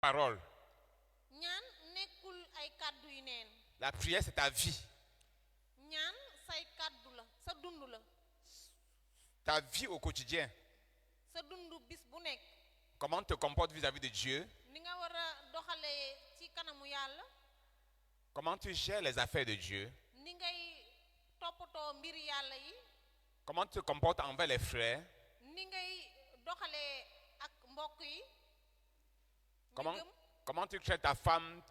Parole. ñaan nekkul ay kàddu yu neen. La prière, c'est ta vie. ñaan say kàddu la sa dund la. Ta vie au quotidien. sa dund bis bu nekk. Comment tu te comportes vis-à-vis de Dieu? ni nga war a doxalee ci kanamu yàlla. Comment tu gères les affaires de Dieu? ni ngay toppatoo mbiri yàlla yi. Comment tu te comportes envers les frères? ni ngay doxalee ak mbokk yi. Comment tu traites ta femme,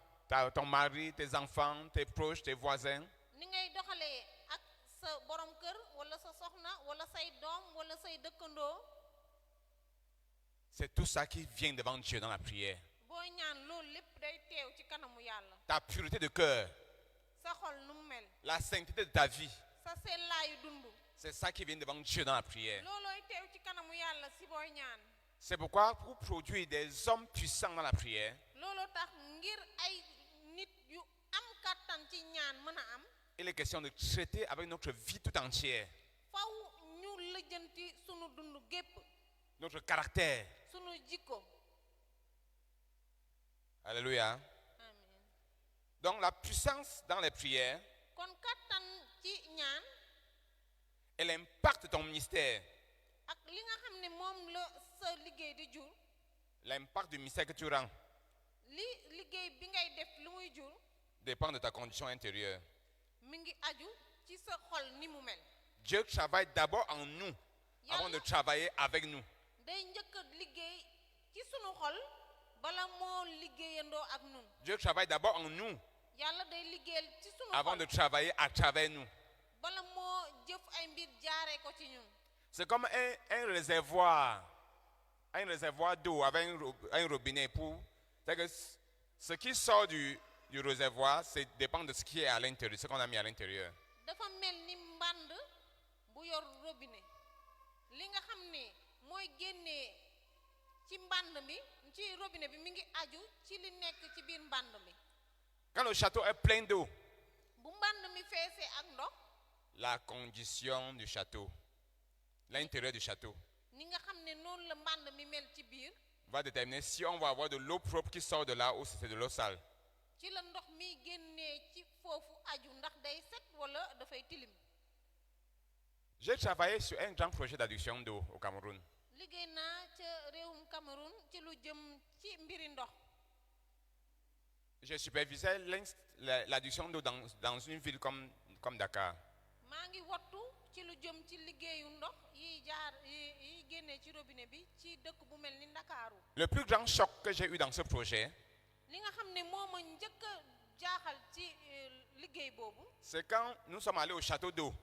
ton mari, tes enfants, tes proches, tes voisins? ni ngay doxalee ak sa borom kër wala sa soxna wala say doom wala say dëkkandoo. C'est tout ça qui vient devant Dieu dans la prière. booy ñaan loolu lépp day teew ci kanamu yàlla. Ta pureté de cœur. sa xol nu mu mel. La sainteté de ta vie. sa sellaayu dund. C'est ça qui vient devant Dieu dans la prière. loolooy teew ci kanamu yàlla si booy ñaan. C'est pourquoi pour produire des hommes puissants dans la prière, looloo tax ngir ay nit yu am kàttan ci ñaan mën a am. il est question de traiter avec notre vie tout entière. faw ñu lëjjanti sunu dund gépp. Notre caractère. sunu jikko. Alléluia. Amen. Donc la puissance dans les prières, kon kàttan ci ñaan. elle impacte ton ministère. ak li nga xam ne moom la sa liggéey di jur. L'impact du ministère que tu rends li liggéey bi ngay def lu muy jur. dépend de ta condition intérieure. mi ngi aju ci sa xol ni mu mel. Dieu travaille d'abord en nous avant de travailler avec nous. day njëkk a liggéey ci sunu xol bala moo liggéeyandoo ak nun. Dieu travaille d'abord en nous yàlla day liggéeyal ci sunu avant xol de travailler à travers nous. bala moo jëf ay mbir jaaree ko ci ñun. C'est comme un réservoir d'eau avec un robinet pour. C'est que ce qui sort du réservoir, c'est dépend de ce qui est à l'intérieur, ce qu'on a mis à l'intérieur. dafa mel ni mbànd bu yor robinet li nga xam ne mooy génnee ci mbànd mi ci robinet bi mi ngi aju ci li nekk ci biir mbànd mi. Quand le château est plein d'eau, bu mbànd mi feesee ak ndox. la condition du château, l'intérieur du château, ni nga xam ne noonu la mbànd mi mel ci biir. va déterminer si on va avoir de l'eau propre qui sort de là ou si c'est de l'eau sale. ci la ndox mi génnee ci foofu aju ndax day set wala dafay tilim. J'ai travaillé sur un grand projet d'adduction d'eau au Cameroun. liggéey naa ca réewum Cameroun ci lu jëm ci mbiri ndox. J'ai supervisé l'adduction d'eau dans une ville comme Dakar. maa ngi wattu ci lu jëm ci liggéeyu ndox yi jaar yi génnee ci robinet bi ci dëkk bu mel ni Ndakaaru. Le plus grand choc que j'ai eu dans ce projet, li nga xam ne moo ma njëkk a jaaxal ci liggéey boobu. c'est quand nous sommes allés au château d'eau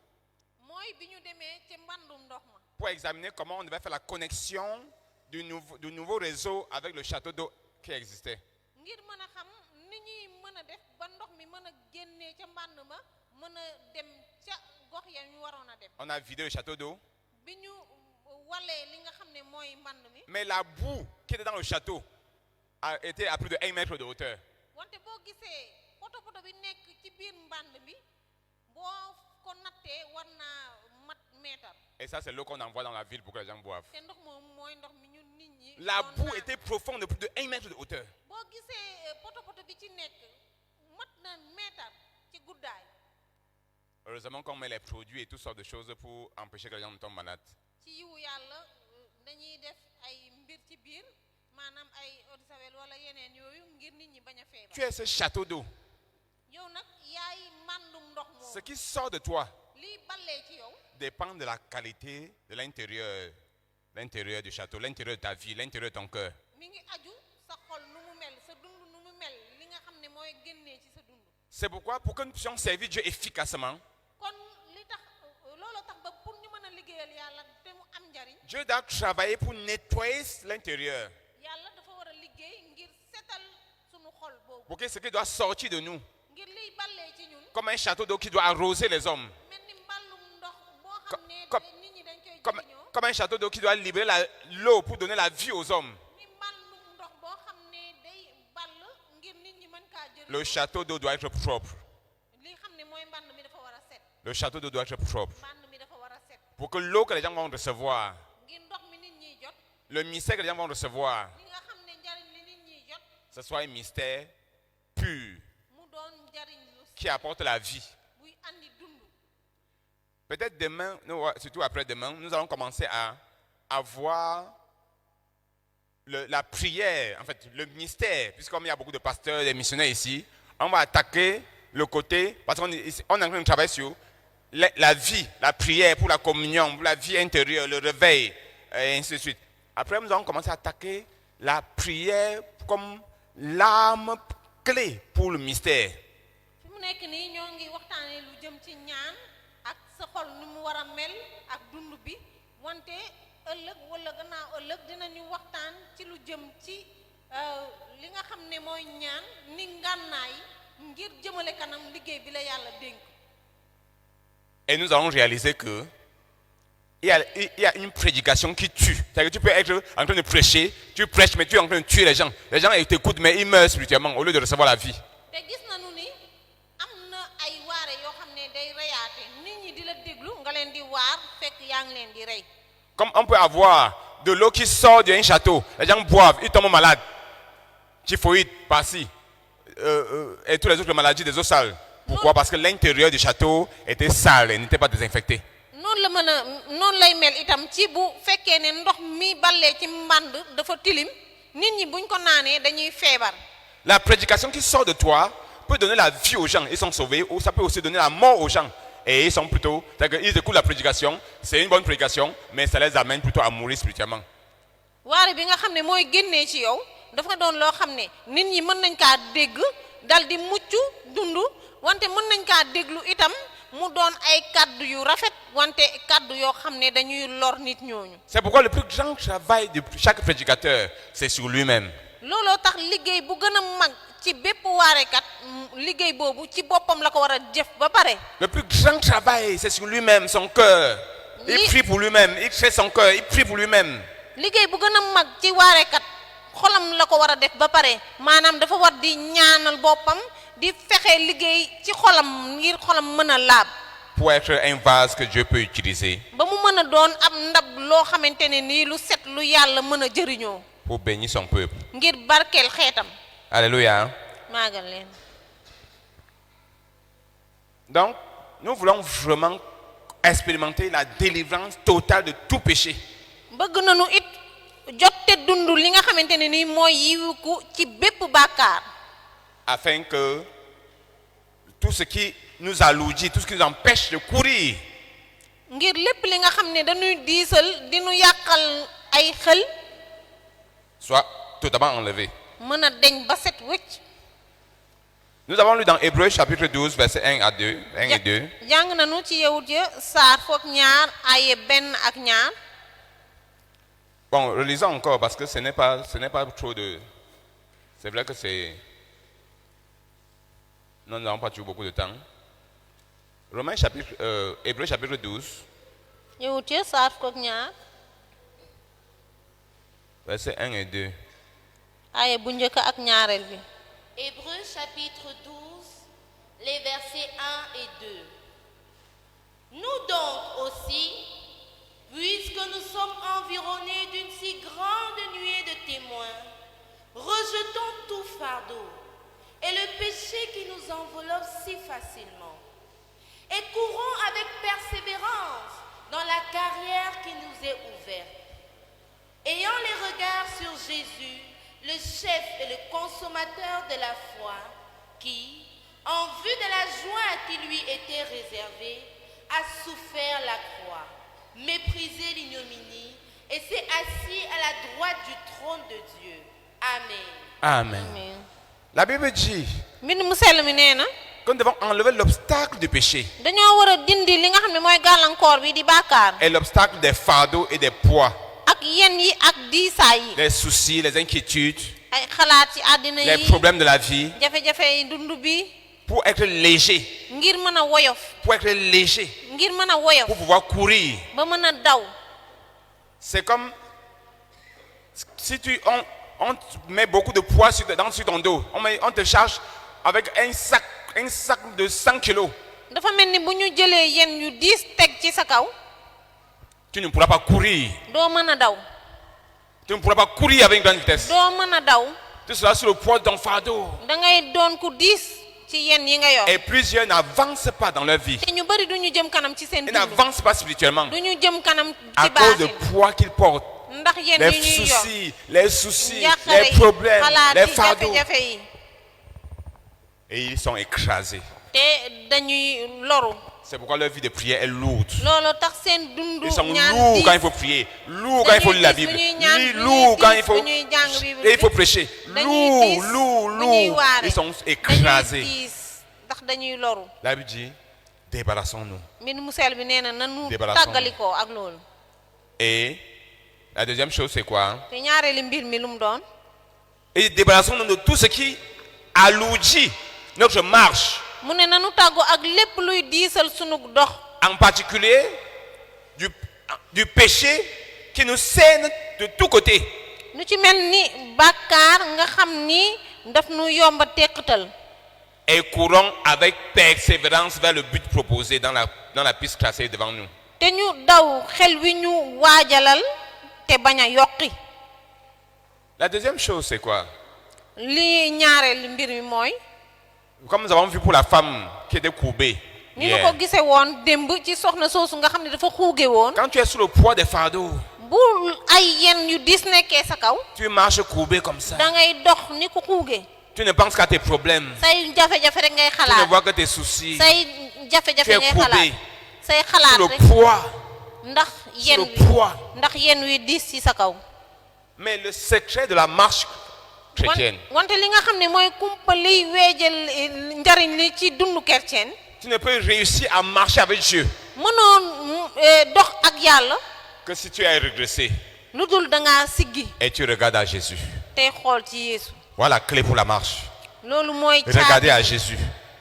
mooy bi ñu demee ci mbàndum ndox ma. pour examiner comment on devait faire la connexion du nouveau réseau avec le château d'eau qui existait. ngir mën a xam ni ñuy mën a def ba ndox mi mën a génnee ca mbànd ma mën a dem ca gox ya ñu waroon a dem. On a vidé le château d'eau. bi ñu walee li nga xam ne mooy mbànd mi. Mais la boue qui était dans le château a été à plus de 1 mètre de hauteur. wante boo gisee poto bi nekk ci biir mbànd mi boo ko nattee war naa mat meetar. Et ça, c'est l'eau qu'on envoie dans la ville pour que les gens boivent. te ndox moom mooy ndox mi ñun nit ñi. La boue était profonde de plus de 1 mètre de hauteur. boo gisee poto bi ci nekk mat na meetar ci guddaay. Heureusement qu'on met les produits et toutes sortes de choses pour empêcher que les gens ne tombent malades. ci yiwu yàlla dañuy def ay mbir ci biir maanaam ay eau de javel wala yeneen yooyu ngir nit ñi bañ a feebar. Tu es ce château d'eau. yow nag yaay mbàndum ndox moom. Ce qui sort de toi lii ballee ci yow. dépend de la qualité de l'intérieur du château, l'intérieur de ta vie, l'intérieur de ton cœur. mi ngi aju sa xol nu mu mel sa dund nu mu mel li nga xam ne mooy génnee ci sa dund. C'est pourquoi pour que nous puissions servir Dieu efficacement, kon li tax looloo tax ba pour ñu mën a liggéeyal yàlla te mu am njariñ. Dieu doit travailler pour nettoyer l'intérieur. yàlla dafa war a liggéey ngir setal sunu xol boobu. Pour que ce qui doit sortir de nous, ngir liy ballee ci ñun. comme un château d'eau qui doit arroser les hommes, mel ni mbàllum ndox boo xam ne nit ñi dañ koy jëriñoo. comme un château d'eau qui doit libérer l'eau pour donner la vie aux hommes. ni mbàllum ndox boo xam ne day ball ngir nit ñi mën kaa jëriñoo. Le château d'eau doit être propre. li xam ne mooy mbànd mi dafa war a set. Le château d'eau doit être propre. mbànd mi dafa war a set. Pour que l'eau que les gens vont recevoir, ngir ndox mi nit ñiy jot. le mystère que les gens vont recevoir, li nga xam ne njariñ li nit ñiy jot. ce soit un mystère pur mu doon njariñ lu qui apporte la vie. buy andi dund. Peut-être demain, surtout après-demain, nous allons commencer à avoir la prière, en fait, le mystère, puisque comme il y a beaucoup de pasteurs, des missionnaires ici, on va attaquer le côté, parce qu'on est en train de travailler sur la vie, la prière pour la communion, pour la vie intérieure, le réveil, et ainsi de suite. Après, nous allons commencer à attaquer la prière comme l'arme clé pour le mystère. fi mu nekk nii ñoo ngi waxtaanee lu jëm ci ñaan ak sa xol nu mu war a mel ak dund bi wante ëllëg wala gannaaw ëllëg dinañu waxtaan ci lu jëm ci li nga xam ne mooy ñaan ni ngànnaay ngir jëmale kanam liggéey bi la yàlla dénk. Et nous allons réaliser que il y a une prédication qui tue. C'est-à-dire que tu peux être en train de prêcher, tu prêches, mais tu es en train de tuer les gens. Les gens ils t'écoutent, mais ils meurent spirituellement au lieu de recevoir la vie. te gis nañu ni am na ay waare yoo xam ne day reyaate nit ñi di la déglu nga leen di waar fekk yaa ngi leen di rey. Comme on peut avoir de l'eau qui sort d'un château, les gens boivent, ils tombent malades, typhoïde, par-ci, et toutes les autres maladies des eaux sales. Pourquoi? Parce que l'intérieur du château était sale et n'était pas désinfecté. noonu lay mel itam ci bu fekkee ne ndox mi ballee ci mbànd dafa tilim nit ñi buñ ko naanee dañuy feebar. La prédication qui sort de toi peut donner la vie aux gens, ils sont sauvés, ou ça peut aussi donner la mort aux gens. Et ils sont plutôt, c'est-à-dire qu'ils écoutent la prédication, c'est une bonne prédication, mais ça les amène plutôt à mourir spirituellement. waare bi nga xam ne mooy génnee ci yow dafa doon loo xam ne nit ñi mën nañ kaa dégg dal di mucc dund wante mën nañ kaa déglu itam mu doon ay kaddu yu rafet wante kaddu yoo xam ne dañuy lor nit ñooñu. C'est pourquoi le plus grand travail de chaque prédicateur, c'est sur lui-même. looloo tax liggéey bu gën a mag ci bépp waarekat liggéey boobu ci boppam la ko war a jëf ba pare. Le plus grand travail, c'est sur lui-même, son cœur. Il prie pour lui-même, il fait son cœur, il prie pour lui-même. liggéey bu gën a mag ci waarekat xolam la ko war a def ba pare maanaam dafa war di ñaanal boppam di fexe liggéey ci xolam ngir xolam mën a laab. Pour être un vase que Dieu peut utiliser. ba mu mën a doon ab ndab loo xamante ne nii lu set lu yàlla mën a jëriñoo. Pour bénir son peuple. ngir barkeel xeetam. Alléluia. maagal leen. Donc, nous voulons vraiment expérimenter la délivrance totale de tout péché. bëgg nañu it jotte dund li nga xamante ne nii mooy yiwiku ci bépp bàkkaar. Afin que tout ce qui nous alourdit, tout ce qui nous empêche de courir. ngir lépp li nga xam ne dañuy diisal di nu yàqal ay xel. Soit totalement enlevé. mën a deñ ba set wëcc. Nous avons lu dans Hébreux chapitre 12, versets 1 et 2. jàng nañu ci Yawut ya saar foog ñaar aye benn ak ñaar. Bon, relisons encore parce que ce n'est pas trop de... C'est vrai que c'est... Nous n'avons pas toujours beaucoup de temps. Hébreux chapitre 12, Yawut ya saar foog ñaar versets 1 et 2. aye bu njëkk ak ñaareel bi. Hébreux chapitre 12, les versets 1 et 2. Nous donc aussi, puisque nous sommes environnés d'une si grande nuée de témoins, rejetons tout fardeau et le péché qui nous enveloppe si facilement, et courons avec persévérance dans la carrière qui nous est ouverte, ayant les regards sur Jésus, le chef et le consommateur de la foi, qui, en vue de la joie qui lui était réservée, a souffert la croix, méprisé l'ignominie et s'est assis à la droite du trône de Dieu. Amen. Amen. La Bible dit mbind mu sell mi nee na. que nous devons enlever l'obstacle du péché. dañoo war a dindi li nga xam ne mooy gàllankoor bi di bàkkaar. Et l'obstacle des fardeaux et des poids. ak yen yi ak diisaay yi. Les soucis, les inquiétudes, ay xalaat ci àddina les yi. problèmes de la vie. jafe-jafe yi dund bi. Pour être léger. ngir mën a woyof. Pour être léger. ngir mën a woyof. Pour pouvoir courir. ba mën a daw. C'est comme si on te met beaucoup de poids sur ton dos. On te charge avec un sac de 100 kilos. dafa mel ni bu ñu jëlee yen yu diis teg ci sa kaw. Tu ne pourras pas courir. doo mën a daw. Tu ne pourras pas courir avec une grande vitesse. doo mën a daw. Tu seras sur le poids de ton fardeau. da ngay doon ku diis ci yenn yi nga yor. Et plusieurs n'avancent pas dans leur vie. te ñu bari duñu jëm kanam ci seen Ils dund. n'avancent pas spirituellement duñu jëm kanam à ci cause du baatin. poids qu'ils portent. ndax yenn Les yi ñuy yor. soucis, njàqare les yi, problèmes, xalaat les yi, fardeaux. jafe-jafe yi. Et ils sont écrasés. te dañuy loru. C'est pourquoi leur vie de prière est lourde. loolu tax seen dundu Ils sont ñaan lourds diis. quand il faut prier, lourds quand il faut lire la Bible, lourds quand il faut, et il faut prêcher, lourds. Ils sont écrasés. ndax dañuy loru. La Bible dit, débarrassons-nous. mbind mu sell bi nee na nanu Débarrassons-nous. tàggalikoo ak loolu. Et la deuxième chose, c'est quoi? te ñaareeli mbir mi lu mu doon. Et débarrassons-nous de tout ce qui alourdit notre marche, mu ne nanu tàggoo ak lépp luy diisal sunu dox. en particulier du péché qui nous saigne de tous côtés. nu ci mel ni bàkkaar nga xam ni daf nu yomba teqatal. Et courons avec persévérance vers le but proposé dans la piste tracée devant nous. te ñu daw xel wi ñu waajalal te bañ a yokki. La deuxième chose, c'est quoi? li ñaareel mbir mi mooy. Comme nous avons vu pour la femme qui était courbée. ni ñu hier. ko gisee woon démb ci soxna soosu nga xam ne dafa xuuge woon. Quand tu es sous le poids des fardeaux, bu ay yenn yu diis nekkee sa kaw. tu marches courbé comme ça. da ngay dox ni ku xuuge. Tu ne penses qu'à tes problèmes. say jafe-jafe rek ngay Tu ne xalaat. vois que tes soucis. say jafe-jafe Tu es ngay courbé. xalaat. say Sous xalaat le rek poids. ndax Sous yenn le poids. ndax yenn wi diis ci sa kaw. Mais le secret de la marche chrétienne, wante li nga xam ne mooy kumpa liy weejal njariñ li ci dundu chrétien. tu ne peux réussir à marcher avec Dieu mënoon dox ak yàlla que si tu es régressé lu dul da ngaa siggi et tu regardes à Jésus. tey xool ci Yeesu. Voilà la clé pour la marche. loolu mooy Regardez à Jésus.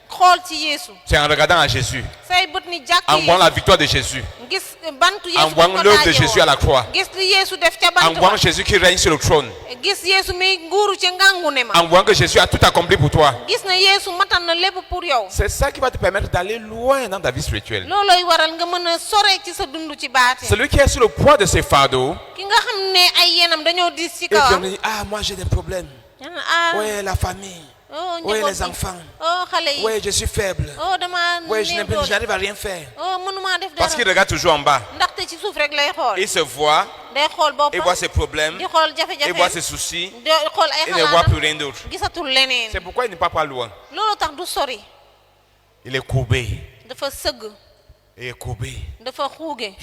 xool ci Yeesu. C'est en regardant à Jésus, say bët ni jàkk en voyant la Yeesu. victoire de Jésus, gis bantu Yeesu en voyant l'œuvre de Jésus à la croix, gis li Yeesu def ca en bant voyant ba. Jésus qui règne sur le trône, gis Yeesu mi nguuru ci ngàngu ne ma. en voyant que Jésus a tout accompli pour toi. gis na Yeesu matan na lépp pour yow. C'est ça qui va te permettre d'aller loin dans ta vie spirituelle. loolooy waral nga mën a sore ci sa dund ci baati. Celui qui est sur le poids de ses fardeaux, ki nga xam ne ay yenam dañoo diis ci et puis on kawam. dit, ah, moi j'ai des problèmes. ah Ouais, la famille. oh Ouais, njaboot les gi. enfants. oh xale yi. Ouais, je suis faible. oh dama Ouais, je néew doole. n'arrive à rien faire. oh mënuma def Parce qu'il dara. regarde toujours en bas. ndaxte ci suuf rek lay xool. Il se voit, day xool il boppam. voit ses problèmes, di xool il voit jafe-jafe. ses soucis, di xool ay il ne voit plus xalaatam. rien d'autre. gisatul leneen. C'est pourquoi il n'est pas loin. loolu tax du sori. Il est courbé. dafa sëgg. Il est courbé. dafa xuuge.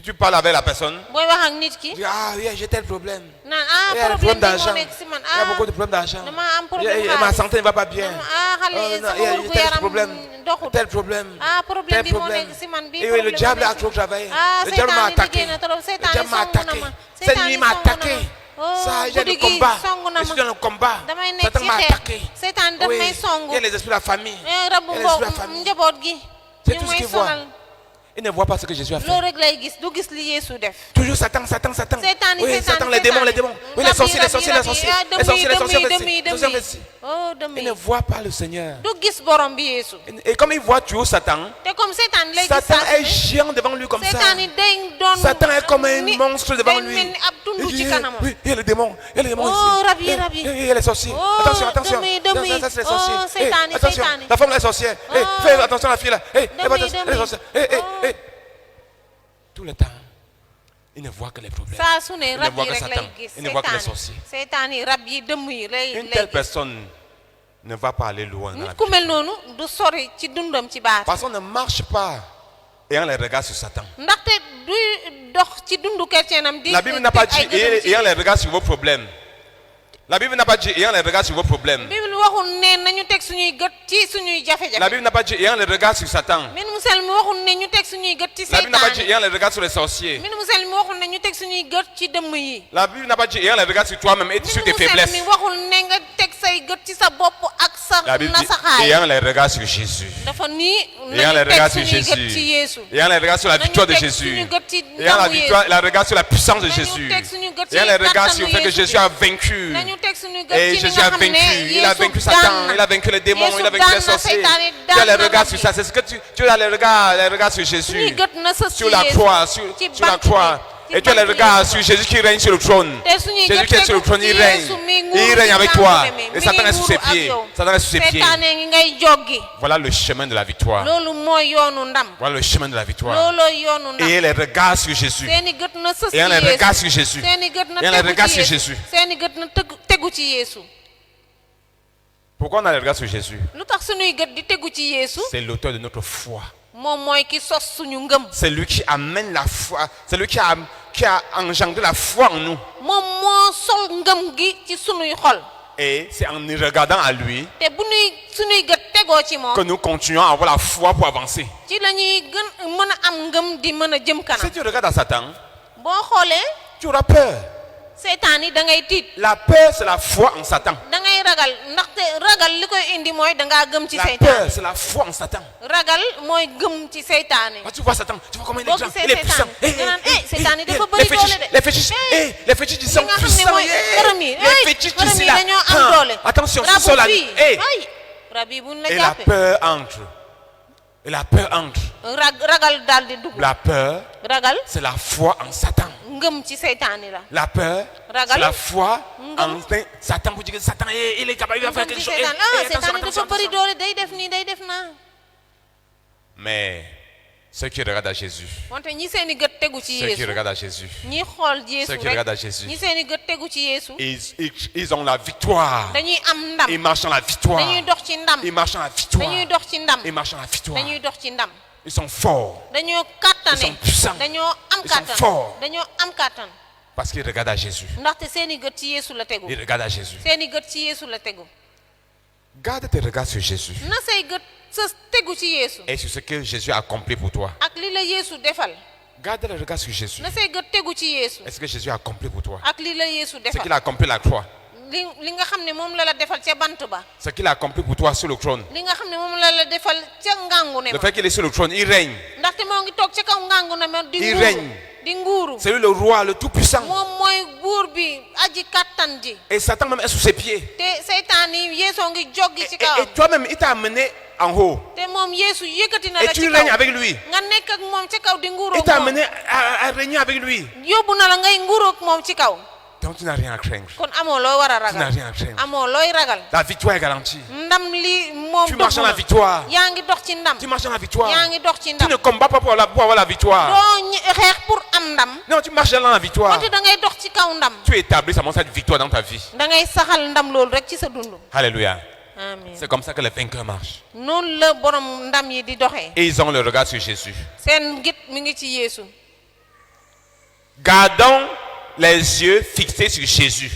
Tu parles avec la personne. booy wax ak nit ki. Tu dis, ah oui, j'ai tel problème. naan Il y a des problème problèmes bi moo d'argent. nekk si man Il y a beaucoup de problèmes d'argent. dama am problème Ma xaalis. santé ne va pas bien. xale Oh, yi non, sama il y a wérgu tel yaram problème. doxul. Tel problème. problème Tel bi moo problème. nekk si man bi Et oui, le problème diable moo a nekk trop si- travaillé. ah Le diable m'a seytaane attaqué. liggéey na trop Le seytaane diable m'a songu na attaqué. ma Cette seytaane nuit m'a songu na attaqué. ma. Ça, j'ai le guddi gi combat. songu na Je suis ma dans le combat. damay nekk Satan ci m'a xeex attaqué. seytaane daf Oui, may il y songu a les esprits de la famille. rabu Il y a les esprits de la boobu famille. njaboot gi C'est ñu tout ce may qu'il voit. sonal Il ne voit pas ce que Jésus a fait. loolu rek lay gis du gis li Yeesu def. Toujours Satan, Satan, Satan. seytaane Oui, Satan, les démons, les démons. Oui, les sorciers, les sorciers, les sorciers. Les sorciers, les sorciers, les sorciers. oh Il demi ne voit pas le Seigneur. du gis borom bi Yeesu. Et comme il voit toujours Satan, te comme seytaane lay gis Satan saa est su ne, géant devant lui comme ça. seytaane day doon Satan est comme un ni- monstre devant day lui. mel ni ab tund Il ci dit, kanamam. oui, il y a le démon. Il y a le démon Oh, ici. rab yi, Eh, rab yi. il y a les sorciers. Oh, Attention, attention. demi. Ça, c'est les Oh, sorciers. Eh, seytaane, attention. seytaane. La femme est sorcière. Eh, Oh. fais attention à la fille là. Eh, Demi, attention, elle est demi. sorcière. Eh, eh, Oh. eh. Tout le temps, il ne voit que les problèmes. saa su ne Il ne rab voit yi que rek Satan. lay gis Il ne voit que les seytaane sorciers. seytaane yi rab yi dëmm yi lay Une lay telle gis. personne ne va pas aller loin dans la nit vie. ku mel noonu du sori ci dundam ci baat. Parce qu'on ne marche pas ayant les regards sur Satan. ndaxte du dox ci dundu chrétienam di La Bible n'a pas dit ay gëtam ci- ayant les regards sur vos problèmes. La Bible n'a pas dit ayant les regards sur vos problèmes. Bible waxul ne nañu teg suñuy gët ci suñuy La jafe-jafe. Bible n'a pas dit ayant les regards sur Satan. Mbind mu sell mi waxul ne ñu teg suñuy gët ci La Bible n'a pas dit seytaane. ayant les regards sur les sorciers. Mbind mu sell mi waxul ne ñu teg suñuy gët ci dëmm yi. La Bible n'a pas dit ayant les regards sur toi-même et sur Mbind tes mu sell faiblesses. mi waxul ne nga teg say gët ci sa bopp ak sa La Bible dit nasaxaay. ayant les regards sur Jésus. dafa nii Ayant les nañu teg regards sur suñuy gët ci Jésus. Yeesu. Ayant les regards sur la Nañu victoire de teg Jésus. suñu gët ci Ayant la ndamu victoire, la regard sur la puissance de Nañu Jésus. teg suñu gët ci Ayant les regards kattanu sur le fait que Yeesu Jésus bi. a vaincu. nañu teg suñu Et gët ci li Jésus nga a xam vaincu. ne Il a vaincu Yeesu Satan. daan Il na. a vaincu les démons. Il a Yeesu vaincu les daan na sorciers. seytaane, Tu as daan les na regards rab sur yi. ça. C'est ce que tu as les regards sur Jésus. suñuy gët na sës Sur la ci croix, Yeesu. sur ci la bant bi, croix. ci ci Et tu as le bantu regard Yeesu sur ba. Jésus qui règne sur le trône. te suñuy Jésus gët qui est sur le tegu trône, ci il règne. Yeesu mi Et nguuru il règne ci avec toi. mbàmbute mi, Et mi Satan ngi est sous ses nguuru ak pieds. yow. Satan est sous ses pieds. seytaane ngi ngay joggi. Voilà le chemin de la victoire. loolu mooy yoonu ndam. Voilà le chemin de la victoire. loolooy yoonu ndam. Et les regards sur Jésus. seeni gët na sës ci Et on les regarde sur Yeesu. Jésus. seeni gët na Et on les tegu regarde ci sur Yeesu. Jésus. seeni gët na tegu ci Yeesu. Pourquoi on a les regards sur Jésus? lu tax suñuy gët di tegu ci Yeesu. C'est l'auteur de notre foi. moom mooy ki sos suñu ngëm. C'est lui qui amène la foi. C'est lui qui a engendré la foi en nous. moom moo sol ngëm gi ci suñuy xol. Et c'est en y regardant à lui te bu nuy suñuy gët tegoo ci moom. que nous continuons à avoir la foi pour avancer. ci la ñuy gën mën a am ngëm di mën a jëm Si kanam. tu regardes à Satan, boo xoolee tu auras peur. seytaan yi da ngay tiit. La peur, c'est la foi en Satan. da ngay ragal ndaxte ragal li koy indi mooy da ngaa gëm ci La seytaan. peur, c'est la foi en Satan. ragal mooy gëm ci seytaane. Quand tu vois Satan, tu vois comment il boo est grand, gisee il est puissant. seytaane nga naan seytaan yi dafa bëri doole de. Les fétiches, les fétiches, ils sont li nga xam ne puissants. mooy xërëm yi Les fétiches xërëm ici yi là. dañoo am doole. Attention, rabu ce sont là. fii Et ay rab yi buñ la la jàppee. peur entre. Et la peur entre. ragal daal di dugg. La peur, ragal c'est la foi en Satan. ngëm ci seytaane la. La peur, Ragal. c'est la foi en Ngëm. Satan. Vous dites que Satan, il est capable de faire ngëm quelque ci chose. seytaane Attention, seytaane attention, dafa bëri attention. doole day def nii day def naa. Mais ceux qui regardent à Jésus, wante ñi seeni gët tegu ci ceux qui Yeesu. regardent à Jésus, ñi xool Yeesu Ceux qui rek regardent à Jésus. ñi seeni gët tegu ci Yeesu. ils ont la victoire. dañuy am ndam. Ils marchent dans la victoire. dañuy dox ci ndam. Ils marchent dans la victoire. dañuy dox ci ndam. Ils marchent dans la victoire. dañuy dox ci ndam. Ils sont forts dañoo Ils kàttane. sont puissants. dañoo am Ils sont kàttan. forts. dañoo am kàttan. parce qu'ils regardent à Jésus. ndaxte seeni gët ci Yeesu la tegu. Ils regardent à Jésus. seeni gët ci Yeesu la tegu. Garde tes regards sur Jésus na say gët sa tegu ci Yeesu. et sur ce que Jésus a accompli pour toi. ak li la Yeesu defal. Garde le regard sur Jésus. na say gët tegu ci Yeesu. Est-ce que Jésus a accompli pour toi? ak li la Yeesu Ce qu'il defal. a accompli à la croix. li nga xam ne moom la la defal ca bant ba. Ce qu'il a accompli pour toi sur le trône. li nga xam ne moom la la defal ca ngàngu ne Le ma. fait qu'il est sur le trône, il règne. ndaxte moo ngi toog ca kaw ngàngu ne ma di Il nguuru. règne. di nguuru. C'est lui le roi, le tout-puissant. moom mooy buur bi aji kattan ji. Et Satan même est sous ses pieds. te seytaan yi Yeesoo ngi joggi ci Et kawam. toi-même, il t'a amené en haut. te moom Yeesu yëkkati na Et la ci tu règnes kaw. avec lui. nga nekk ak moom ci kaw di nguuru Il ak t'a moom. amené à régner avec lui. yóbbu na la ngay nguuru ak moom ci kaw. Donc tu n'as rien à craindre. kon amoo looy war a Tu n'as ragal. rien à craindre. amoo looy ragal. La victoire est garantie. ndam li moom Tu marches dans la na. victoire. yaa ngi dox ci ndam. Tu marches dans la victoire. yaa ngi dox ci Tu ndam. ne combats pas pour avoir la victoire. doo xeex pour am ndam. Non, tu marches dans la victoire. wante da ngay dox ci kaw ndam. Tu établis seulement cette victoire dans ta vie. da ngay saxal ndam loolu rek ci sa dund. Alléluia. amiin. C'est comme ça que les vainqueurs marchent. noonu la borom ndam yi di doxee. Et ils ont le regard sur Jésus. seen git mi ngi ci Yeesu. Gardons les yeux fixés sur Jésus.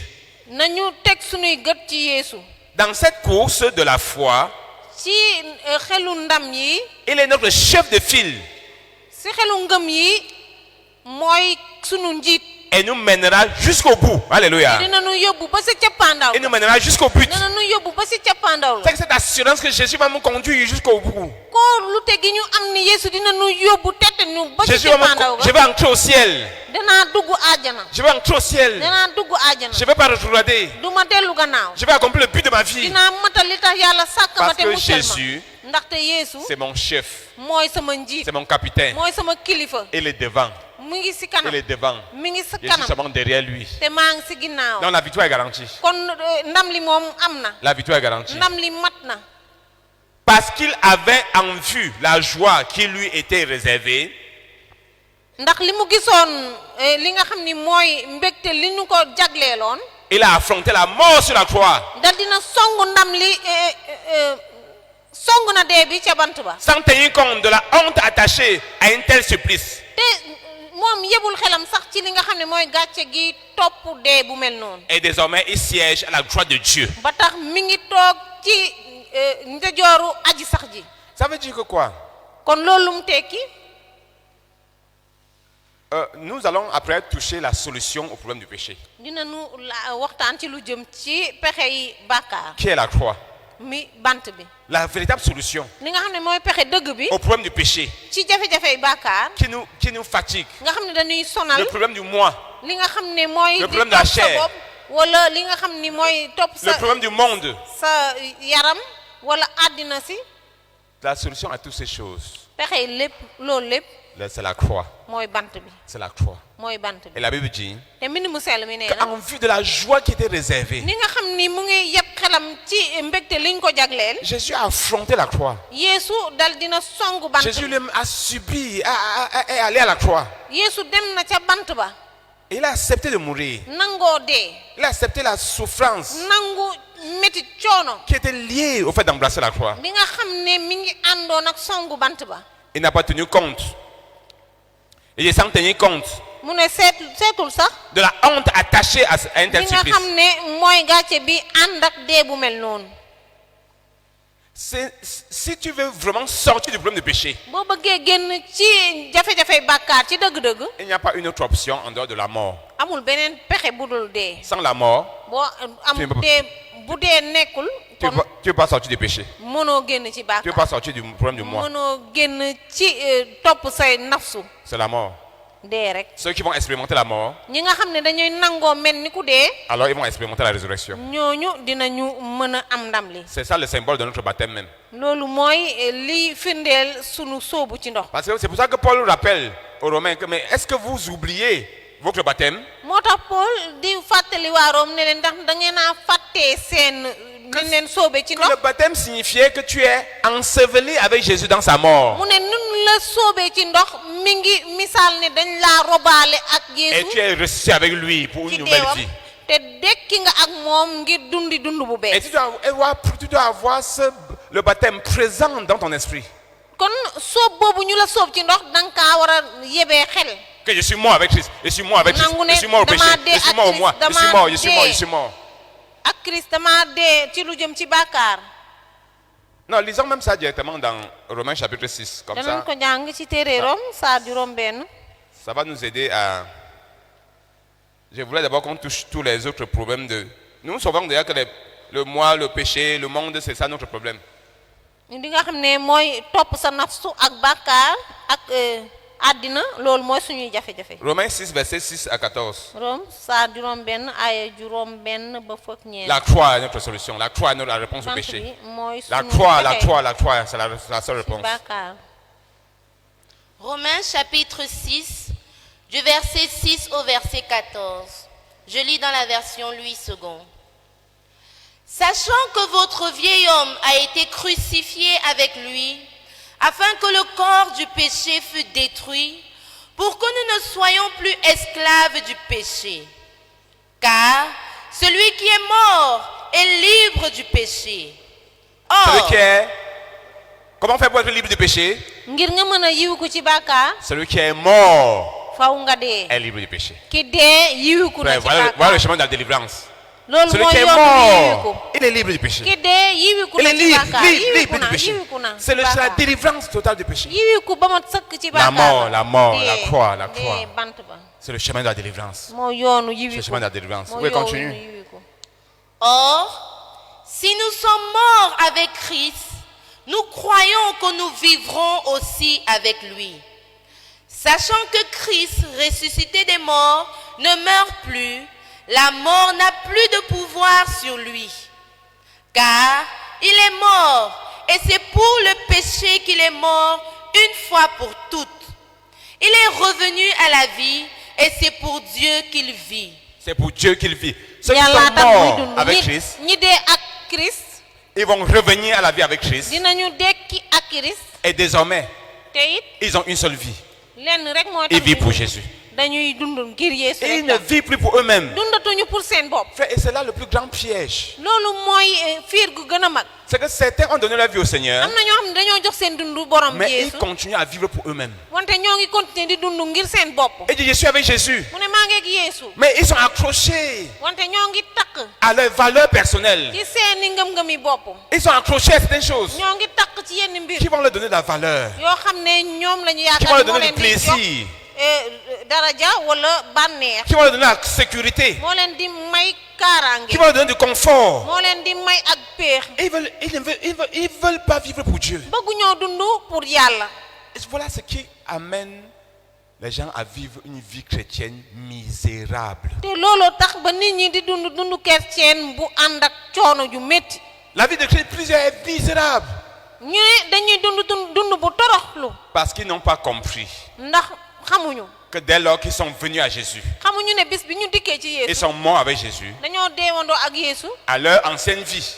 nañu teg sunuy gët ci Yeesu. Dans cette course de la foi, ci xelu ndam yi. il est notre chef de file ci xelu ngëm yi mooy sunu njiit. et nous mènera jusqu'au bout. Alléluia. dina nu yóbbu ba ci cappaandaw. Il nous mènera jusqu'au but. dina nu yóbbu ba ci cappaandaw la. C'est cette assurance que Jésus va nous conduire jusqu'au bout. koo lu te gi ñu am ni Yeesu dina nu yóbbu tette nu ba ci Jésus va cappaandaw je ga. vais entrer au ciel. danaa dugg àjjana. Je vais entrer au ciel. danaa dugg àjjana. Je ne vais pas retrograder. du ma dellu gannaaw. Je vais accomplir le but de ma vie. dinaa matal li tax yàlla sàkk ma Parce te que muccal Jésus, ma. ndaxte Yeesu c'est mon chef. mooy sama njiit. C'est mon capitaine. mooy sama kilifa. Il est devant. mu ngi si Il kanam. est devant. mi ngi si Je suis kanam. seulement derrière lui. te maa ngi si ginnaaw. Donc la victoire est garantie. kon ndam li moom am na. La victoire est garantie. ndam li mat na. Parce qu'il avait en vue la joie qui lui était réservée, ndax li mu gisoon li nga xam ni mooy mbégte li ñu ko jagleeloon. il a affronté la mort sur la croix dal dina songu ndam li songu na dee bi ca bant ba. sans tenir compte de la honte attachée à un tel supplice. te moom yebul xelam sax ci li nga xam ne mooy gàcce gi topp dee bu mel noonu. Et désormais, il siège à la droite de Dieu. ba tax mi ngi toog ci ndeyjooru aji sax ji. Ça veut dire que quoi? kon loolu mu tekki. Nous allons après toucher la solution au problème du péché. dina nu waxtaan ci lu jëm ci pexe yi bàkkaar. Qui est la croix? mi bant bi. La véritable solution li nga xam ne mooy pexe dëgg bi. au problème du péché ci jafe-jafe yi bàkkaar. qui nous fatigue. nga xam ne dañuy sonal. Le problème du moi. li nga xam ne mooy. Le problème di de la topp sa chair. bopp wala li nga xam ni mooy topp Le sa problème du monde. sa yaram wala àddina si. La solution à toutes ces choses, pexe yi lépp loolu lépp. C'est la croix. mooy bant bi C'est la croix. mooy bant Et bi la Bible dit te mbind mu sell mi nee na qu'en vue de la joie qui était réservée, ni nga xam ni mu ngi yeb xelam ci mbégte liñ ko jagleel Jésus a affronté la croix. Yeesu dal dina songu bant Jésus bi lui a subi, est allé à la croix. Yeesu dem na ca bant ba Et il a accepté de mourir. nangoo dee Il a accepté la souffrance nangu métit coono qui était liée au fait d'embrasser la croix. bi nga xam ne mi ngi àndoon ak songu bant ba Il n'a pas tenu compte. Il est sans tenir compte mu ne seetul sax de la honte attachée à un li tel nga supplice. xam ne mooy gàcce bi ànd ak dee bu mel noonu Si tu veux vraiment sortir du problème de péché, boo bëggee génn ci jafe-jafey bàkkaar ci dëgg-dëgg il n'y a pas une autre option en dehors de la mort. amul beneen pexe bu dul dee Sans la mort, boo am dee bu dee nekkul tu ne kon peux pas sortir du péché. mënoo génn ci Tu ne peux bàkkaar pas sortir du problème du moi. mënoo génn ci topp say nafsu C'est la mort. dee rek Ceux qui vont expérimenter la mort, ñi nga xam ne dañuy nangoo mel ni ku dee alors ils vont expérimenter la résurrection. ñooñu dinañu mën a am ndam li C'est ça le symbole de notre baptême même. loolu mooy li firndeel sunu sóobu ci ndox Parce que c'est pour ça que Paul rappelle aux Romains que, mais est-ce que vous oubliez votre baptême? moo tax Paul di fàttali waa Room ne leen ndax da ngeen a fàttee seen liñ leen sóobe ci Que le ndox baptême signifiait que tu es enseveli avec Jésus dans sa mort. mu ne nun la sóobee ci ndox mi ngi misaal ne dañ laa robaale ak Et Yeesu tu es ressuscité avec lui pour ci une nouvelle deewam vie. te dekki nga ak moom ngir dundi dund bu Et bees tu dois avoir le baptême présent dans ton esprit. kon sóob boobu ñu la sóob ci ndox danga kaa war a yebee xel Que je suis mort avec Christ. Je suis mort avec Christ. nangu ne Je suis mort au péché. damaa dee Je suis ak mort au Christ, moi. Je suis damaa mort, je suis mort, dee. je suis mort. ak Christ dama dee ci lu jëm ci bàkkaar Non, lisons même ça directement dans Romains chapitre 6. Comme danañ ça, ko jàng ci téere Rom saa juróom benn ça va nous aider à... Je voulais d'abord qu'on touche tous les autres problèmes de... Nous savons déjà que le moi, le péché, le monde, c'est ça notre problème. li nga xam ne mooy topp sa nafsu ak bàkkaar ak àddina loolu mooy suñuy jafe-jafe Romains 6, versets 6 à 14. Rom saa juróom benn ay juróom benn ba fukk ñeent La croix est notre solution. La croix est la réponse au bant péché. bi mooy La suñu croix, la pexe croix, la croix, c'est la seule ci réponse. bàkkaar Romains chapitre 6, du verset 6 au verset 14. Je lis dans la version Louis II. Sachant que votre vieil homme a été crucifié avec lui, afin que le corps du péché fût détruit, pour que nous ne soyons plus esclaves du péché. Car celui qui est mort est libre du péché. Celui Or, qui est... Comment faire pour être libre du péché? ngir nga mën a yiwiku ci bàkkaar Celui qui est mort faw nga dee est libre du péché. ki dee yiwiku na Frère, ci voilà le bàkkaar chemin de la délivrance. loolu Celui mooy qui est yoonu yiwiku mort, il est libre du péché. ki dee yiwiku Il na est ci libre, bàkkaar libre du péché. yiwiku na C'est ci la bàkkaar délivrance totale du péché. yiwiku ba ma sëkk ci bàkkaar mort, la mort, dee, la croix, la dee croix. bant ba C'est le chemin de la délivrance. moo yoonu C'est le yiwiku chemin de la délivrance. moo Oui, yoonu continue. yiwiku Or, si nous sommes morts avec Christ, nous croyons que nous vivrons aussi avec lui. Sachant que Christ, ressuscité des morts, ne meurt plus, la mort n'a plus de pouvoir sur lui. Car il est mort, et c'est pour le péché qu'il est mort une fois pour toutes. Il est revenu à la vie, et c'est pour Dieu qu'il vit. C'est pour Dieu qu'il vit. Ceux qui yàlla sont tax muy morts dund avec Christ, ñi dee ak Christ ils vont revenir à la vie avec Christ. dinañu dekki ak Christ Et désormais, te it ils ont une seule vie. lenn rek mooy Ils tax vivent pour ñu- Jésus. dañuy dund ngir Yeesu Et rek ils ne tax. vivent plus pour eux-mêmes. dundatuñu pour seen bopp Frère, et c'est là le plus grand piège. loolu mooy fiir gu gën a mag C'est que certains ont donné leur vie au Seigneur, am na ñoo xam ne dañoo jox seen dund borom bi mais ils Yeesu continuent à vivre pour eux-mêmes. wante ñoo ngi continuer di dund ngir seen bopp Et disent, je suis avec Jésus. mu ne maa ngi ak Yeesu Mais ils sont accrochés wante ñoo ngi takk à leurs valeurs personnelles. ci seeni ngëm-ngëmi bopp Ils sont accrochés à certaines choses ñoo ngi takk ci yenn mbir qui vont leur donner de la valeur, yoo xam ne ñoom la ñu qui vont yaakaar leur moo donner du leen di jox plaisir, daraja wala bànneex qui vont leur donner la sécurité, moo leen di may kaaraange qui vont leur donner du confort. moo leen di may ak péex Et ils veulent pas vivre pour Dieu. bëgguñoo dund pour yàlla Et voilà ce qui amène les gens à vivre une vie chrétienne misérable. te looloo tax ba nit ñi di dund dund chrétien bu ànd ak coono ju métti La vie de Christ, plusieurs est misérable. ñu ne dañuy dund bu toroxlu Parce qu'ils n'ont pas compris ndax xamuñu que dès lors qu'ils sont venus à Jésus, xamuñu ne bis bi ñu dikkee ci ils Yeesu sont morts avec Jésus, dañoo deewandoo ak Yeesu à leur ancienne vie,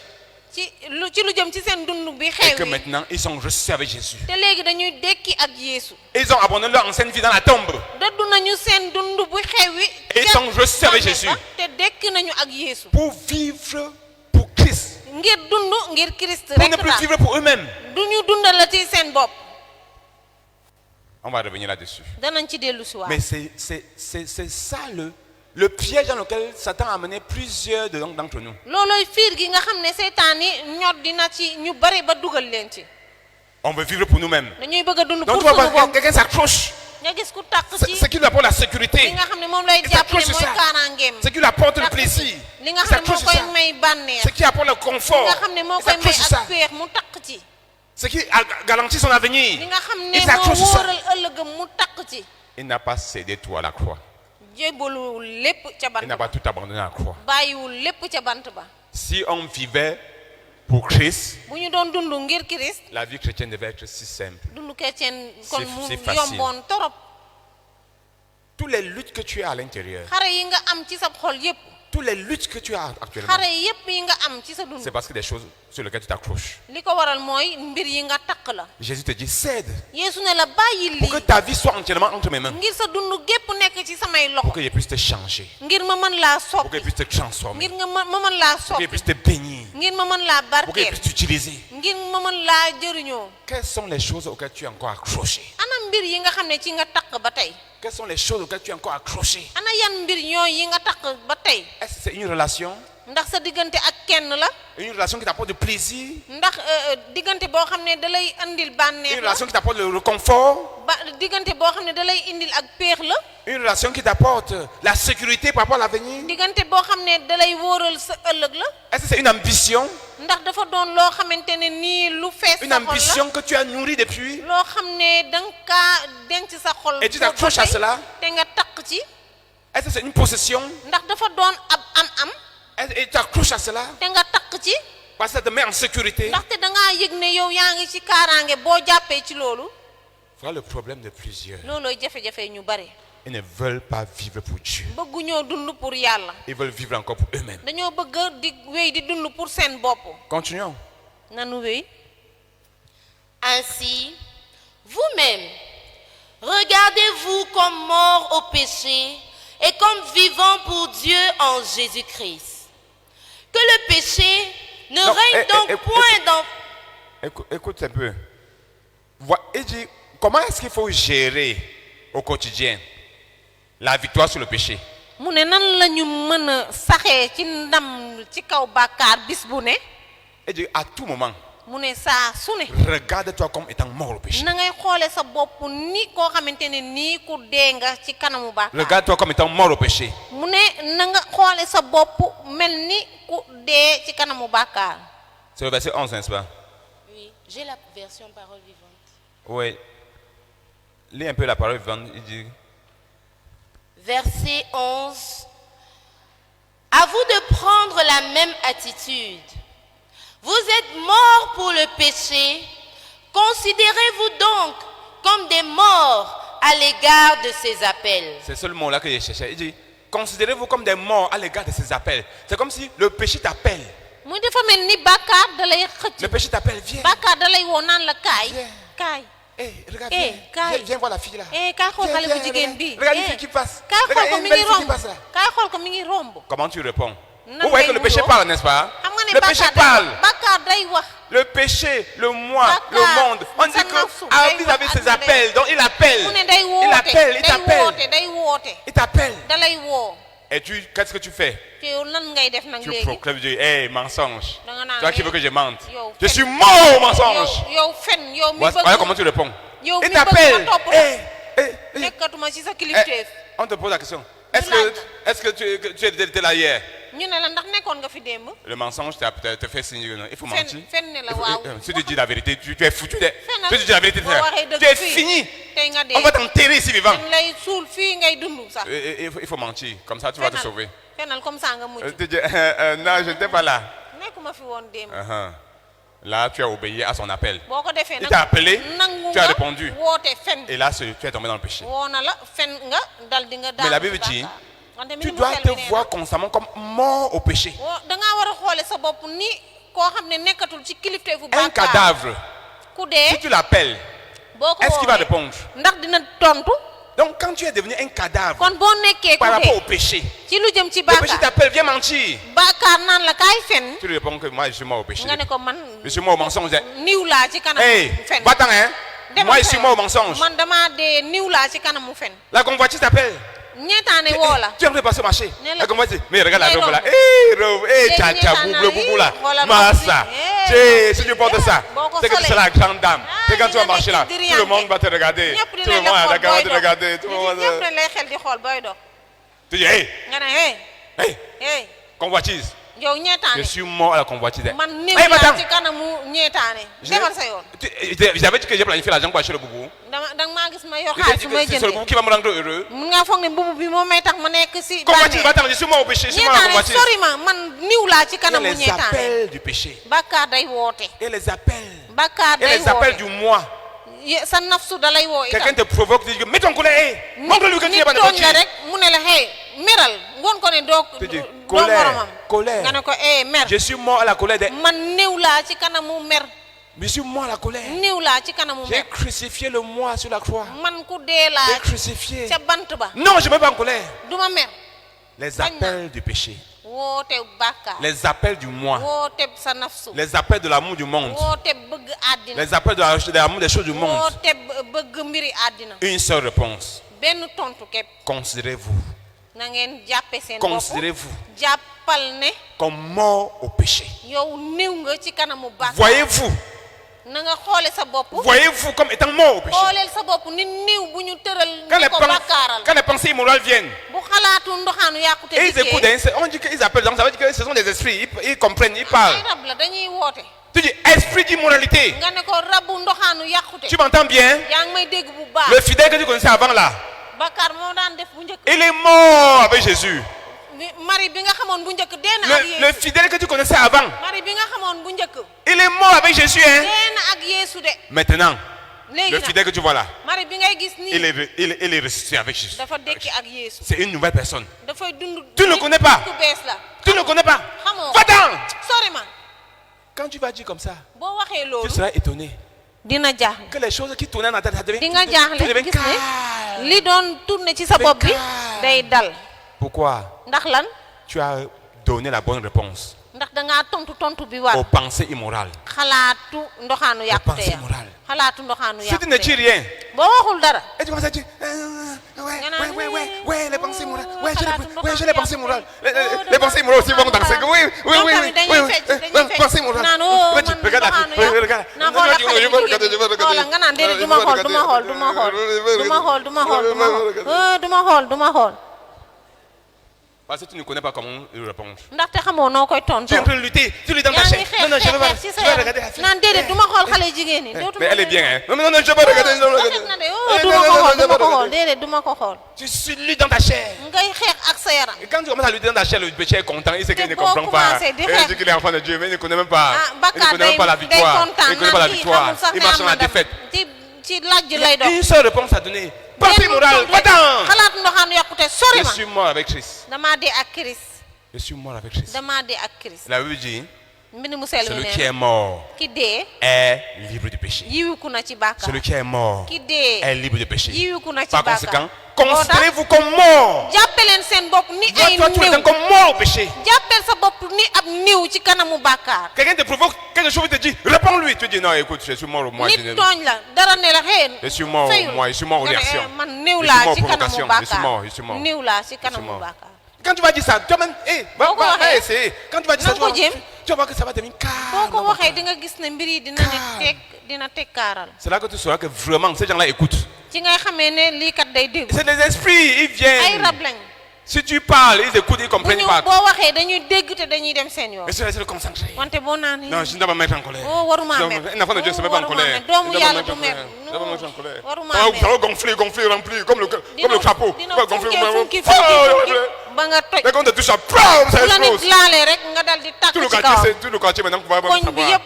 ci lu jëm ci seen dund bi et xew que yi maintenant ils sont ressuscités avec Jésus. te léegi dañuy dekki ak Yeesu Ils ont abandonné leur ancienne vie dans la tombe. dëddu nañu seen dund bu xew wi Et ils sont ressuscités avec Jésus. te dekki nañu ak Yeesu Pour vivre pour Christ. ngir dund ngir Christ Pour rek ne plus la vivre pour eux-mêmes. du ñu dundal la ci seen bopp On va revenir là-dessus. danañ ci dellu si waat Mais c'est ça le piège dans lequel Satan a amené plusieurs d'entre nous. loolooy fiir gi nga xam ne seytaan yi ñor dina ci ñu bari ba dugal leen ci On veut vivre pour nous-mêmes. dañuy bëgg a dund Donc pour tu vas suñu voir bopp quelqu'un s'accroche. nga gis ku takk ci Ce qui lui apporte la li sécurité. nga xam ne moom lay Il jàppale s'accroche sur mooy ça. kaaraangeem Ce qui lui apporte le takk ci plaisir. li nga Il xam ne moo s'accroche sur koy ça. may bànneex Ce qui apporte le li confort. nga xam ne moo Il koy may s'accroche sur ça. ak péex mu takk ci Ce qui garantit son li avenir. nga xam Il ne s'accroche moo sur ça. wóoral ëllëgam mu takk ci Il n'a pas cédé tout à la croix. jébaluwul lépp ca bant Il n'a ba pas tout abandonné à la croix. bàyyiwul lépp ca bant ba Si on vivait pour Christ, bu ñu doon dund ngir Christ la vie chrétienne devait être si simple. dund chrétien kon C'est mu facile. yomboon torop Toutes les luttes que tu as à l'intérieur, xare yi nga am ci sa xol yépp toutes les luttes que tu as actuellement, xare yépp yi nga am ci sa dund c'est parce que des choses sur lesquelles tu t'accroches. li ko waral mooy mbir yi nga takk la Jésus te dit, cède Yeesu ne la bàyyi pour que lii ta vie soit entièrement entre mes mains, ngir sa dund gépp nekk ci samay pour loxo que je puisse te changer, ngir ma mën laa pour que soppi je puisse te transformer, ngir nga ma mën laa pour que je soppi puisse te bénir, ngir ma mën laa pour que je barkeel puisse t'utiliser. ngir ma mën laa jëriñoo Quelles sont les choses auxquelles tu es encore accroché? ana mbir yi nga xam ne ci nga takk ba tey Quelles sont les choses auxquelles tu es encore accroché? ana yan mbir ñooy yi nga takk ba tey Est-ce que c'est une relation? ndax sa diggante ak kenn la Une relation qui t'apporte du plaisir? ndax diggante boo xam ne da lay indil Une bànneex la relation qui t'apporte le réconfort? ba diggante boo xam ne da lay indil ak péex la Une relation qui t'apporte la sécurité par rapport à l'avenir? diggante boo xam ne da lay wóoral sa ëllëg la Est-ce que c'est une ambition? ndax dafa doon loo xamante ne nii lu fees Une sa xol ambition que tu as nourrie depuis? la loo xam ne da nga kaa denc sa xol Et tu boobu t'accroches ba à tey, cela? te nga takk ci Est-ce que c'est une possession? ndax dafa doon ab am-am Et tu t'accroches à cela? te nga takk ci Parce que ça te met en sécurité. ndaxte da ngaa yëg ne yow yaa ngi ci kaaraange boo jàppee ci loolu Voilà le problème de plusieurs. loolooy jafe-jafe ñu bare Ils ne veulent pas vivre pour Dieu. bëgguñoo dund pour yàlla Ils veulent vivre encore pour eux-mêmes. dañoo bëgg di wéy di dund pour seen bopp Continuons. nanu wéy Ainsi, vous-même, regardez-vous comme morts au péché et comme vivants pour Dieu en Jésus-Christ. Que le péché ne Non, règne donc point dans... Écoute un peu. Il dit, comment est-ce qu'il faut gérer au quotidien la victoire sur le péché? mu ne nan la ñu mën a saxee ci ndam ci kaw bàkkaar bis bu ne Il dit, à tout moment, mu ne saa su ne regarde-toi comme étant mort au péché. na ngay xoole sa bopp ni koo xamante ne nii ku dee nga ci kanamu bàkkaar Regarde-toi comme étant mort au péché. mu ne na nga xoole sa bopp mel ni ku dee ci kanamu bàkkaar C'est le verset 11, n'est-ce pas? Oui, j'ai la version parole vivante. Oui. Lis un peu la parole vivante. Il dit, Verset 11. À vous de prendre la même attitude. Vous êtes morts pour le péché. Considérez-vous donc comme des morts à l'égard de ces appels. c'est ce mot-là que je cherchais. Il dit, considérez-vous comme des morts à l'égard de ces appels. C'est comme si le péché t'appelle. muy dafa mel ni bàkkaar da lay Le xëcc péché t'appelle, viens. bàkkaar da lay woo naan la kaay Viens. kaay Hey, regarde, Eh, viens, Kai. viens voir la fille là. kaay xool Viens, xale viens, bu jigéen bi regarde une fille qui passe. kaay xool Regarde ko une mi belle ngi fille qui romb passe là. kaay xool ko mi ngi romb Comment tu réponds? Nan Vous voyez que ngay le péché nuyoo? parle, n'est-ce pas? xam nga ne Le péché parle. bàkkaar day wax Le péché, le moi, Bàkkaar, le monde. On dit sa que nafsu, ah, day vis-à-vis wax ses àdduna appels, donc il appelle. mu ne day Il woote appelle, il day t'appelle. woote day woote Il t'appelle. da lay woo Et tu, qu'est-ce que tu fais? te yow lan ngay def nag Tu léegi proclèmes, tu dis, hey, mensonge. da nga naan Toi qui veux que je mente. yow Je fen. suis mort au mensonge. yow fen yow mi Voilà comment tu réponds. yow Il mi bëgg t'appelle. ma topp la Hey, hey, hey. nekkatuma ci sa Eh, kilifteef on te pose la question. Nous l'avons. Est-ce que tu étais là hier? ñu ne la ndax nekkoon nga fi démb Le mensonge te fait signer. Il faut fen mentir. fen ne la Il faut- waaw Si tu dis la vérité, tu es foutu. Si fenal tu dis la vérité, boo waxee tu dëgg es fii, fini. tey nga dee On va t'enterrer ici vivant. dañ lay suul fii ngay dund sax Il faut mentir. Comme ça, tu vas te fenal sauver. fenal comme ça nga mucc Tu dis, non, je n'étais pas là. nekkuma fi woon démb Uh-huh. Là, tu as obéi à son appel. boo ko defee Il nag t'a appelé, nangu tu as nga répondu. woote fen Et là, tu es tombé dans le péché. woo na la fen nga dal di nga Mais la daanu Bible ci dit, bàkkaar. wante Tu mbirum dois xel te mi nee na, voir constamment comme mort au péché. da ngaa war a xoole sa bopp ni koo xam ne nekkatul ci kilifteefu Un bàkkaar. cadavre, ku dee si tu l'appelles, boo ko est-ce qu'il va woowee répondre? ndax dina tontu. Donc quand tu es devenu un cadavre kon boo nekkee ku par rapport au dee péché, ci lu jëm ci le péché bàkkaar t'appelle, viens mentir. bàkkaar naan la kaay fen Tu lui réponds que moi je suis mort au péché. nga ne ko man Je suis mort au mensonge. niw laa ci kanamu Hey, fen. va-t'en, hein? Demal Moi je sa suis yoon. mort au mensonge. man dama dee niw laa ci kanamu fen. La convoitise t'appelle. ñeetaane woo la. Tu es en train de passer au marché. Ne la- La convoitise. Mais regarde la Mais robe là. non. Hey, tcha tcha, ñeetaane le boubou là. voilà, Massa. hey, Si tu portes ça, boo ko c'est que tu solee. seras la grande dame. Ah, C'est quand tu vas dina marcher là, nekk tout le monde va te regarder. ñëpp Tout le dinañ monde la va xool booy te dox. regarder. Tout le Nit monde ñëpp dañ lay xel di xool booy dox. Tu dis, hey, nga ne hey hey, convoitise. yow ñeetaane Je suis mort à la convoitise. man niw Hey, laa va-t'en. ci kanamu ñeetaane. demal sa yoon. J'avais dit que j'ai planifié l'argent pour acheter le boubou. danga maa gis ma yor Je t'ai xaalis dit su may que c'est le boubou jëndee. qui va me rendre heureux. mun nga foog ne mbubu bi moo may tax ma nekk si. Convoitise, bànneex. va-t'en, je suis mort au péché, je suis mort à la ñeetaane convoitise. sori ma man niw laa ci Il y a kanamu les ñeetaane. appels du péché. bàkkaar day woote. Et les appels. bàkkaar Et day les appels woote. du moi. sa nafsu da lay woo Quelqu'un itam. te provoque, tu dis, mets ton colère, hey, montre-lui que tu nit n'es pas de tooñ la mentir. rek mu ne la hey meral ngoon ko ne doo Tu dis, doo colère, moromam. colère. nga ne ko mer. Je suis mort à la colère. man niw laa ci kanamu mer. Je suis mort à la colère. niw laa ci kanamu J'ai mer. crucifié le moi sur la croix. man ku dee J'ai laa crucifié. ca bant ba. Non, je ne me mets pas en colère. duma mer. Les appels du péché. woote bàkkaar. Les appels du moi. woote sa nafsu. Les appels de l'amour du monde. woote bëgg àddina. Les appels de l'amour des choses du monde. woote bëgg mbiri àddina. Une seule réponse. benn tontu képp. Considérez-vous. na ngeen jàppe seen bopp. Considérez-vous jàppal ne comme mort au péché. yow niw nga ci kanamu bàkkaar. Voyez-vous. na nga xoole sa bopp. Voyez-vous comme étant mort au péché. xooleel sa bopp ni niw bu ñu tëral. Quand ni les, ko bàkkaaral. quand les pensées immorales viennent, bu xalaatu ndoxaanu yàqute et ils écoutent, dikkee. on dit qu'ils appellent, donc ça veut dire que ce sont des esprits, ils comprennent, ils parlent. ay rab la dañuy woote. Tu dis, esprit d'immoralité, nga ne ko rabu ndoxaanu yàqute. tu m'entends bien? yaa ngi may dégg bu baax. Le fidèle que tu connaissais avant là, bàkkaar moo daan def bu njëkk. il est mort avec Jésus. mari bi nga xamoon bu njëkk dee na ak Le Yeesu. fidèle que tu connaissais avant, mari bi nga xamoon bu njëkk. il est mort avec Jésus. Hein? dee na ak Yeesu de. Maintenant, léegi le nag fidèle que tu vois là, mari bi ngay gis nii. il est ressuscité avec Jésus. dafa dekki ak Yeesu. C'est une nouvelle personne. dafay dund. Tu ne le connais pas. ku bees la. Tu ne le connais pas. xamoo Va-t'en. sori ma. Quand tu vas dire comme ça, boo waxee tu loolu. seras étonné dina jaaxle. que les choses qui tournaient dans ta tête, ça devient, di nga tout jaaxle devient gis calme. ne li doon tourné ci sa bopp bi day dal. Pourquoi? ndax lan. Tu as donné la bonne réponse ndax dangaa tontu bi war. aux pensées immorales. xalaatu ndoxaanu yàqute pensées ya. morales. xalaatu ndoxaanu Si tu ne yàqute dis ya. rien, boo waxul dara. et tu commences à dire, ouais, les pensées morales, ouais, j'ai les pensées morales. Les pensées morales aussi vont danser. Oui, pensées morales. naan oo man Regarde là, ndoxaanu regarde. naa xoolal xale Je veux regarder, je veux regarder. xoolal nga naan déedéet du ma xool du ma xool du ma xool du ma xool du ma xool du ma xool du ma xool. Parce que tu ne connais pas comment il répond. ndaxte xamoo noo koy Tu es tontoo. en train de lutter, tu luttes dans ta yaa chair. ngi xeex Non, non, je vais pas. xeex ci Je sa vais regarder la yaram fille. naan déedéet du ma xool xale jigéen ñi. Mais elle est bien, hein. Non, non, je vais regarder. Je vais rafet na regarder. de oh du ma ko xool du ma ko xool déedéet du ma ko xool. Tu luttes dans ta chair. ngay xeex ak sa yaram. Et quand tu commences à lutter dans ta chair, le péché est content, il sait qu'il ne boo comprend pas. commencé di Il xeex. dit qu'il est enfant de Dieu, mais il ne connaît même pas. ah Il ne Bakar connaît même pas la day victoire. kontaan Il ne connaît pas la naan kii victoire. xamul sax Il ne marche am dans na la ndam. défaite. ci laaj lay dox. Une seule réponse à donner. Pensée benn morale, tontu rek. va-t'en. xalaat ndoxaanu yàqute sori Je ma. suis mort avec Christ. damaa dee ak Christ. Je suis mort avec Christ. damaa dee ak Christ. La Bible dit, mbind mu sell mi celui nee qui na est mort ki dee est libre du péché. yiwiku na ci bàkkaar. Celui qui est mort ki dee est libre du péché. yiwiku na ci Par bàkkaar. conséquent, moo tax considérez-vous comme mort. jàppe leen seen bopp ni ay Toi, tu es néew. comme mort au péché. jàppeel sa bopp ni ab néew ci kanamu bàkkaar. Quelqu'un te provoque quelque chose, il te dit, réponds-lui. Tu dis, non, écoute, je suis mort au moi. nit tooñ la dara ne la xëy. Je suis mort au moi, je suis mort aux nga ne, réactions. man néew Je suis laa mort ci aux kanamu provocations. bàkkaar. Je suis mort. néew laa ci kanamu mort. bàkkaar. Quand tu vas dire ça, toi-même, Boo ko waxee, essayer. Quand tu vas dire ça, na nga ko jéem. tu vas voir que ça va devenir boo calme. ko waxee di nga gis ne mbir yi dina ne teg dina tekkaaral. C'est là que tu sauras que vraiment, ces gens-là écoutent. ci ngay xamee ne lii kat day dégg. C'est les esprits, ils ay viennent. rab lañ. Si tu parles, ils écoutent, ils bu comprennent ñu pas. boo waxee dañuy dégg te dañuy dem seen yoon. Mais c'est de concentrer. wante boo naan Non, je ne dois pas me mettre en colère. oh waruma Je dois mer. me- Un enfant de Dieu ne se met pas en waruma colère. mer. doomu Je dois pas yàlla me mettre du en mer. colère. Je dois pas me mettre en colère. waruma Ça va- mer. ça va gonfler, gonfler, remplir, comme le crapaud. dina Ça va gonfler, funki gonfler. ba nga toj. Dès qu'on te touche, ça, ploum, ça bu la nit explose. laalee rek nga dal di Tout le tàkk ci quartier, kawam. tout le quartier maintenant, on va koñ bi savoir. yëpp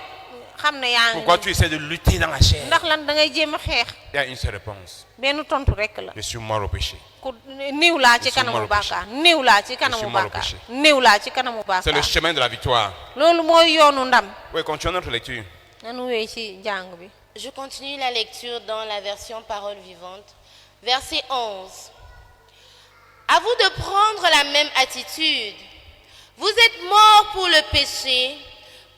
xam ne yaa ngi Pourquoi tu essaies de lutter dans la chair? ndax lan da ngay jéem a xeex Il y a une seule réponse. benn tontu rekk la Je suis mort au péché. ku niw laa ci Je suis mort kanamu au péché. bàkkaar niw laa ci kanamu mort au bàkkaar péché. niw laa ci kanamu C'est le bàkkaar chemin de la victoire. loolu mooy yoonu ndam Oui, continuons notre lecture. nanu wéy ci jàng bi Je continue la lecture dans la version Parole vivante. Verset 11. À vous de prendre la même attitude. Vous êtes morts pour le péché.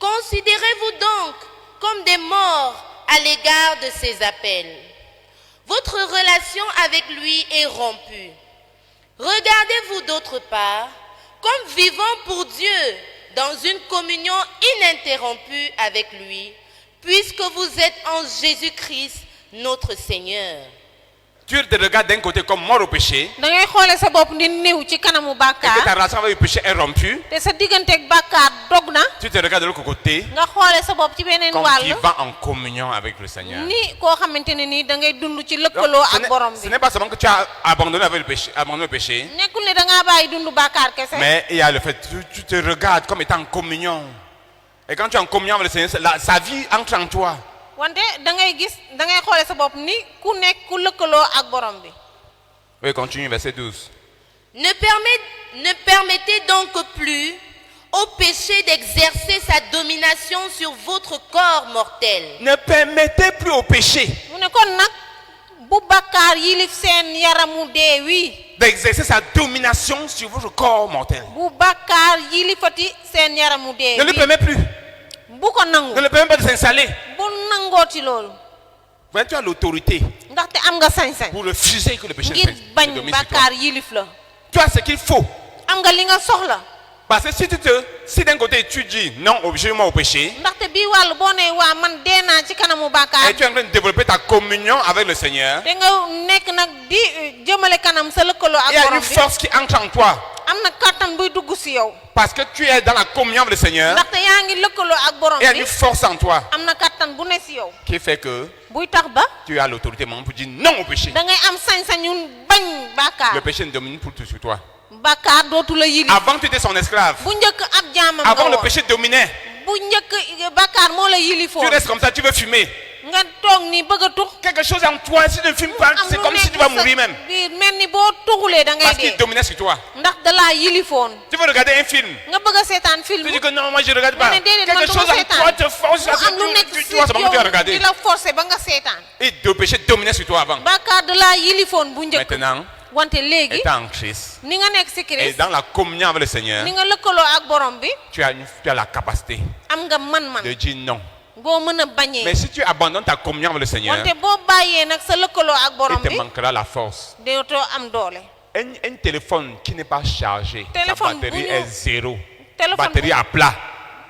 Considérez-vous donc comme des morts à l'égard de ses appels. Votre relation avec lui est rompue. Regardez-vous d'autre part comme vivant pour Dieu dans une communion ininterrompue avec lui, puisque vous êtes en Jésus-Christ, notre Seigneur. Tu te regardes d'un côté comme mort au péché, da ngay xoole sa bopp di niw ci kanamu et que ta bàkkaar relation avec le péché est rompue. te sa digganteeg bàkkaar dog na Tu te regardes de l'autre côté nga xoole sa bopp ci beneen comme wàll vivant en communion avec le Seigneur. ni koo xamante ne nii da ngay dund ci Donc, lëkkaloo ce ak n'est- borom ce bi n'est pas seulement que tu as abandonné avec le péché, abandonné le péché, nekkul ne da ngaa bàyyi dund bàkkaar kese mais il y a le fait que tu te regardes comme étant en communion. Et quand tu es en communion avec le Seigneur, sa vie entre en toi. wante da ngay gis da ngay xoole sa bopp ni ku nekk ku lëkkaloo ak borom bi Oui, continue, verset 12. Ne permettez donc plus au péché d'exercer sa domination sur votre corps mortel. Ne permettez plus au péché mu ne kon nag bu bàkkaar yilif seen yaramu dee wi d'exercer sa domination sur votre corps mortel. bu bàkkaar yilifati seen yaramu dee Ne lui wi permets plus. bu ko nangu Ne le permets pas de s'installer. bu nangooti loolu Mais tu as l'autorité ndaxte am nga sañ-sañ pour refuser que le péché ngir ne bañ domine sur toi. bàkkaar yilif la Tu as ce qu'il faut. am nga li nga soxla Parce que si d'un côté tu dis non absolument au péché, ndaxte bii wàll boo ne waa man dee naa ci kanamu bàkkaar et tu es en train de développer ta communion avec le Seigneur, da nga nekk nag di jëmale kanam sa lëkkaloo il y ak a borom une bi force qui entre en toi. am na kàttan buy dugg si yow Parce que tu es dans la communion avec le Seigneur, ndaxte yaa ngi lëkkaloo ak borom il y a bi une force en toi am na kàttan bu ne si yow qui fait que buy tax ba tu as l'autorité maintenant pour dire non au péché. da ngay am sañ-sañu bañ Le bàkkaar péché ne domine plus tout sur toi. bàkkaar dootu la yilif Avant tu étais son esclave. bu njëkk ab jaamam nga Avant le woon péché dominait. bu njëkk bàkkaar moo la yilifoon Tu restes comme ça, tu veux fumer. nga toog ni bëgg a tux Quelque chose en toi, si tu ne fumes pas, c'est comme si tu vas mourir même. biir mel ni boo tuxulee da ngay Parce qu'il dee dominait sur toi. ndax da laa yilifoon Tu veux regarder un film. nga bëgg a seetaan film Tu dis que non, moi je ne regarde pas. Mais déedéet, man Quelque duma chose en seetaan. toi te force à ce mu am lu nekk que si tu vois seulement que tu as yow regardé. di la forcer ba nga seetaan Et le péché dominait sur toi avant. bàkkaar da laa yilifoon bu njëkk Maintenant, wante léegi étant en Christ ni nga nekk si et Christ dans la communion avec le Seigneur, ni nga lëkkaloo ak borom bi tu as la capacité am nga man-man de dire non. boo mën a bañee Mais si tu abandonnes ta communion avec le Seigneur, wante boo bàyyee nag sa lëkkaloo ak il borom te bi manquera la force. dootoo am doole Un téléphone qui n'est pas chargé, sa Téléphone batterie bu ñu- est zéro. téléphone Batterie bu- à plat.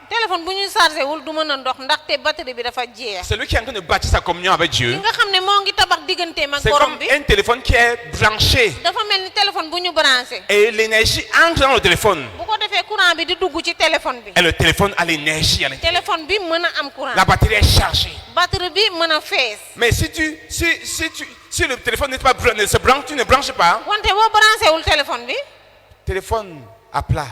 téléphone bu ñu chargé wul du mën a ndox ndaxte batterie bi dafa jeex Celui qui est en train de bâtir sa communion avec ki Dieu, nga xam ne moo ngi tabax digganteem ak c'est borom comme bi un téléphone qui est branché. dafa mel ni téléphone bu ñu branché Et l'énergie entre dans le téléphone. bu ko defee courant bi di dugg ci téléphone bi Et le téléphone a l'énergie à l'intérieur. téléphone bi mën a am courant La batterie est chargée. batterie bi mën a fees Mais si le téléphone n'est pas ne se branche, tu ne branches pas. wante boo branché wul téléphone bi Téléphone à plat.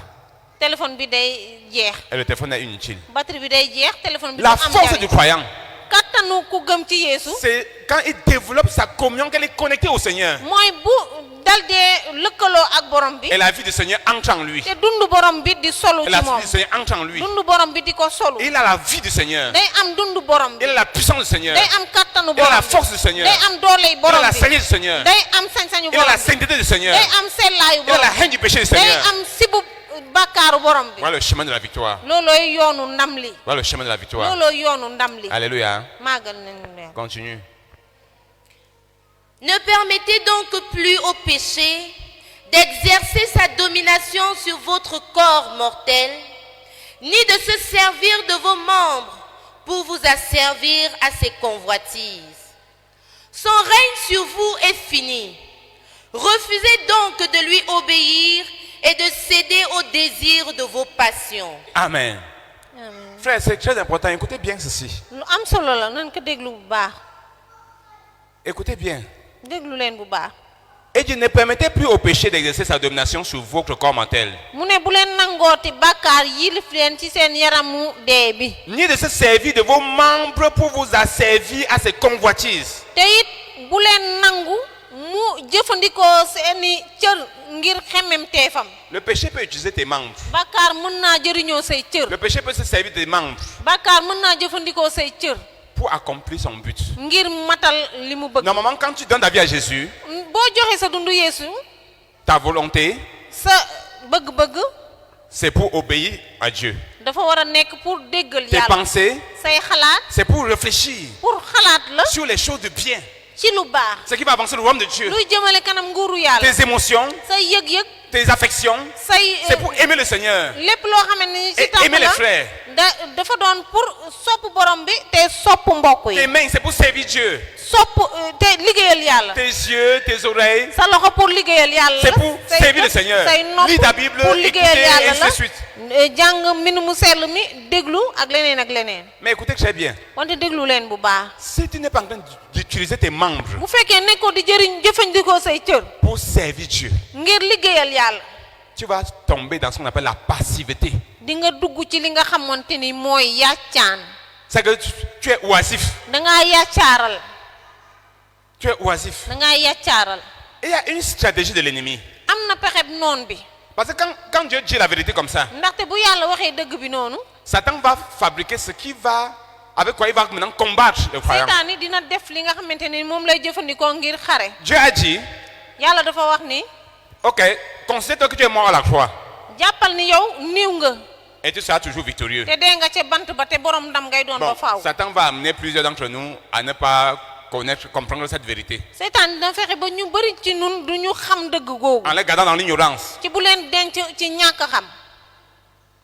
téléphone bi day jeex Et le téléphone est inutile. batterie bi day jeex téléphone bi La du am force du njariñ croyant, kattanu ku gëm ci Yeesu c'est quand il développe sa communion, qu'elle est connectée au Seigneur. mooy bu dal dee lëkkaloo ak borom bi Et la vie du Seigneur entre en lui. te dund borom bi di solu Et la ci vie moom du Seigneur entre en lui. dund borom bi di ko solu Il a la vie du Seigneur. day am dund borom bi Il a la puissance du Seigneur. day am kattanu Il a borom la bi force du Seigneur. day am dooley Il a borom la bi sagesse du Seigneur. day am sañ-sañu Il a la borom bi sainteté du Seigneur. day am sellaayu Il a la borom haine du péché du bi day Seigneur. am sibu bàkkaaru borom bi Voilà le chemin de la victoire. loolooy yoonu ndam li Voilà le chemin de la victoire. loolooy yoonu ndam li Alléluia. màggal nañu leen Continue. Ne permettez donc plus au péché d'exercer sa domination sur votre corps mortel, ni de se servir de vos membres pour vous asservir à ses convoitises. Son règne sur vous est fini. Refusez donc de lui obéir et de céder aux désirs de vos passions. Amen. Frère, c'est très important. Écoutez bien ceci. lu am solo la nañ ko déglu bu baax Écoutez bien. déglu leen bu baax Et Dieu ne permettait plus au péché d'exercer sa domination sur votre corps mortel. mu ne bu leen nangooti bàkkaar yilif leen ci seen yaramu dee bi. Ni de se servir de vos membres pour vous asservir à ses convoitises. te it bu leen nangu mu jëfandikoo seeni cër ngir xemmem teefam. Le péché peut utiliser tes membres. bàkkaar mën naa jëriñoo say cër. Le péché peut se servir des membres bàkkaar mën naa jëfandikoo say cër. pour accomplir son but. ngir matal li mu bëgg. Normalement, quand tu donnes ta vie à Jésus, boo joxe sa dundu Yeesu ta volonté, sa bëgg-bëgg c'est pour obéir à Dieu. dafa war a nekk pour déggal Tes yàlla. pensées, say xalaat c'est pour réfléchir pour xalaat la sur les choses de bien. ci lu baax. Ce qui va avancer le royaume de Dieu. luy jëmale kanam nguuru yàlla. Tes émotions, say yëg-yëg tes affections, say c'est pour aimer le Seigneur lépp loo xam ne ni ci et tànk aimer les la frères. dafa doon pour sopp borom bi te sopp mbokk Tes yi. mains, c'est pour servir Dieu. sopp te liggéeyal yàlla. Tes yeux, tes oreilles, sa loxo pour liggéeyal yàlla. c'est pour say servir le bët, Seigneur. say nopp Lis ta Bible, pour écouter, liggéeyal et yàlla ainsi de suite. la. jàng mbind mu sell mi déglu ak leneen ak leneen. Mais écoutez très bien. wante déglu leen bu baax. Si tu n'es pas en train d'utiliser tes membres bu fekkee nekkoo di jëfandikoo say cër pour servir Dieu, ngir liggéeyal yàlla tu vas tomber dans ce qu'on appelle la passivité. di nga dugg ci li nga xamante ni mooy yàccaan. C'est que tu es oisif. da ngaa yàccaaral. Tu es oisif. da ngaa yàccaaral. Et il y a une stratégie de l'ennemi. am na pexeb noon bi. Parce que quand Dieu dit la vérité comme ça, ndaxte bu yàlla waxee dëgg bi noonu. Satan va fabriquer ce qui va, avec quoi il va maintenant combattre le croyant. seytaan yi dina def li nga xamante ni moom lay jëfandikoo ngir xare. Dieu a dit, yàlla dafa wax ni. ok, considère que tu es mort à la croix jàppal ni yow niiw nga. et tu seras toujours victorieux. te dee nga ca bant ba te borom ndam ngay doon ba Bon, faaw. Satan va amener plusieurs d'entre nous à ne pas comprendre cette vérité. seytaan dina fexe ba ñu bëri ci nun du ñu xam dëgg googu. En les gardant dans l'ignorance. ci bu leen denc ci ñàkk xam.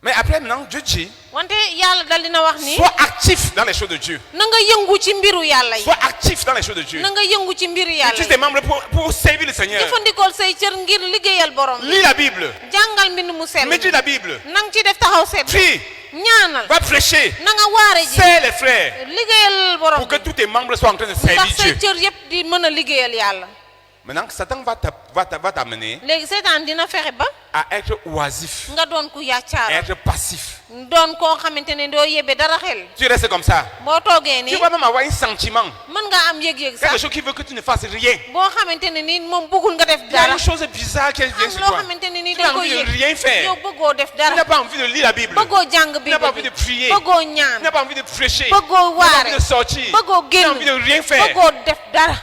Mais après maintenant, Dieu dit, wante yàlla dal dina wax ni. sois actif dans les choses de Dieu. na nga yëngu ci mbiru yàlla yi. Sois actif dans les choses de Dieu. na nga yëngu ci mbiru yàlla Utilise yi. tes membres pour servir le Seigneur. jëfandikool say cër ngir liggéeyal borom bi. Lis la Bible. jàngal mbind mu sell. Médite la Bible. na nga ci def taxaw seet. Prie. ñaanal. Va prêcher. na nga waare ji. Sers les frères. liggéeyal borom Pour que bi. tous tes membres soient en train de servir ndax say Dieu. cër yëpp di mën a liggéeyal yàlla. Maintenant, Satan va t'amener léegi seytaan dina fexe ba. à être oisif, nga doon ku yàccaaral. être passif. doon koo xamante ne doo yebe dara xel. Tu restes comme ça. boo toogee Tu nii. vas même avoir un sentiment. mën nga am yëg-yëg Quelque sax. chose qui veut que tu ne fasses rien. boo xamante ne nii moom bëggul nga def Il y a dara. une chose bizarre qui vient am sur loo toi. xamante ne nii Tu da n'as koy envie de yëg. rien faire. yow bëggoo def Tu dara. n'as pas envie de lire la Bible. bëggoo jàng Tu n'as pas envie Bible de bi. prier. bëggoo Tu ñaan. n'as pas envie de prêcher. bëggoo Tu n'as pas waare. envie de sortir. bëggoo Tu n'as génn. envie de rien faire. bëggoo def dara.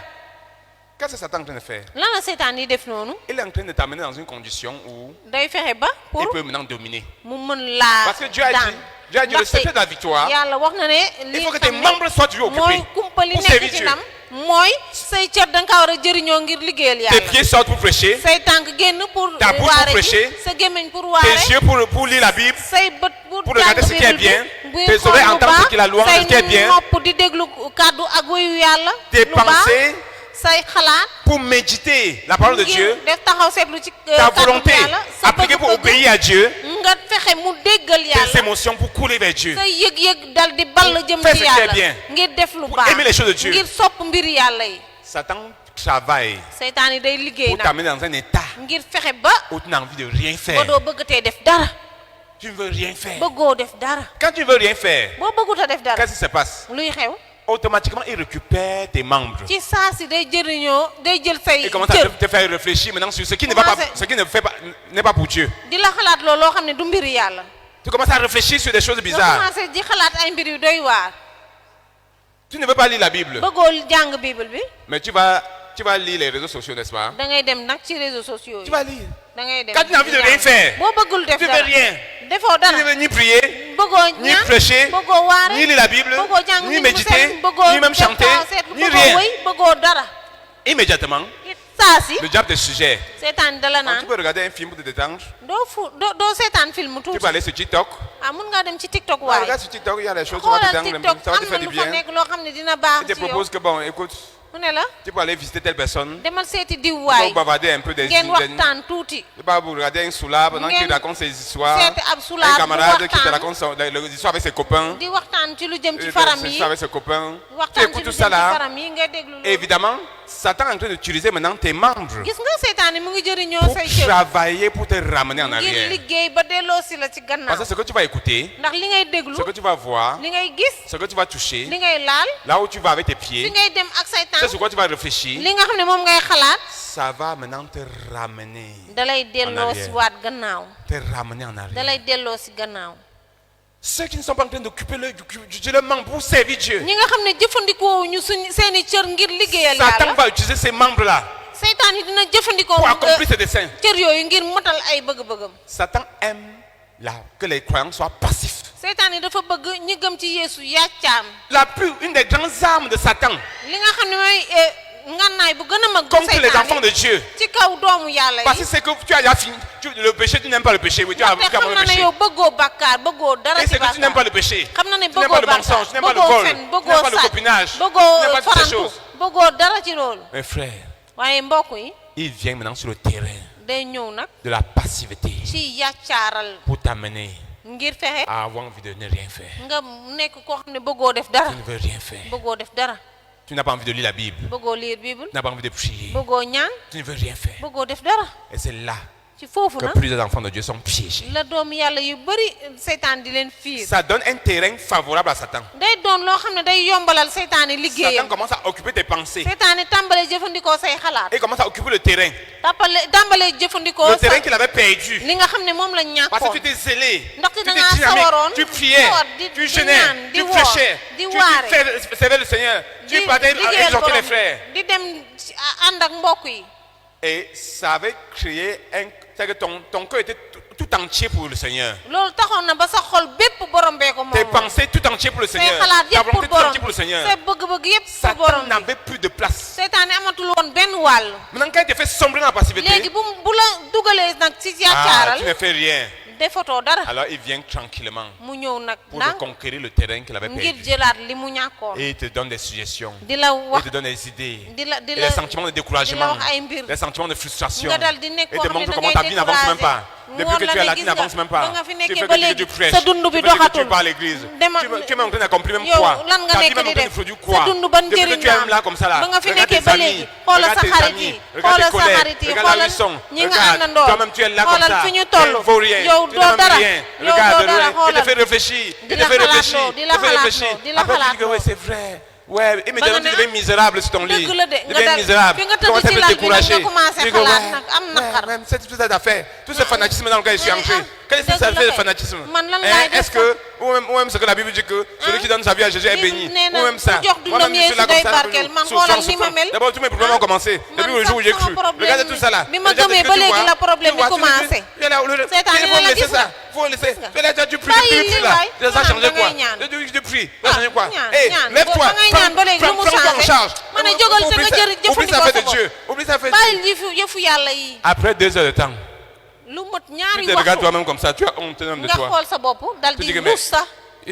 Qu'est-ce que Satan est en train de faire? lan la seytaan yi def noonu. Il est en train de t'amener dans une condition où day fexe ba pour il peut maintenant dominer. mu mën laa Parce que Dieu a daan. dit, Dieu a dit le Ndaxte secret de la victoire. yàlla wax na ne Il li faut que tes xam membres soient toujours ne mooy occupés kumpali pour nekk servir ci Dieu. nam mooy say cër da nga kaa war a jëriñoo ngir liggéeyal Tes yàlla. pieds sortent pour prêcher. say tànk génn pour Ta bouche pour waare ji. prêcher. sa gémmiñ pour Tes waare. yeux pour lire la Bible. say bët pour pour regarder ce qui est Bible bien. bi, Tes xool oreilles lu entendre baax. ce qui est la louange, ce qui est bien. say nopp di déglu kàddu ak woyu yàlla. Tes lu baax. pensées say xalaat. pour méditer la parole de Dieu. ngir def taxaw seetlu ci Ta kàddu volonté yàlla. sa appliquée pour bëgg-bëgg obéir à Dieu. nga fexe mu déggal Tes yàlla. émotions pour couler vers Dieu. say yëg-yëg dal di ball jëm Fais ce ci qui est yàlla. bien. ngir def lu Pour baax. aimer les choses de Dieu. ngir sopp mbiri yàlla yi. Satan travaille seytaan yi day liggéey pour nag. t'amener dans un état ngir fexe ba. où tu n'as envie de rien ba faire. doo bëgg tee def dara. Tu ne veux rien faire. bëggoo def dara. Quand tu ne veux rien faire, boo bëggut a def dara. qu'est-ce qui se passe? luy xew. Automatiquement, il récupère tes membres. ci saa si day jëriñoo day jël say Il commence à cër. te faire réfléchir maintenant sur ce qui ne va pas, Commencez. ce qui ne fait pas, n'est pas pour Dieu. di la xalaat loolu loo xam ne du mbiri yàlla. Tu commences à réfléchir sur des choses nga bizarres. commencé di xalaat ay mbir yu doy waar. Tu ne veux pas lire la Bible, bëggoo jàng bible bi. mais tu vas lire les réseaux sociaux, n'est-ce pas? da ngay dem nag ci réseaux sociaux Tu yi. vas lire. da ngay dem Quand tu n'as envie de rien faire, boo bëggul def tu ne dara. veux rien. defoo Tu dara. ne veux ni prier, bëggoo ni ñaan. prêcher, bëggoo waare. ni lire la Bible, bëggoo jàng ni ni mu méditer, sell, bëggoo ni même def chanter, taxaw seetlu, ni bëggoo rien. wëy, bëggoo dara. Immédiatement, saa si. le diable te suggère. seetaan dala Tu naan. peux regarder un film pour te détendre. doo seetaan film Tu tuuti. peux aller sur TikTok. ah mun ngaa dem ci TikTok Ah, waaye. regarde sur TikTok, il y a des choses qui vont te xoolal détendre, TikTok ça va te am faire na du lu fa bien. nekk loo xam ne dina baax Je te ci yow. propose que, bon, écoute, mu ne la tu peux aller visiter telle personne. demal seeti diw Tu waay. peux bavarder un peu des ngeen idées. waxtaan tuuti. Tu peux regarder un soulard pendant qu'il Ngeen raconte ses histoires. seeti ab sulaar Un bu camarade qui te waxtaan. raconte les histoires avec ses copains. di waxtaan ci lu jëm ci Ses faram yi. histoires avec ses copains. Tu waxtaan ci écoutes lu tout jëm ça ci là. faram yi nga déglu Et loolu. évidemment, Satan est en train d'utiliser maintenant tes membres gis nga seytaane mu ngi jëriñoo pour say cër travailler, pour te ramener en ngir arrière. liggéey ba delloo si la ci Parce gannaaw que ce que tu vas écouter, ndax li ngay déglu ce que tu vas voir, li ngay gis ce que tu vas toucher, li ngay laal là où tu vas avec tes fi pieds, ngay dem ak say c'est tànk sur quoi tu vas réfléchir, li nga xam ne moom ngay xalaat ça va maintenant te ramener. dalay delloo si waat gannaaw Te ramener en arrière. dalay delloo si gannaaw Ceux qui ne sont pas en train d'occuper le membre pour servir Dieu. ñi nga xam ne jëfandikoo ñu seeni cër ngir liggéeyal Satan yàlla va utiliser ces membres-là seytaan yi dina jëfandikoo pour accomplir ses desseins. cër yooyu ngir motal ay bëgg-bëggam Satan aime que les croyants soient passifs. seytaan yi dafa bëgg ñi gëm ci Yeesu yàccaam Une des grandes armes de Satan li nga xam ne mooy ngannaay bu gën a mag contre les enfants de Dieu. ci kaw doomu yàlla Parce yi que c'est que tu as déjà fini. Le péché, tu n'aimes pas le péché. Oui, tu as ndaxte abandonné xam le na ne péché. yow bëggoo bàkkaar bëggoo dara Et ci c'est que tu n'aimes pas bàkkaar le péché. xam na ne Tu n'aimes pas bëggoo le bàkkaar mensonge, tu n'aimes pas le bëggoo vol, fen tu n'aimes bëggoo pas le sàcc copinage, tu bëggoo n'aimes pas toutes ces farantu choses. bëggoo dara ci loolu Mes frères, waaye mbokk yi il vient maintenant sur le terrain day ñëw nag de la passivité ci yàccaaral pour t'amener ngir fexe à avoir envie de ne rien faire. nga nekk koo xam ne bëggoo def dara Tu ne veux rien faire. bëggoo def dara Tu n'as pas envie de lire la Bible. bëggoo lire Bible Tu n'as pas envie de prier. bëggoo ñaan Tu ne veux rien faire. bëggoo def dara Et c'est là ci foofu que nag plusieurs enfants de Dieu sont piégés. la doomu yàlla yu bëri seytaan di leen fiir Ça donne un terrain favorable à Satan. day doon loo xam ne day yombalal seytaan yi Satan liggéeyam commence à occuper tes pensées. seytaan yi tàmbalee jëfandikoo say xalaat Et commence à occuper le terrain. tàmbalee jëfandikoo Le terrain sa qu'il avait perdu. li nga xam ne moom la Parce que ñàkkoon tu étais zélé. Tu ndaxte étais da ngaa sawaroon dynamique. Tu priais. sawar di Tu di jeûnais. ñaan di Tu woor prêchais. di Tu waare servais le Seigneur. Tu partais liggéeyal exhorter les borom frères. di dem ànd ak mbokk yi Et ça avait créé un. C'est que ton cœur était tout entier pour le Seigneur. loolu taxoon na ba sa xol bépp borom bee ko Tes moom pensées tout entier pour le say Seigneur. xalaat Ta yépp pour volonté tout borom entier pour le Seigneur. say bëgg-bëgg yépp pour borom Satan bi n'avait plus de place. seytaane amatul woon benn wàll Maintenant, quand il te fait sombrer dans la passivité, léegi bu la dugalee nag ci tu yaakaaral ne fais rien. defatoo dara Alors il vient tranquillement mu ñëw nag pour ndànk conquérir le terrain qu'il avait ngir perdu. jëlaat li mu ñàkkoon Et il te donne des suggestions. di la Il wax te donne des idées. di la Et des sentiments de di la découragement. wax ay mbir Des sentiments de frustration. nga dal di nekk Et koo te xam ne montre da comment ngay ta vie n'avance même pas. découragé Depuis que tu es là, tu gis n'avances même pas. ba nga fi Tu nekkee fais ba que léegi tu prêches. sa dund bi Tu fais que tu doxatul vas à l'église. dema Tu es même en train d'accomplir même yow quoi. lan nga Ta vie nekk même di en train de def produire sa quoi. dund ban Depuis que njëriñ tu es la même là comme ça là. ba nga fi Regarde nekkee tes ba amis. léegi xoolal Regarde sa tes xarit amis. yi Regarde xoolal tes sa collègues. xarit yi Regarde là où xoolal ils sont. ñi nga Regarde. àndandoo Toi-même tu es là comme xoolal ça. fi ñu Tu toll ne vaux rien. yow Tu doo n'as même dara rien. yow Regarde, doo dara il te fait xoolal réfléchir. Il di te la fait réfléchir. xalaatloo, di Il la te fait réfléchir. xalaatloo, di la Après tu dis que xalaatloo. ouais, c'est vrai. Ouais, immédiatement tu ne deviens misérable sur ton lit. dëgg la de Tu nga deviens dal misérable. fi nga Tu commences tëdd à ci te lal bi nag décourager. nga commencé Tu dis que xalaat ouais, nag am naqar même cette affaire, tout ce fanatisme dans lequel je suis entré. Quel est ce que ça fait le fanatisme? Man lan laay def Est-ce que, ou même ce que la Bible dit que celui qui donne sa vie à Jésus est béni, nee na ou même ça. ku jox dundam Moi-même, je suis là Yeesu day comme ça, barkeel man souffrant, xoolal ni ma souffrant. mel D'abord, tous mes problèmes ont commencé depuis le jour où j'ai cru. Regardez tout ça là. bi ma Regarde gëmee ce que ba tu léegi vois. la problème Tu vois, bi tu le dis. commencé Tu es là, Seetaan il yi faut la laisser gis ça. nga. Faut laisser. Tu es là, tu pries Bàyyi depuis lii là. waay. Tu as changé da quoi? ngay ñaan. Je prie. Tu as changé quoi? ñaan, Hé, ñaan. lève-toi. Ba ngay ñaan ba léegi lu mu Prends-toi en changé. charge. Ma ne jógal te nga jëfandikoo Oublie ça sa fait de bopp. Dieu. Oublie ça fait de bàyyil Dieu. yëfu yàlla yi Après 2 heures de temps, lu mot tu ñaari te regardes waxtu toi-même comme ça, tu as honte même de nga toi. xool sa bopp dal Tu di dis que ruus sax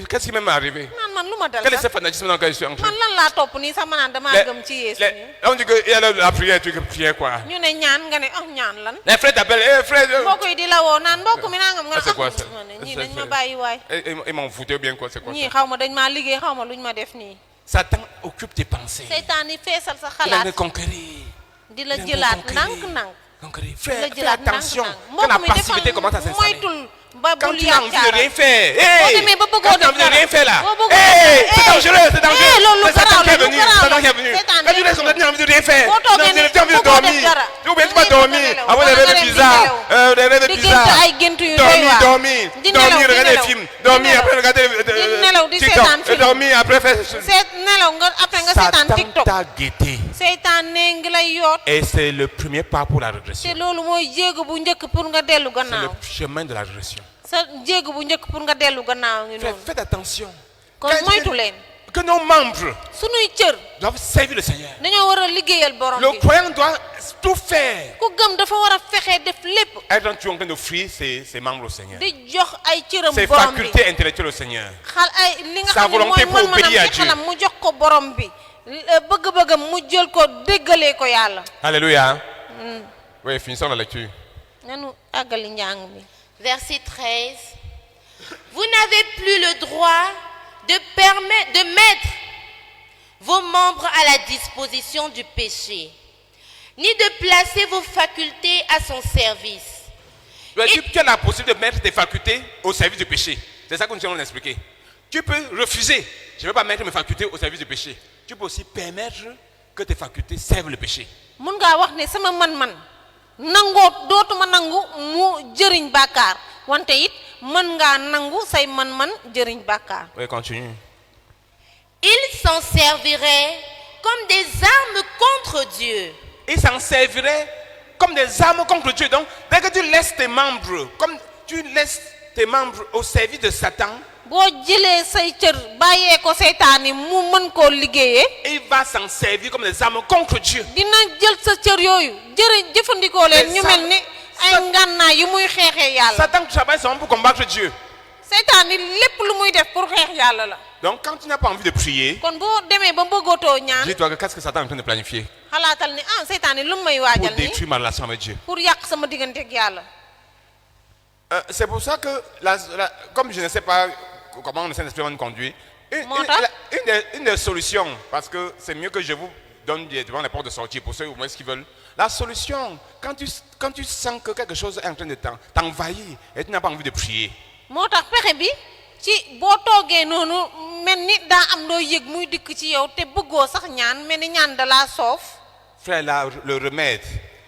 qu'est-ce qui m'est arrivé? naan man lu ma dal Quel est ce sax fanatisme dans lequel je suis entré? man lan laa topp nii sax ma naan damaa gëm ci Yeesu On dit qu'il y a la prière, tu prières quoi? ñu ne ñaan nga ne ah ñaan lan Les frères t'appellent, frère. mbokk yi di la woo naan mbokk mi nangam nga Ah, ne c'est quoi ça? ma ne ñii Ça, dañ ma c'est- bàyyi waay Ils m'ont foutu bien quoi, c'est quoi ñii ça? xaw ma dañ maa liggéey xaw ma luñ ma def nii Satan occupe tes pensées. seytaan yi feesal sa Il a xalaat conquérir. di la Il a jëlaat conquérir. ndànk-ndànk Conquérir. di Fais la jëlaat attention ndànk-ndànk que la mbokk mi passivité commence à defal s'installer. moytul ba Quand bul tu n'as envie de rien yaakaar faire, boo demee ba bëggoo quand tu n'as def envie de rien faire là, boo bëggoo hey, def c'est dara, dangereux, c'est dangereux. loolu C'est Satan qui est lu venu, garaaw Satan la, qui est venu. Satan Quand tu day laisses comme ça, tu n'as envie de rien faire. boo toogee Non, ne tu as envie de bëggoo def dormir. dara. Ou bien tu vas Ngay dormir, nelaw, avoir des wala nga rêves dem di bizarres, nelaw. des rêves Di bizarres. gént ay gént yu doy Dormir, waar. dormir, Di nelaw, dormir, di regarder des nelaw. films, Di dormir, nelaw. après regarder Di nelaw, di TikTok, seetaan film. dormir, après faire. seet nelaw nga après nga seetaan Satan TikTok t'a guetté. seytaan ne ngi lay yoot Et c'est le premier pas pour la régression. te loolu mooy jéego bu njëkk pour nga dellu C'est le gannaaw chemin de la régression. sa jéego bu njëkk pour nga dellu gannaaw ngi noonu Faites attention. kon moytu leen Que nos membres sunuy cër doivent servir le Seigneur. dañoo war a liggéeyal borom Le bi croyant doit tout faire. ku gëm dafa war a fexe def lépp Être en train d'offrir ses membres au Seigneur. di jox ay cëram Ses borom bi facultés intellectuelles au Seigneur. xal ay li nga Sa xam ne volonté mooy pour obéir mën-mënam à ci Dieu. xelam mu jox ko borom bi bëgg-bëggam mu jël ko déggalee ko yàlla Alléluia. Oui, finissons la lecture. nanu àggali njàng mi Verset 13. Vous n'avez plus le droit de mettre vos vos membres à la disposition du péché, ni de placer vos facultés à son service. Tu as la possibilité de mettre tes facultés au service du péché. C'est ça que nous allons expliquer. Tu peux refuser. Je ne veux pas mettre mes facultés au service du péché. Tu peux aussi permettre que tes facultés servent le péché. mun ngaa wax ne sama man-man nangoo dootuma nangu mu jëriñ bàkkaar wante it mën ngaa nangu say man-man jëriñ bàkkaar. Oui, continue. Ils s'en serviraient comme des armes contre Dieu. Ils s'en serviraient comme des armes contre Dieu. Donc, dès que tu laisses tes membres, comme tu laisses tes membres au service de Satan, boo jëlee say cër bàyyee ko seytaane mu mën koo liggéeyee. il va s'en servir comme des armes contre Dieu. dina jël sa cër yooyu jëfandikoo leen ñu mel ni ay ngànnaay yu muy xeexee yàlla. Satan travaille seulement pour combattre Dieu. seytaane lépp lu muy def pour xeex yàlla la. Donc, quand tu n'as pas envie de prier, kon boo demee ba bëggootoo ñaan dis-toi que qu'est-ce que Satan est en train de planifier xalaatal ne seytaane lu may pour waajal ni détruire ma relation avec Dieu. pour yàq sama diggante ak yàlla. C'est pour ça que, comme je ne sais pas comment le Saint-Esprit va nous conduire, une des solutions, parce que c'est mieux que je vous donne devant les portes de sortie pour ceux au moins qui veulent, la solution, quand tu sens que quelque chose est en train de t'envahir et tu n'as pas envie de prier, moo tax pexe bi ci boo toogee noonu mel ni daa am loo yëg muy dikk ci yow te bëggoo sax ñaan mel ni ñaan da laa soof. frère, le remède,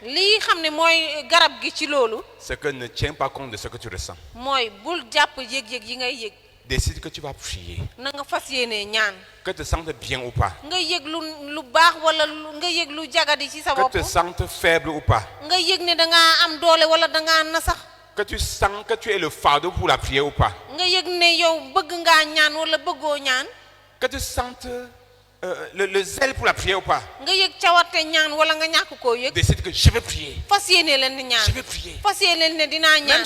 lii xam ne mooy garab gi ci loolu c'est que ne tiens pas compte de ce que tu ressens. mooy bul jàpp yëg-yëg yi ngay yëg. Décide que tu vas prier. na nga fas yéenee ñaan. Que tu te sentes bien ou pas. nga yëg lu baax wala nga yëg lu jagadi ci sa bopp. Que tu te sentes faible ou pas. nga yëg ne dangaa am doole wala dangaa na sax. Que tu sens que tu es le fardeau pour la prière ou pas. nga yëg ne yow bëgg ngaa ñaan wala bëggoo ñaan. Que tu sentes le zèle pour la prière ou pas. nga yëg cawarte ñaan wala nga ñàkk koo yëg. Décide que je vais prier. fas yéene leen di ñaan. Je vais prier. fas yéene leen ne dinaa ñaan.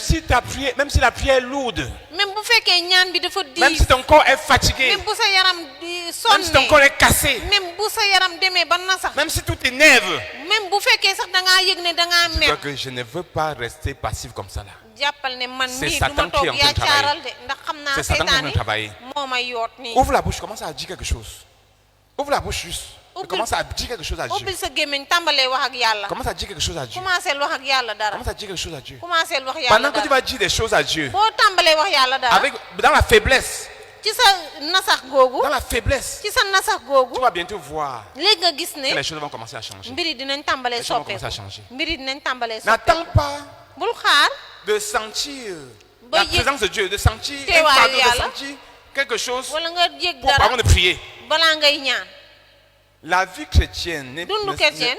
Même si la prière est lourde. même bu fekkee ñaan bi dafa diis. Même si ton corps est fatigué. même bu sa yaram di Même sonne. si ton corps est cassé. même bu sa yaram demee ba na sax. Même si tout t'énerve. même bu fekkee sax dangaa yëg ne dangaa Dis-toi mer. que je ne veux pas rester passif comme ça là. jàppal ne man C'est mii du Satan ma qui est en toog train de travailler. yaacaaral de ndax xam naa C'est Satan qui est en train de seytaane travailler. moo may yoot nii. Ouvre la bouche, commence à dire quelque chose. Ouvre la bouche juste. Et commence à dire quelque chose à Dieu. ubbil sa gémmiñ tàmbalee wax ak yàlla. Commence à dire quelque chose à Dieu. commencé wax ak yàlla dara. Commence à dire quelque chose à Dieu. commencé wax yàlla Pendant que tu dara. vas dire des choses à Dieu, boo tàmbalee wax yàlla dara. dans la faiblesse, ci sa nasax googu. dans la faiblesse, ci sa nasax googu. tu vas bientôt voir léegi nga gis que ne les choses vont commencer à changer. mbiri dinañ tàmbalee Les choses vont soppeeku. commencer à changer. mbiri dinañ tàmbalee N'attends soppeeku. pas bul xaar. de sentir Ba la yëg présence de Dieu, de sentir un teewaayu fardeau, de yàlla. sentir quelque chose wala nga yëg pour dara avant de prier. balaa ngay ñaan. La vie chrétienne Dundu chrétienne.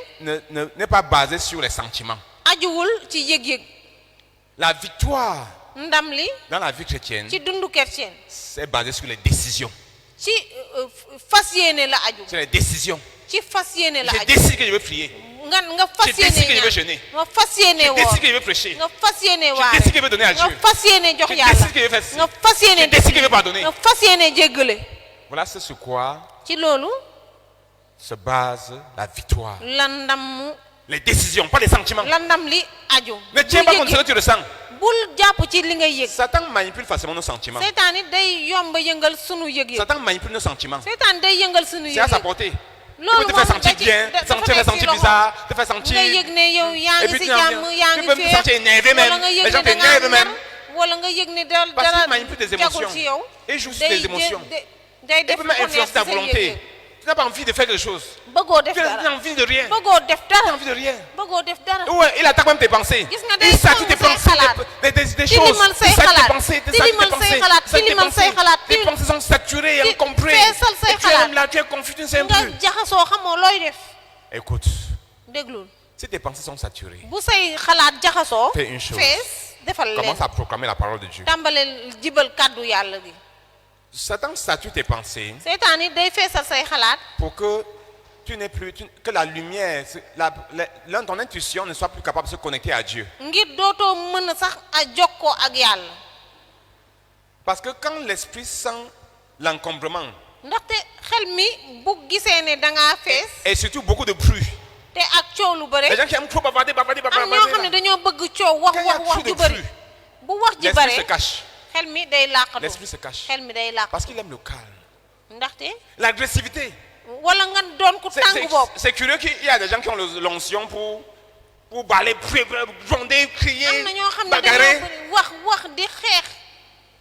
n'est pas basée sur les sentiments. ajuwul ci yëg-yëg. La victoire ndam li dans la vie chrétienne, ci dundu chrétien. c'est basé sur les décisions. ci fas yéene la aju. Sur les décisions. ci fas yéene la Je aju. décide que je vais prier. nga fas Je décide que je yéene vais jeûner. nga fas yéene Je woor. décide que je vais prêcher. nga fas yéene Je waare. décide que je vais donner à nga Dieu. fas yéene jox Je yàlla. décide que je vais faire ci. nga fas yéene Je décide que je vais pardonner. nga fas yéene jéggale. Voilà ce sur quoi ci loolu se base la victoire. la ndam Les décisions, pas les sentiments. la ndam li aju. Ne tiens pas compte de ce que tu ressens. bul jàpp ci li ngay yëg. Satan manipule facilement nos sentiments. seytaan it day yomba yëngal sunu yëg-yëg. Satan manipule nos sentiments. seytaan day yëngal sunu C'est à sa yëg-yëg. portée. Il loolu peut te faire moom sentir da ci- bien, da- te sentir dafa les nekk ci sentir loxo. bizarre, te faire sentir. nga yëg ne yow yaa Et ngi puis si tu jàmm yaa peux ngi même te féex. sentir énervé même. wala nga yëg Les gens ne dangaa t'énervent mer. même. wala nga yëg ne dara Parce dara qu'il manipule tes jagul émotions. ci yow. Et joue sur tes émotions. day Il def peut lu même ko neex influencer ci ta sa volonté. yëg-yëg. Tu n'as pas envie de faire quelque chose. bëggoo def Tu dara. n'as envie de rien. bëggoo def Tu n'as dara. envie de rien. bëggoo def dara. Ouais, il attaque même tes pensées. Gis nga day Il s'attire tes song say pensées, xalaat. des choses. Tilimal say Il s'attire tes xalaat. pensées, il s'attire tes Tilimal say pensées. xalaat. Il s'attire tes Tilimal say pensées. xalaat. Tes pensées sont saturées et encombrées. feesal say Et tu es xalaat. même là, tu es confus, tu ne sais nga plus. jaxasoo xamoo looy def. Écoute, déglul si tes pensées sont saturées, bu say xalaat jaxasoo. Fais une chose. fees defal leen. commence à proclamer la parole de Dieu. tàmbaleel jibal kàddu yàlla gi. Satan sature tes pensées seytaan it day feesal say xalaat. pour que tu n'aies plus, que la lumière, ton intuition ne soit plus capable de se connecter à Dieu. ngir dootoo mën a sax a jokkoo ak yàlla. Parce que quand l'esprit sent l'encombrement ndaxte xel mi bu gisee ne dangaa fees. et surtout beaucoup de bruit, te ak coow lu bëre. les gens qui aiment trop bavarder, am ñoo xam ne dañoo bëgg coow wax Quand il y a wax trop wax de ju bëri. bruit, bu wax ji l'esprit se bare cache. xel mi day làqatu. L'esprit se cache. xel mi day làqatu. Parce qu'il aime le calme. ndaxte L'agressivité. wala nga doon ku tàng bopp. C'est curieux qu'il y a des gens qui ont l'onction pour baler, gronder, crier, am na ñoo xam ne bagarrer. dañoo wax di xeex.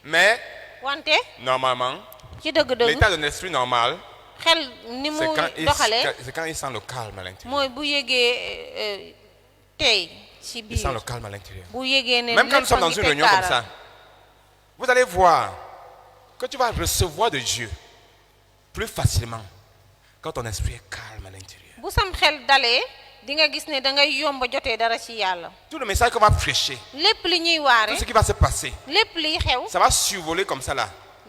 Mais wante normalement, ci dëgg-dëgg l'état de l'esprit normal, xel ni mu c'est quand il sent le calme à l'intérieur. mooy bu yëgee tey ci Il sent biir le calme à l'intérieur. bu yëgee ne Même quand nous sommes dans lépp a une ngi réunion comme tekkaaral. ça, vous allez voir que tu vas recevoir de Dieu plus facilement quand ton esprit est calme à l'intérieur. bu sam xel dalee di nga gis ne da ngay yomba jotee dara ci yàlla. Tout le message qu'on va prêcher, lépp li ñuy waare tout ce qui va se passer, lépp liy xew ça va survoler comme ça là.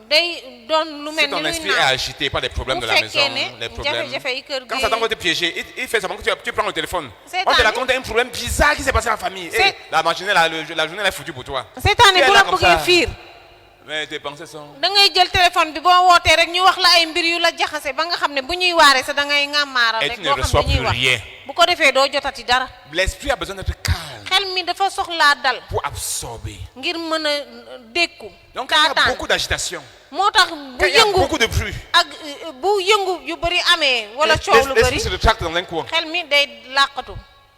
day doon lu Si mel ton ni luy esprit est naaw. agité par des problèmes bu de la maison, fekkee les ne problèmes. jafe-jafe yi kër Quand gi Satan va te piéger, il fait seulement que tu prends le téléphone. C'est On te tanné. raconte un problème bizarre qui s'est passé dans la famille. C'est- Et la matinée, la journée, elle est foutue pour toi. seytaane Tu es bu là la comme bëggee ça. fiir Mais tes pensées sont. da ngay jël téléphone bi boo wootee rek ñu wax la ay mbir yu la jaxase ba nga xam ne bu ñuy waaree sa da ngay ŋàmmaaral Et rek tu ne boo xam reçois dañuy plus wax rien. bu ko defee doo jotati dara. L'esprit a besoin d'être calme xel mi dafa soxlaa dal pour absorber. ngir mën a dékku Donc, quand il y a taataan beaucoup d'agitation, moo tax bu quand il y a yëngu beaucoup de bruit, ak bu yëngu yu bëri amee wala coow lu l'esprit bëri se rétracte dans un coin. xel mi day làqatu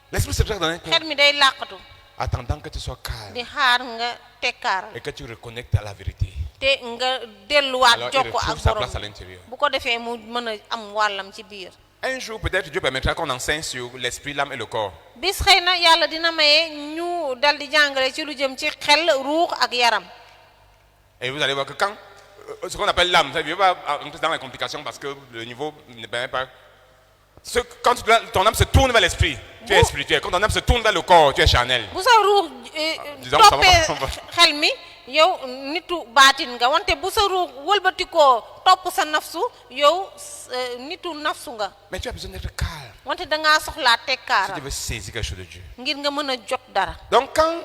L'esprit se rétracte dans un coin, xel mi day làqatu attendant que tu sois calme di xaar nga tekkaaral et que tu reconnectes à la vérité. te nga delluwaat Alors, il jokko retrouve ak sa borom place à l'intérieur. bu ko defee mu mën a am wàllam ci biir. Un jour, peut-être, Dieu permettra qu'on enseigne sur l'esprit, l'âme et le corps. bis xëy na yàlla dina maye ñu dal di jàngale ci lu jëm ci xel ruux ak yaram. Et vous allez voir que quand ce qu'on appelle l'âme, je ne vais pas entrer dans les complications parce que le niveau ne permet pas. Quand ton âme se tourne vers l'esprit, tu es Vous- spirituel. Quand ton âme se tourne vers le corps, tu es charnel. bu sa ruux Disons, ça va- toppee xel mi yow nitu baatin nga wante bu sa ruux wëlbatikoo topp sa nafsu yow nitu nafsu nga Mais tu as besoin d'être calme wante dangaa soxlaa si tekkaaral tu veux saisir quelque chose de Dieu. ngir nga mën a jot dara. Donc quand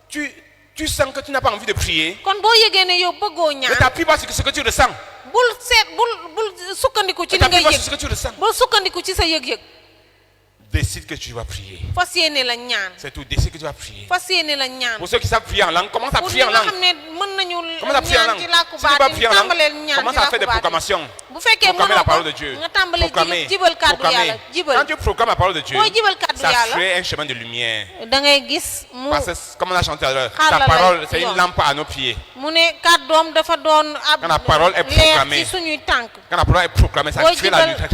tu sens que tu n'as pas envie de prier, kon boo yëgee ne yow bëggoo ne ñaan t'appuie pas sur ce que tu ressens. bul sukkandiku ci Ne li nga t'appuie pas sur ce yëg que tu ressens. bul sukkandiku ci sa yëg-yëg Décide que tu vas prier. fas yéene la ñaan C'est tout. Décide que tu vas prier. fas yéene la ñaan. Pour ceux qui savent prier en langue, commence à pour ñi prier en nga langue. xam ne mën nañu Commence à prier en ñaan langue. ci làkku Si tu vas baatin prier en langue, tàmbaleel ñaan commence ci à faire làkku des baatin. proclamations. bu fekkee Proclamer la mënoo parole de ko Dieu. nga tàmbalee Proclamer. jibal kàddu Proclamer. yàlla jibal Quand tu proclames la parole de Dieu, boo jibal kàddu ça yàlla fait un chemin de lumière. da ngay gis mu Parce que, comme on a chanté à l'heure, Xaaral ta parole, c'est yoon. une lampe à nos pieds. mu ne kàddoom dafa doon ab Quand la parole est leer proclamée. ci suñuy tànk Quand la parole est proclamée, ça Boo crée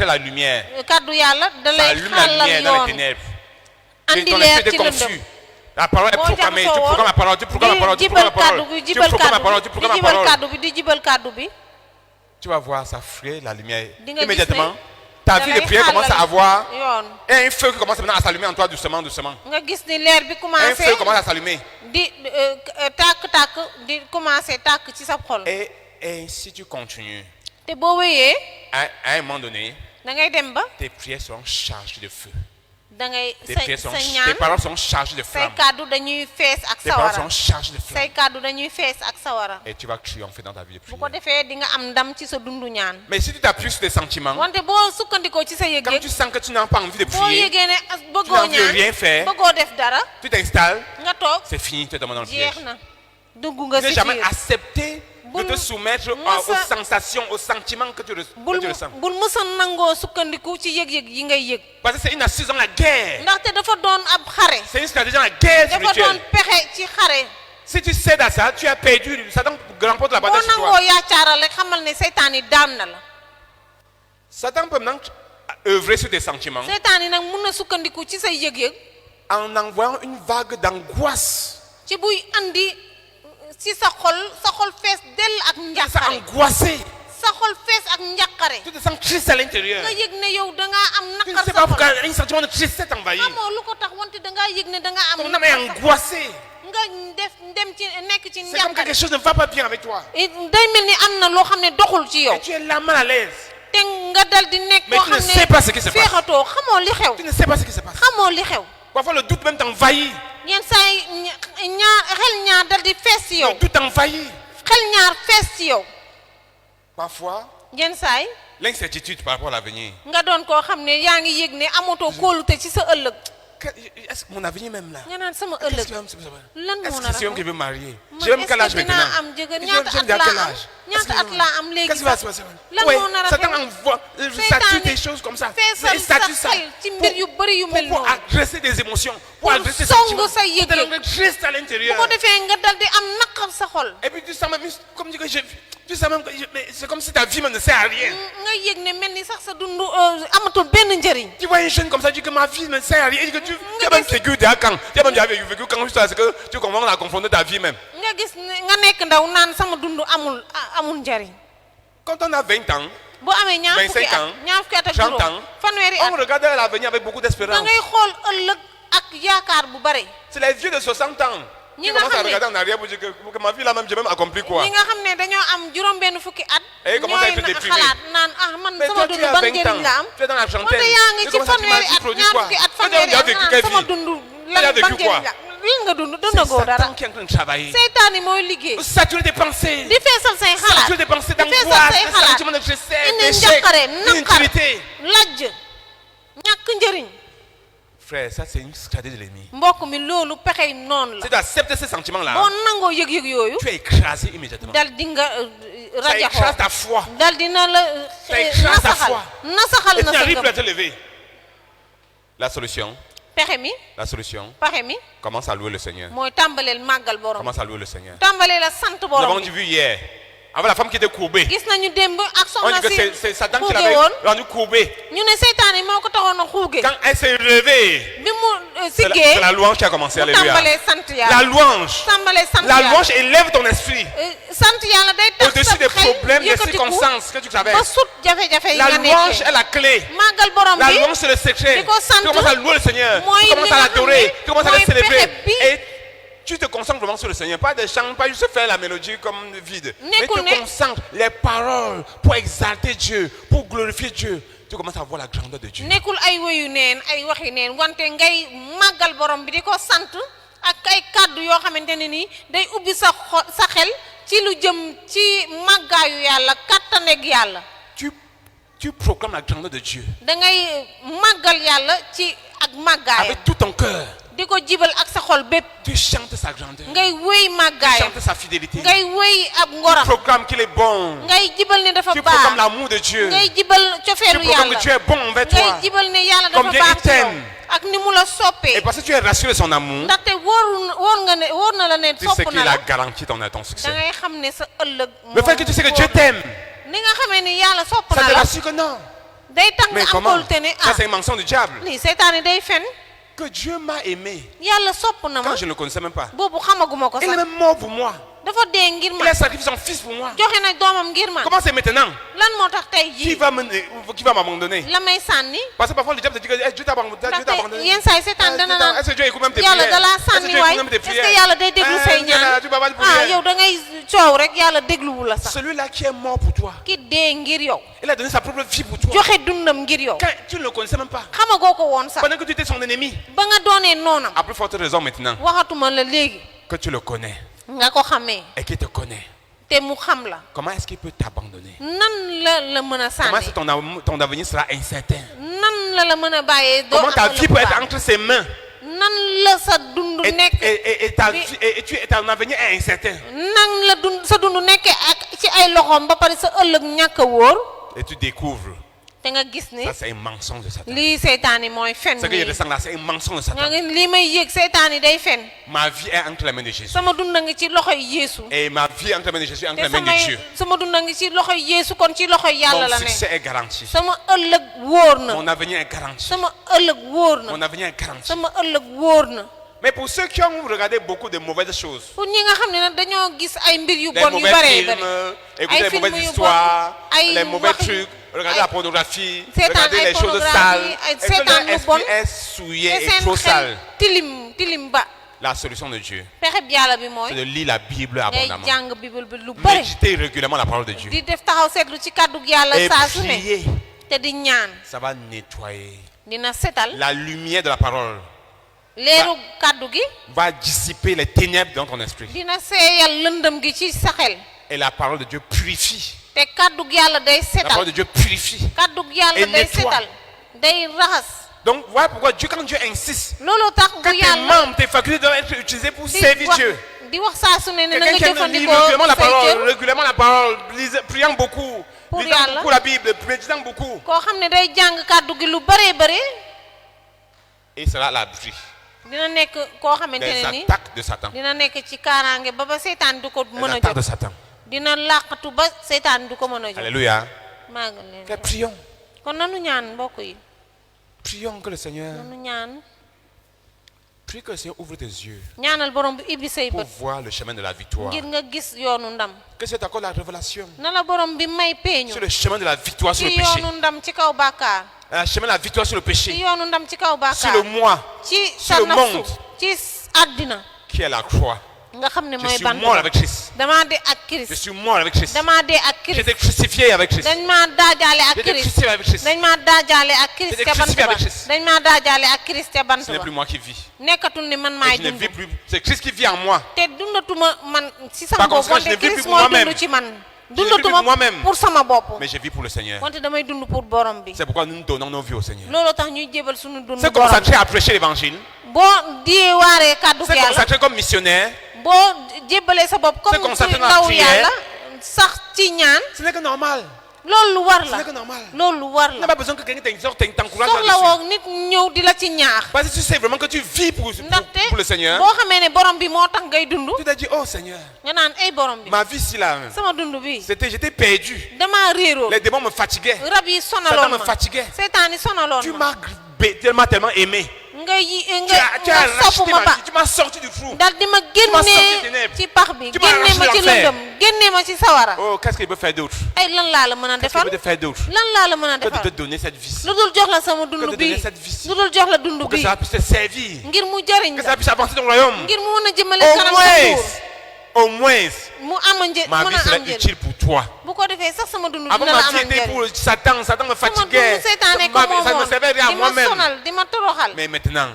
la lumière. kàddu yàlla da Ça lay allume la lumière xàllal dans les yoon ténèbres. andi Ton leer esprit ci est lëndëm confus. La parole est boo proclamée. Tu jaxasoo proclames la parole, tu proclames la parole, tu proclames jibal la kàddu parole. bi Tu jibal proclames la parole, kàddu tu bi proclames di la jibal parole. kàddu bi di jibal kàddu bi Tu vas voir, ça ferait la lumière. Di nga gis Immédiatement, ne ta da vie de lay prière commence à xàllal avoir yoon un feu qui commence maintenant à s'allumer en toi doucement, doucement. nga gis ni leer bi Un commencé feu commence à s'allumer. di tàkk-tàkk di commencé tàkk ci sa xol Et si tu continues, te boo wéyee à un moment donné, da ngay dem ba tes prières seront chargées de feu. da ngay Tes, sa prières sont, sa tes ñaan paroles sont chargées de say flammes. kàddu dañuy fees ak Tes paroles sawara sont chargées de flammes. say kàddu dañuy fees ak sawara Et tu vas triompher dans ta vie de bu ko prière. defee di nga am ndam ci sa dundu ñaan Mais si tu t'appuies sur tes sentiments, wante boo sukkandikoo ci sa quand yëg-yëg tu sens que tu n'as pas envie de boo prier, yëgee ne tu bëggoo n'as envie de ñaan rien faire, bëggoo def dara tu t'installes, nga toog c'est fini, tu es dans le piège. jeex na dugg nga Ne si jamais biir accepter de Bul te soumettre mës aux a- sensations, aux sentiments que tu ressens. bul mës a nangoo sukkandiku ci yëg-yëg yi ngay yëg Parce que c'est une assise dans la guerre. ndaxte dafa doon ab xare C'est une stratégie dans la guerre dafa doon spirituelle. pexe ci xare Si tu cèdes à ça, tu as perdu. Satan remporte la boo bataille sur nangoo toi. yaacaaral rek xamal ne seytaan yi daan na la Satan peut maintenant œuvrer sur tes sentiments seytaan yi nag mun na sukkandiku ci say yëg-yëg en envoyant une vague d'angoisse. ci buy andi ci sa xol fees dell ak Ça njàqare angoissé. sa xol fees ak njàqare Tu te sens triste à l'intérieur. nga yëg ne yow dangaa am Tu ne naqar sais sa pas pourquoi xol un sentiment de tristesse t'envahit. xamoo lu ko tax wante dangaa yëg ne dangaa am Ton âme est naqar sa xol. angoissée. nga nekk ci C'est comme njàqare quelque chose ne va pas bien avec toi. day mel ni am na loo xam ne doxul ci yow Et tu es là mal à l'aise. te nga dal di nekk Mais koo tu ne xam sais pas ce qui se ne passe. féexatoo xamoo li xew Tu ne sais pas ce qui se passe. xamoo li xew Parfois le doute même t'envahit. yenn saa yi xel ñaar dal di fees ci yow Le doute t'envahit. xel ñaar fees ci yow Parfois, yenn saa yi l'incertitude par rapport à l'avenir. nga doon koo xam ne yaa ngi yëg ne amatoo kóolute ci sa ëllëg Est-ce que mon avenir même là? nga naan sama Qu'est-ce ëllëg que c'est ça? lan moo Est-ce que nar a c'est homme qui xew veut marier? man J'ai même quel âge est-ce que dinaa maintenant? am jëkkër J'ai ñaata at déjà laa quel am âge? ñaata at laa am léegi Qu'est-ce qui va sax se passer? lan Ouais, moo nar a Satan xew envoie, ça tue tes choses comme ça. feesal Les sa statuts ça. xel ci mbir yu bëri yu mel Pour noonu agresser des émotions, pour Pour agresser des song sentiments. sa yëg-yëg. Pour te reste à bu l'intérieur. ko defee nga dal di am naqar sa xol Et puis tu sens même, comme dit que tu sens même que mais c'est comme si ta vie même ne sert à rien. nga yëg ne mel ni sax sa dund amatul benn njëriñ Tu vois une jeune comme ça, tu dis que ma vie ne sert à rien. Et que tu as même vécu des camps. Tu as même déjà vécu quand c'est que tu commences à confondre ta vie même. nga gis ne nga nekk ndaw naan sama dund amul njëriñ Quand on a 20 ans, bu amee ñaar fukki 25 at ans, ñaar fukki at ak 30 juróom ans, fanweeri at on regarde à l'avenir avec beaucoup da d'espérance. ngay xool ëllëg ak yaakaar bu bare C'est les vieux de 60 ans Ñi qui nga commencent à xam ne- regarder en arrière pour dire que ma vie là même, j'ai même accompli quoi. ñi nga xam ne dañoo am juróom benn fukki at Et comment ça, ñooy il peut déprimer? xalaat naan man Mais sama toi, dund tu as ban 20 njëriñ la ans, am tu es dans la wante trentaine. yaa ngi Tu ci commences à fanweeri t'imaginer at produire ñaar quoi? fukki at Toi, tu as fanweeri déjà at vécu naan quelle sama vie? dund Tu as lan ban vécu quoi? njëriñ la lii nga dund C'est dundagoo dara Satan qui est en train de travailler. seytaane mooy liggéey Saturer des pensées. di feesal say xalaat Saturer des pensées di feesal d'angoisse, say de xalaat sentiments de tristesse, indi d'échec, njaqare naqar d'inutilité. lajj ñàkk njëriñ Frère, ça c'est une stratégie de l'ennemi. mbokk mi loolu pexey noonu la Si tu acceptes ces sentiments-là, boo nangoo yëg-yëg yooyu tu es écrasé immédiatement. dal di nga Ça écrase rajaxoo ta foi. dal dina la Ça écrase ta nasaxal foi. nasaxal Et na tu sa n'arrives plus à ngëm te lever. La solution, pexe mi pexe mi commence à louer le Seigneur. mooy tàmbaleel màggal borom Commence à louer le Seigneur. tàmbaleel la sant Nous borom avons bi vu hier, avec la femme qui était courbée. gis nañu démb ak On soxna dit que si c'est Satan qui xuuge l'avait woon rendu courbée. ñu ne seytaane moo ko taxoon a xuuge Quand elle s'est levée, bi mu c'est siggee la louange qui a commencé. mu Alléluia. tàmbalee sant La yàlla louange. tàmbalee sant La yàlla louange élève ton esprit sant yàlla day tax au-dessus sa des xel problèmes, des yëkkatiku circonstances que tu ba traverses. sut jafe-jafe yi La nga louange nekkee est la clé. màggal borom La bi louange c'est le secret. di ko sant Tu commences à louer le Seigneur. mooy Tu commences li à nga xam l'adorer. ne Tu commences à le mooy célébrer. pexe bi. Et tu te concentres vraiment sur le Seigneur. Pas des chants, pas juste faire la mélodie comme vide. Mais Nekkul te ne- concentres les paroles pour exalter Dieu, pour glorifier Dieu. Tu commences à voir la grandeur de Dieu. nekkul ay woyu neen ay waxi neen wante ngay màggal borom bi di ko sant ak ay kàddu yoo xamante ne nii day ubbi sa xel ci lu jëm ci màggaayu yàlla kàttaneeg yàlla Tu proclames la grandeur de Dieu da ngay màggal yàlla ci ak màggaayam avec tout ton cœur. di ko jibal ak sa xol bépp Tu chantes sa grandeur. ngay wéy Tu màggaayam chantes sa fidélité. ngay wéy ab Tu ngoram proclames qu'il est bon. ngay jibal ne dafa Tu proclames baax l'amour de Dieu. ngay jibal Tu cofeelu proclames que yàlla Dieu est bon envers ngay toi. jibal ne yàlla dafa Combien baax il ci yow t'aime. ak ni mu la soppee Et parce que tu es rassuré de son amour, ndaxte wóor na la ne tu sais sopp qu'il na la a garanti ton da succès. ngay xam ne sa ëllëg Le fait que tu sais que Dieu t'aime, ni nga xamee ni yàlla sopp ça na te la rassure que non. day tax nga Mais am comment? kóolute ne Ça c'est une mention du diable. lii seytaane day fen Que Dieu m'a aimé yàlla sopp na ma quand je ne le connaissais même pas. boobu xamaguma ko Il est sax même mort pour moi. dafa dee ngir Il ma a sacrifié son fils pour moi. joxe na doomam ngir ma Comment c'est maintenant? lan moo tax tey Qui jii va m'abandonner? la may sànni Parce que parfois le diable te dit que Dieu t'a abandonné. ndaxte yenn saa yi seytaan dana naan Est-ce que Dieu écoute même tes yàlla prières? dalaa Est-ce que sànni Dieu waay écoute même tes est-ce prières? que yàlla day déglu say ñaan Tu vas pas de ah prière. yow da ngay coow rek yàlla dégluwu la sax Celui-là qui est mort pour toi, ki dee ngir yow il a donné sa propre vie pour toi. joxe dundam ngir yow Quand tu ne le connaissais même pas. xamagoo ko woon sax Pendant que tu étais son ennemi. ba nga doonee noonam À plus forte raison maintenant waxatuma la léegi que tu le connais nga ko xamee et qu'il te connaît. te mu xam la Comment est-ce qu'il peut t'abandonner? nan la mën a Comment est-ce sànni que ton avenir sera incertain? nan la mën a bàyyee doo Comment ta am vie peut être entre ses mains nan la sa dund et, nekk ton avenir est incertain? nan la sa dund nekkee ak ci ay loxoom ba pare sa ëllëg ñàkk a wóor Et tu découvres. te nga gis ni Ça c'est un mensonge de Satan. lii seytaane mooy fen Ce que je nii ressens là, c'est un mensonge de Satan. nga ngi lii may yéeg seytaane day fen Ma vie est entre les mains de Jésus. sama dund a ngi ci loxoy Yeesu Et ma vie est entre les mains de Jésus, entre te les mains de Dieu. sama dund a ngi ci loxoy Yeesu kon ci loxoy yàlla Mon la ne succès est garanti. sama ëllëg wóor na Mon avenir est garanti. sama ëllëg wóor na Mon avenir est garanti. sama ëllëg wóor na Mais pour ceux qui ont regardé beaucoup de mauvaises choses, pour ñi nga xam ne nag dañoo gis ay mbir yu les bon yu mauvais bare films, bare écouter les films mauvaises yu histoires, bon, ay les mauvais wax- trucs, regarder ay- la pornographie, seetaan regarder ay les choses pornographie, sales, ay et que seetaan leur lu bon, esprit est souillé te et seen trop xel sale. tilim ba La solution de Dieu, pexeb yàlla bi c'est mooy de lire la Bible ngay abondamment. jàng bible bi lu bare Méditer régulièrement la parole de Dieu. di def taxaw seetlu ci kàddu yàlla Et saa su ne prier. te di ñaan Ça va nettoyer. dina setal La lumière de la parole leeru kàddu gi va dissiper les ténèbres dans ton esprit. dina seeyal lëndëm gi ci sa xel Et la parole de Dieu purifie. te kàddu yàlla day La parole setal de Dieu purifie. kàddu yàlla Et day nettoie. setal day raxas Donc voilà pourquoi Dieu, quand Dieu insiste, loolu tax quand bu tes yàlla membres, tes facultés doivent être utilisées pour servir Dieu. di wax saa su ne ne na Quelqu'un nga qui lit jëfandikoo régulièrement la say cër parole, priant beaucoup, pour lisant yàlla beaucoup la Bible, méditant beaucoup. koo xam ne day jàng kàddu gi lu bëree bëri Et cela l'abri dina nekk koo xamante des ne ni attaques de Satan. dina nekk ci kaaraange ba seytaan du ko Des mën a attaques de jot Satan. dina làqatu ba seytaan du ko mën a jot Alléluia. maagal leen Que prions. kon nanu ñaan mbokk yi Prions que le Seigneur. nanu ñaan Prie que le Seigneur ouvre tes yeux ñaanal borom bi ibbi say pour bët voir le chemin de la victoire. ngir nga gis yoonu ndam Que c'est encore la révélation. na la borom bi may peeñu Sur le chemin de la victoire sur ci le péché. yoonu ndam ci kaw bàkkaar Le chemin de la victoire sur le ci péché. yoonu ndam ci kaw Sur bàkkaar le moi ci sur sa le nafsu monde. ci àddina qui est la croix. nga xam ne Je mooy suis bant mort avec Christ. damaa dee ak Je Christ suis mort avec Christ. damaa dee ak Christ J'étais crucifié avec Christ. dañ maa daajaale ak J'étais Christ crucifié avec Christ. dañ maa daajaale ak Christ J'étais ca bant crucifié ba avec Christ. dañ maa daajaale ak Christ ca bant Ce n'est ba plus moi qui vis. nekkatul ni man Et maay je ne dund vis plus. C'est Christ qui vit en moi. te dundatuma man si sama Par bopp conséquent, je wante ne vis plus Christ pour mooy moi-même. dund ci man Je ne vis plus dundatuma pour moi-même. pour sama bopp Mais je vis pour le Seigneur. wante damay dund pour borom bi C'est pourquoi nous donnons nos vies au Seigneur. looloo tax ñuy jébal suñu dund Se borom consacrer à prêcher l'évangile. boo di waaree kàddu Se yàlla consacrer comme missionnaire. boo jébbalee sa bopp comme consacrer kuy dans la ndaw prière. yàlla sax ci ñaan Ce n'est que normal. loolu lu war Ce la n'est que normal. loolu lu war Tu n'as la pas besoin que quelqu'un t'exhorte, t'encourage soxla là-dessus. woo nit ñëw di la ci ñaax Parce que tu sais vraiment que tu vis pour ndaxte le Seigneur. boo xamee ne borom bi moo tax ngay dund Tu te dis, oh Seigneur, nga naan ay borom bi ma vie ici là, sama dund bi j'étais perdu. damaa réeroo Les démons me fatiguaient. rab yi Satan sonaloon me ma fatiguait. seytaan yi sonaloon Tu ma m'as tellement aimé. nga yi Tu as nga sopp racheté ma ma ba vie. Tu m'as sorti du trou. dal di ma m'as sorti des génnee ténèbres. ci pax bi Tu m'as génnee ma arraché ci l'enfer. lëndëm génnee ma ci sawara Oh, qu'est-ce qu'il peut faire d'autre? ay lan laa la mën a Qu'est-ce qu'il defal peut te faire d'autre? lan laa la mën a Que de defal te donner cette vie. lu dul jox la sama Que dund de bi donner cette vie. lu dul jox la dund Pour que bi ça puisse te servir. ngir mu jëriñ Que la ça puisse avancer dans le royaume. ngir mu mën a jëmale Au kanam moins, sa nguur au moins, mu am ma vie mën a serait am njëriñ utile pour toi. bu ko defee sax sama dund Avant dina la ma vie amal était njëriñ pour Satan. Satan me sama fatiguait. dund seytaane ko Ça ne me moomoon servait rien à di ma moi-même. sonal di ma toroxal Mais maintenant,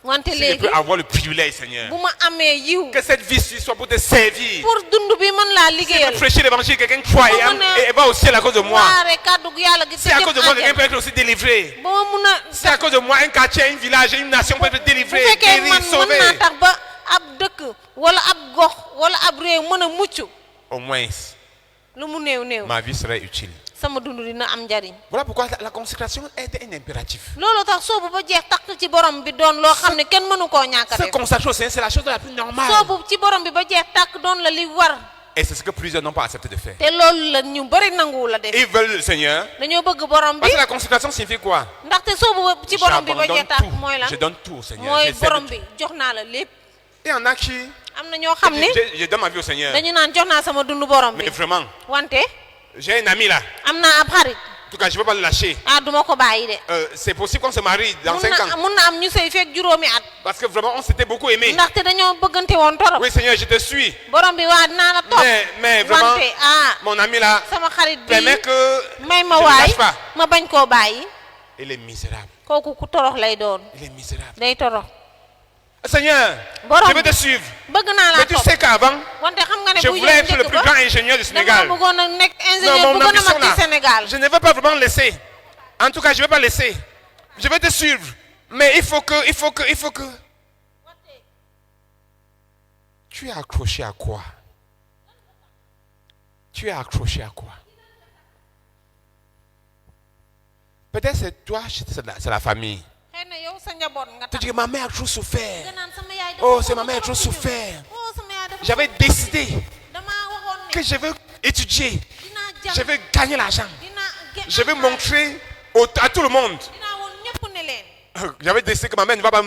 wante si je léegi peux avoir le privilège, Seigneur, bu ma amee yiw que cette vie soit pour te servir. pour dund bi mën laa Si je liggéeyal peux prêcher l'évangile, quelqu'un croit Pour et va au ciel à cause de moi. waare kàddu gu yàlla gi Si à cause de moi, quelqu'un peut être aussi délivré. ba ma mun a Si à cause de moi, un quartier, un village, une nation peut être bu délivré, fekkee guéri, man mën sauvé. naa tax ba ab dëkk wala ab gox wala ab réew mën a mucc Au moins, lu mu néew néew ma vie serait utile. sama dund dina am njariñ Voilà pourquoi la consécration est un impératif. loolu tax soobu ba jeex takk ci borom bi doon loo xam ne kenn mënu koo ñàkk a Se def consacrer au Seigneur, c'est la chose la plus normale. soobu ci borom bi ba jeex takk doon la li war Et c'est ce que plusieurs n'ont pas accepté de faire. te loolu la ñu bëri nanguwu la def Ils veulent le Seigneur. dañoo bëgg borom bi Parce que la consécration signifie quoi? ndaxte soobu ci borom bi ba jeex J'abandonne takk tout. mooy lan Je donne tout au Seigneur. mooy J'essaie de borom tout. bi jox naa la lépp Il y en a qui, am na ñoo xam ni je donne ma vie au Seigneur. dañu naan jox naa sama dund borom bi Mais vraiment, wante j'ai un ami là. am naa ab xarit En tout cas, je ne veux pas le lâcher. ah duma ko bàyyi de C'est possible qu'on se marie dans 5 ans. mun na am ñu sëy fekk juróomi at Parce que vraiment, on s'était beaucoup aimé. ndaxte dañoo bëggante woon torop Oui, Seigneur, je te suis. borom bi waa dinaa la topp Mais vraiment, wante ah mon ami là, sama xarit bi permet que may ma je ne waay lâche pas. ma bañ koo bàyyi Il est misérable. kooku ku torox lay doon Il est misérable. day torox Seigneur, Borom je vais te suivre. bëgg naa laa Mais tu topp sais qu'avant, wante xam nga ne je bu voulais être le njëkk plus ba grand ingénieur du dama Sénégal. bëggoon a nekk Non, ingénieur mon bu gën a ambition mag là, ci Sénégal je ne veux pas vraiment laisser. En tout cas, je ne vais pas laisser. Je vais te suivre. Mais il faut que. Tu es accroché à quoi? Tu es accroché à quoi? Peut-être c'est toi, c'est la famille. xëy na yow sa njaboot nga Tu tax dis que ma mère a trop souffert. nga naan sama yaay dafa Oh, c'est ma sonn mère a trop trop ci ñun. souffert. oh sama yaay dafa J'avais sonn. décidé damaa waxoon ne que je veux étudier. dinaa jàng Je veux gagner l'argent. dinaa Je veux montrer à tout le monde. dinaa woon ñëpp ne leen J'avais décidé que ma mère ne va pas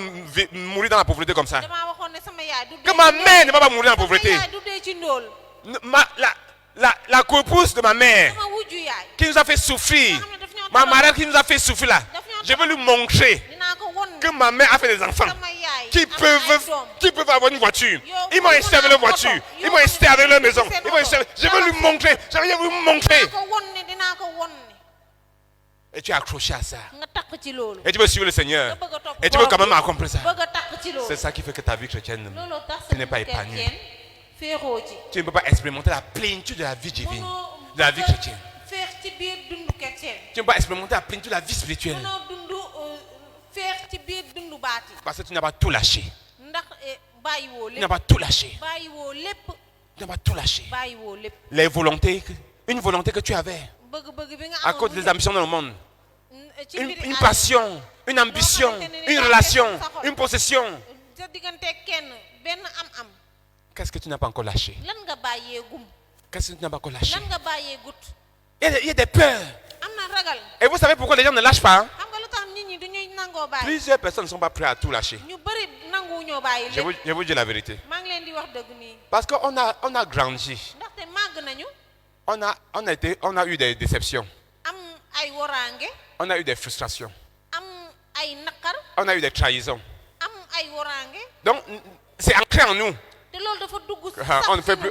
mourir dans la pauvreté comme ça. damaa waxoon ne sama yaay du dee Que ma ci mère ne va pas mourir dans la ndóol. pauvreté. sama yaay du dee ci ndóol La coépouse de ma mère sama wujju yaay qui nous a fait souffrir. Ma marraine qui nous a fait souffrir là. Je veux lui montrer dinaa ko won que ma mère a fait des enfants sama yaay qui am na ay doom. peuvent avoir une voiture. Ils m'ont Yow resté avec leur voiture. Ils m'ont resté avec leur maison. Ils m'ont resté. Je veux lui montrer. Je veux lui montrer. dinaa ko won ne dinaa ko won ne Et tu es accroché à ça. nga takk ci loolu Et tu veux suivre le nga Seigneur. bëgg a topp Et tu veux quand borom même bi, accomplir ça. bëgg a takk ci loolu C'est ça qui fait que ta vie chrétienne, looloo tax tu n'es pas épanoui. féexoo ci Tu ne peux pas expérimenter la plénitude de la vie divine, mënoo de la vie chrétienne. feex ci biir dund chrétien Tu ne peux pas expérimenter la plénitude de la vie spirituelle. mënoo dund feex ci biir dund baat yi Parce que tu n'as pas tout lâché. ndax bàyyiwoo Tu n'as lépp pas tout lâché. bàyyiwoo lépp Tu n'as pas tout lâché. bàyyiwoo lépp Les volontés, une volonté que tu avais, bëgg-bëgg bi nga à amoon cause bu des ambitions dans le monde. njëkk ci mbiri Une àddina. passion, une ambition, une relation, une possession. sa diggante kenn benn am-am Qu'est-ce que tu n'as pas encore lâché? lan nga bàyyee gum Qu'est-ce que tu n'as pas encore lâché? lan nga bàyyee gut Il y a des peurs. am na ragal Et vous savez pourquoi les gens ne lâchent pas? xam nga lu tax nit ñi du ñuy nangoo bàyyi Plusieurs personnes ne sont pas prêtes à tout lâcher. ñu bëri nangu ñoo bàyyi lépp Je vous dis la vérité. maa ngi leen di wax dëgg nii Parce qu'on a grandi. ndaxte màgg nañu On a eu des déceptions. am ay waraange On a eu des frustrations. am ay naqar On a eu des trahisons. am ay waraange Donc, c'est ancré en nous. te loolu dafa dugg Ah, sax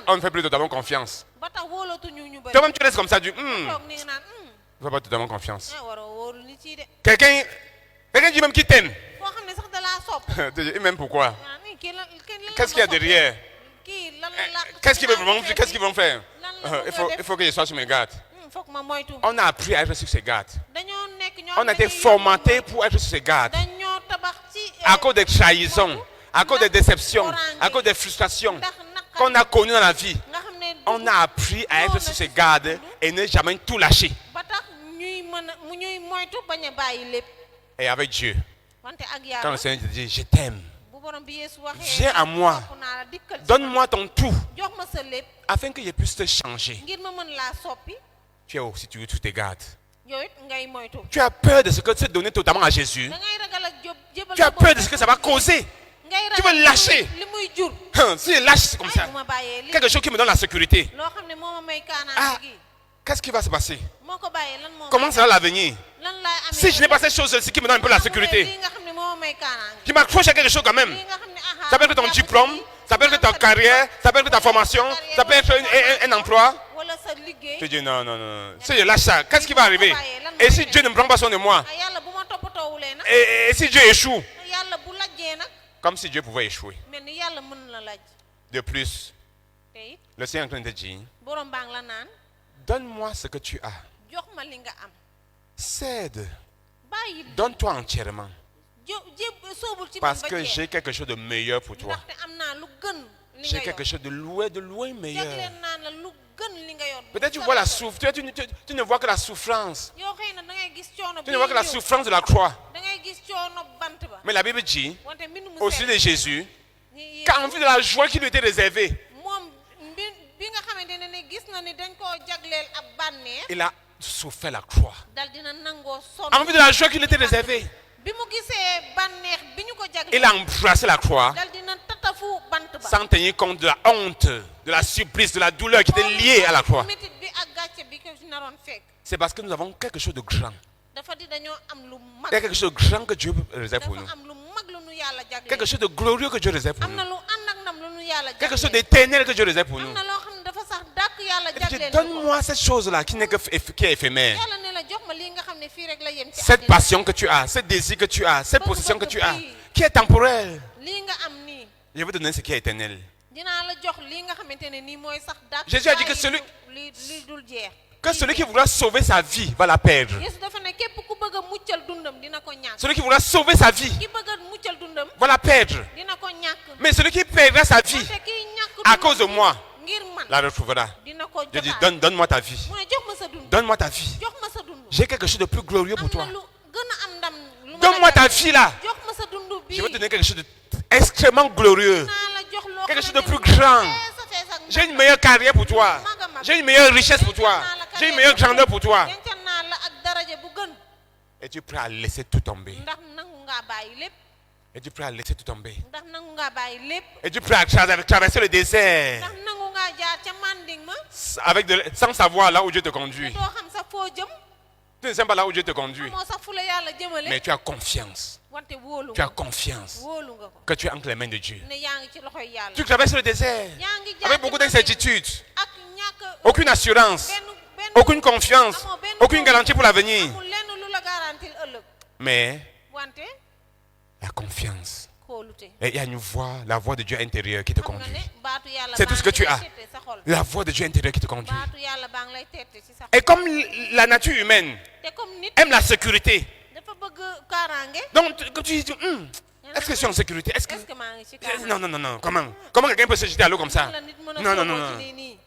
on ne fait plus totalement confiance. ba tax wóolatuñu ñu bëri Toi-même, tu restes comme ça, tu toog ni nga naan ne fais pas totalement confiance. waroo wóolu nit yi de Quelqu'un dit même qu'il t'aime. foo xam ne sax da laa sopp Et même pourquoi? ah nii kii lan Qu'est-ce qu'il y a derrière? kii lan la Qu'est-ce qu'ils vont faire? lan la Il faut que je sois sur mes gardes. foog ma moytu On a appris à être sur ses gardes. dañoo nekk ñoo On a été formaté pour être sur ses gardes. dañoo tabax ci À cause des trahisons, à cause des déceptions, à cause des frustrations ndax naqar qu'on a connues dans la vie. nga xam ne On a appris à être sur ses gardes et ne jamais tout lâcher. ba tax ñuy ñuy moytu bañ a bàyyi lépp Et avec Dieu, wante ak quand yàlla le Seigneur te dit, je t'aime, bu borom bi Yeesu waxee viens à moi, topp naa la dikkal ci donne-moi ton tout, jox ma sa lépp afin que je puisse te changer. ngir ma mën laa soppi Tu es aussi tu sous tes gardes. yow it ngay moytu Tu as peur de ce que tu as donné totalement à Jésus. da ngay ragal ak jébal Tu as peur de ce que ça va causer. ngay Tu veux lâcher. li muy jur Si je lâche, c'est comme ay ça. bu ma bàyyee li Quelque chose qui me donne la sécurité. loo xam ne moo ma may Ah, kaanaan gi qu'est-ce qui va se passer? moo ko bàyyee lan moo Comment sera l'avenir? lan laay amee Si je n'ai pas cette chose-ci qui me donne un peu la sécurité, lii nga xam ne moo ma may kaanaan qui m'accroche à quelque chose quand même. lii nga xam ne aha Ça peut être ton diplôme, ça peut être ta carrière, ça peut être ta formation, ça peut être un emploi. wala sa liggéey Tu dis non, non, non. Si je lâche ça, qu'est-ce qui va arriver? Et si Dieu ne me prend pas soin de moi? ah yàlla bu ma toppatoowulee nag Et si Dieu échoue? yàlla bu lajjee nag Comme si Dieu pouvait échouer. mel ni yàlla mën la laj De plus, te it le Seigneur est en train de dire, borom baa ngi la naan donne-moi ce que tu as. jox ma li nga am Cède. bàyyi Donne-toi entièrement. soobul ci Parce man que ba j'ai quelque chose de meilleur pour toi. ndaxte am naa lu gën li J'ai nga quelque yor chose de loin meilleur. jagleen naa la lu gën li nga yor Peut-être tu vois la souffrance. Tu ne vois que la souffrance. yow xëy na da ngay gis coono Tu ne vois que la ñëw. souffrance de la croix. da ngay gis coono bant ba Mais la Bible dit, wante mbind mu au sujet de sell Jésus, ni qu'en vue de la joie qui lui était réservée, moom bi nga xamante ne gis na ni dañ koo jagleel ab bànneex il a souffert la croix. dal dina nangoo sonn En vue de la joie qui lui était réservée, bi mu gisee bànneex bi ñu ko il jagleel a embrassé la croix dal dina tatafu bant ba sans tenir compte de la honte, de la supplice, de la douleur qui était liée à la croix. métit bi ak gàcce bi ko ci naroon fekk C'est parce que nous avons quelque chose de grand. dafa di dañoo am lu mag Il y a quelque chose de grand que Dieu réserve dafa pour nous. am lu mag lu nu yàlla Quelque jagleel chose de glorieux que Dieu réserve pour am na nous. lu ànd ak ndam lu nu yàlla Quelque chose jagleel d'éternel que Dieu réserve pour am nous. na loo xam ne dafa sax dàkk yàlla Et Dieu, jagleel ñu ko donne-moi cette chose-là qui n'est qui est éphémère. yàlla ne la jox ma lii nga xam ne fii rek la yem ci Cette àddina. passion que tu as, ce désir que tu as, cette possession que tu as, qui est temporelle. lii nga am nii Je vais te donner ce qui est éternel. dinaa la jox lii nga xamante ne nii mooy sax dàkk Jésus a dit que bàyyi celui- li dul jeex Que celui qui voudra sauver sa vie va la perdre. Yeesu dafa ne képp ku bëgg a muccal dundam dina ko ñàkk Celui qui voudra sauver sa vie ki bëgg a muccal dundam va la perdre. dina ko ñàkk Mais celui qui perdra sa vie wante kiy ñàkk à dundam cause de moi ngir man la retrouvera. dina ko Je dis, jotaat donne-moi ta vie. mu ne jox ma sa dund Donne-moi ta vie. jox ma sa dund J'ai quelque chose de plus glorieux pour am toi. na lu gën a am ndam lu ma Donne-moi la ta jagleel. vie là. jox ma sa dund bii Je vais te donner quelque chose d'extrêmement glorieux. naa la jox loo Quelque chose de xamante plus ni grand. fees a fees ak J'ai une ndam. meilleure carrière pour toi. J'ai une meilleure richesse pour toi. J'ai une meilleure grandeur pour toi. dencal naa la ak daraja bu gën Et tu es prêt à laisser tout tomber. ndax nangu ngaa bàyyi lépp Et tu es prêt à laisser tout tomber. ndax nangu ngaa bàyyi lépp Et tu es prêt à traverser le désert ndax nangu ngaa jaar ca manding ma sans savoir là où Dieu te conduit. doo xam sa foo jëm Tu ne sais pas là où Dieu te conduit. moo sax fu la yàlla jëmale Mais tu as confiance. wante wóolu Tu as nga confiance wóolu nga ko que tu es entre les mains de Dieu. ne yaa ngi ci loxoy yàlla Tu traverses le désert yaa ngi jaar avec ci beaucoup manding d'incertitudes, ak ñàkk aucune assurance, aucune confiance, aucune garantie pour l'avenir. amul lenn lu la garantil ëllëg Mais wante la confiance. kóolute Et il y a une voix, la voix de Dieu intérieur qui te xam nga conduit. ne baatu yàlla C'est tout ce que baa ngi tu lay as. tette sa xol La voix de Dieu intérieur qui te conduit. baatu yàlla baa ngi lay tette ci sa xol Et comme la nature humaine te comme nit aime la sécurité, dafa bëgg kaaraange donc quand tu dis, est-ce que je suis en sécurité? Est-ce que... est-ce que maa ngi ci kaaraange Non, non, non, non. Comment quelqu'un peut se jeter à l'eau comme ça? la nit mën a Non, non, non, sooboo non. ci nii nii